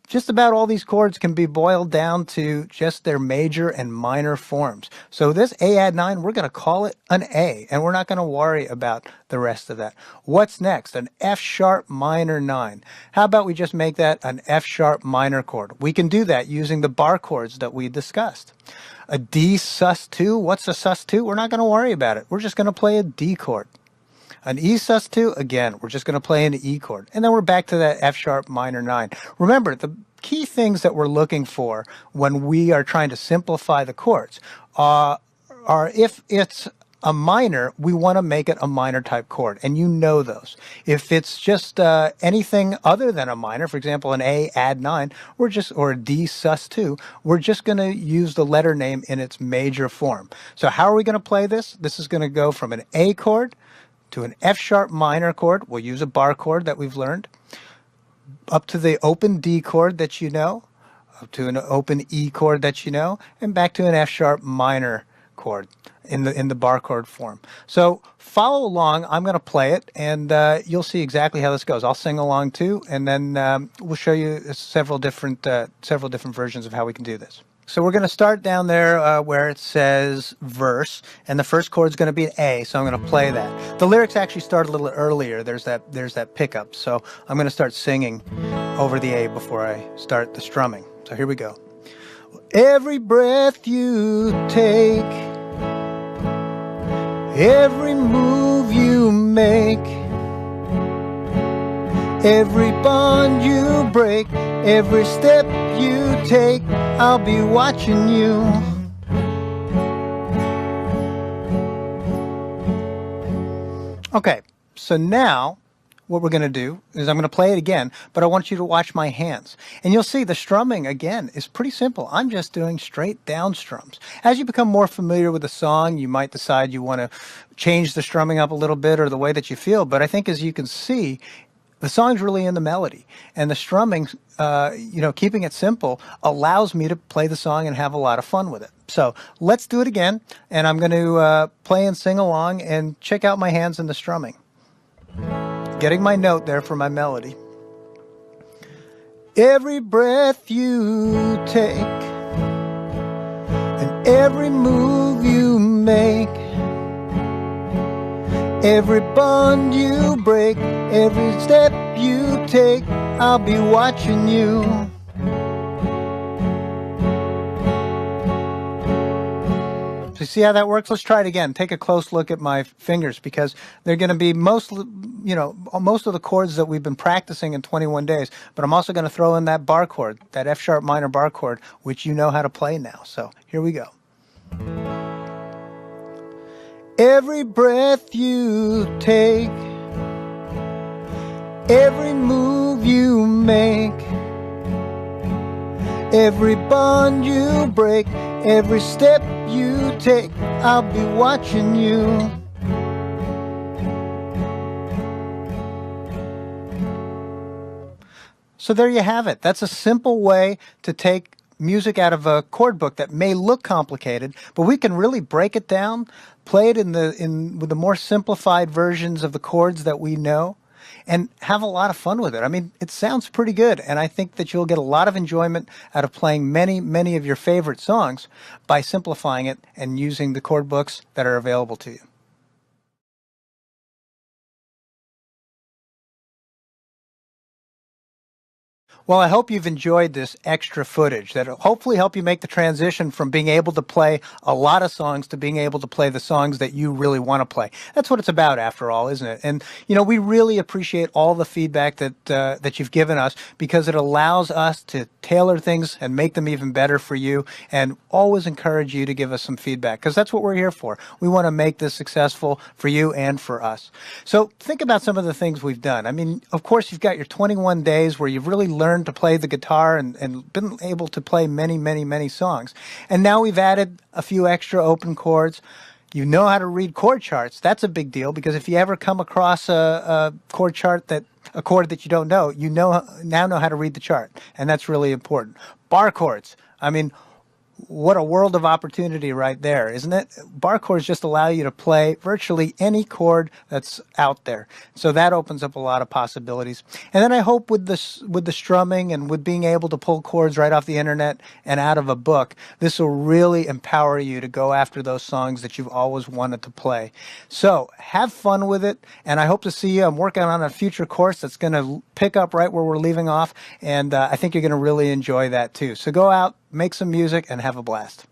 just about all these chords can be boiled down to just their major and minor forms. So this A add 9, we're going to call it an A, and we're not going to worry about the rest of that. What's next? An F sharp minor 9. How about we just make that an F sharp minor chord? We can do that using the bar chords that we discussed. A D sus2. What's a sus2? We're not going to worry about it. We're just going to play a D chord. An E sus2, again, we're just going to play an E chord. And then we're back to that F sharp minor 9. Remember, the key things that we're looking for when we are trying to simplify the chords are if it's a minor, we want to make it a minor type chord, and you know those. If it's just anything other than a minor, for example, an A add 9, or a D sus2, we're just going to use the letter name in its major form. So how are we going to play this? This is going to go from an A chord to an F sharp minor chord. We'll use a bar chord that we've learned, up to the open D chord that you know, up to an open E chord that you know, and back to an F sharp minor chord in the bar chord form. So follow along. I'm going to play it, and you'll see exactly how this goes. I'll sing along too, and then we'll show you several different versions of how we can do this. So we're going to start down there where it says verse, and the first chord is going to be an A, so I'm going to play that. The lyrics actually start a little earlier. There's that pickup, so I'm going to start singing over the A before I start the strumming. So here we go. Every breath you take, every move you make, every bond you break, every step you take, I'll be watching you. Okay, so now what we're going to do is I'm going to play it again, but I want you to watch my hands. And you'll see the strumming, again, is pretty simple. I'm just doing straight down strums. As you become more familiar with the song, you might decide you want to change the strumming up a little bit or the way that you feel, but I think as you can see, the song's really in the melody, and the strumming, keeping it simple allows me to play the song and have a lot of fun with it. So let's do it again, and I'm going to play and sing along and check out my hands in the strumming. Getting my note there for my melody. Every breath you take, and every move you make, every bond you break, every step you take, I'll be watching you. So You see how that works? Let's try it again. Take a close look at my fingers, because they're going to be most of the chords that we've been practicing in 21 days. But I'm also going to throw in that bar chord, that F sharp minor bar chord, which you know how to play now. So here we go. Every breath you take, every move you make, every bond you break, every step you take, I'll be watching you. So there you have it. That's a simple way to take music out of a chord book that may look complicated, but we can really break it down, play it with the more simplified versions of the chords that we know, and have a lot of fun with it. I mean, it sounds pretty good, and I think that you'll get a lot of enjoyment out of playing many, many of your favorite songs by simplifying it and using the chord books that are available to you. Well, I hope you've enjoyed this extra footage that'll hopefully help you make the transition from being able to play a lot of songs to being able to play the songs that you really want to play. That's what it's about, after all, isn't it? And, we really appreciate all the feedback that you've given us, because it allows us to tailor things and make them even better for you, and always encourage you to give us some feedback, because that's what we're here for. We want to make this successful for you and for us. So think about some of the things we've done. I mean, of course, you've got your 21 days where you've really learned to play the guitar and been able to play many, many, many songs. And now we've added a few extra open chords. You know how to read chord charts. That's a big deal, because if you ever come across a chord chart a chord that you don't know, now know how to read the chart. And that's really important. Bar chords. I mean, what a world of opportunity right there, isn't it? Bar chords just allow you to play virtually any chord that's out there. So that opens up a lot of possibilities. And then I hope with the strumming and with being able to pull chords right off the internet and out of a book, this will really empower you to go after those songs that you've always wanted to play. So have fun with it, and I hope to see you. I'm working on a future course that's going to pick up right where we're leaving off, and I think you're going to really enjoy that too. So go out, make some music, and have a blast.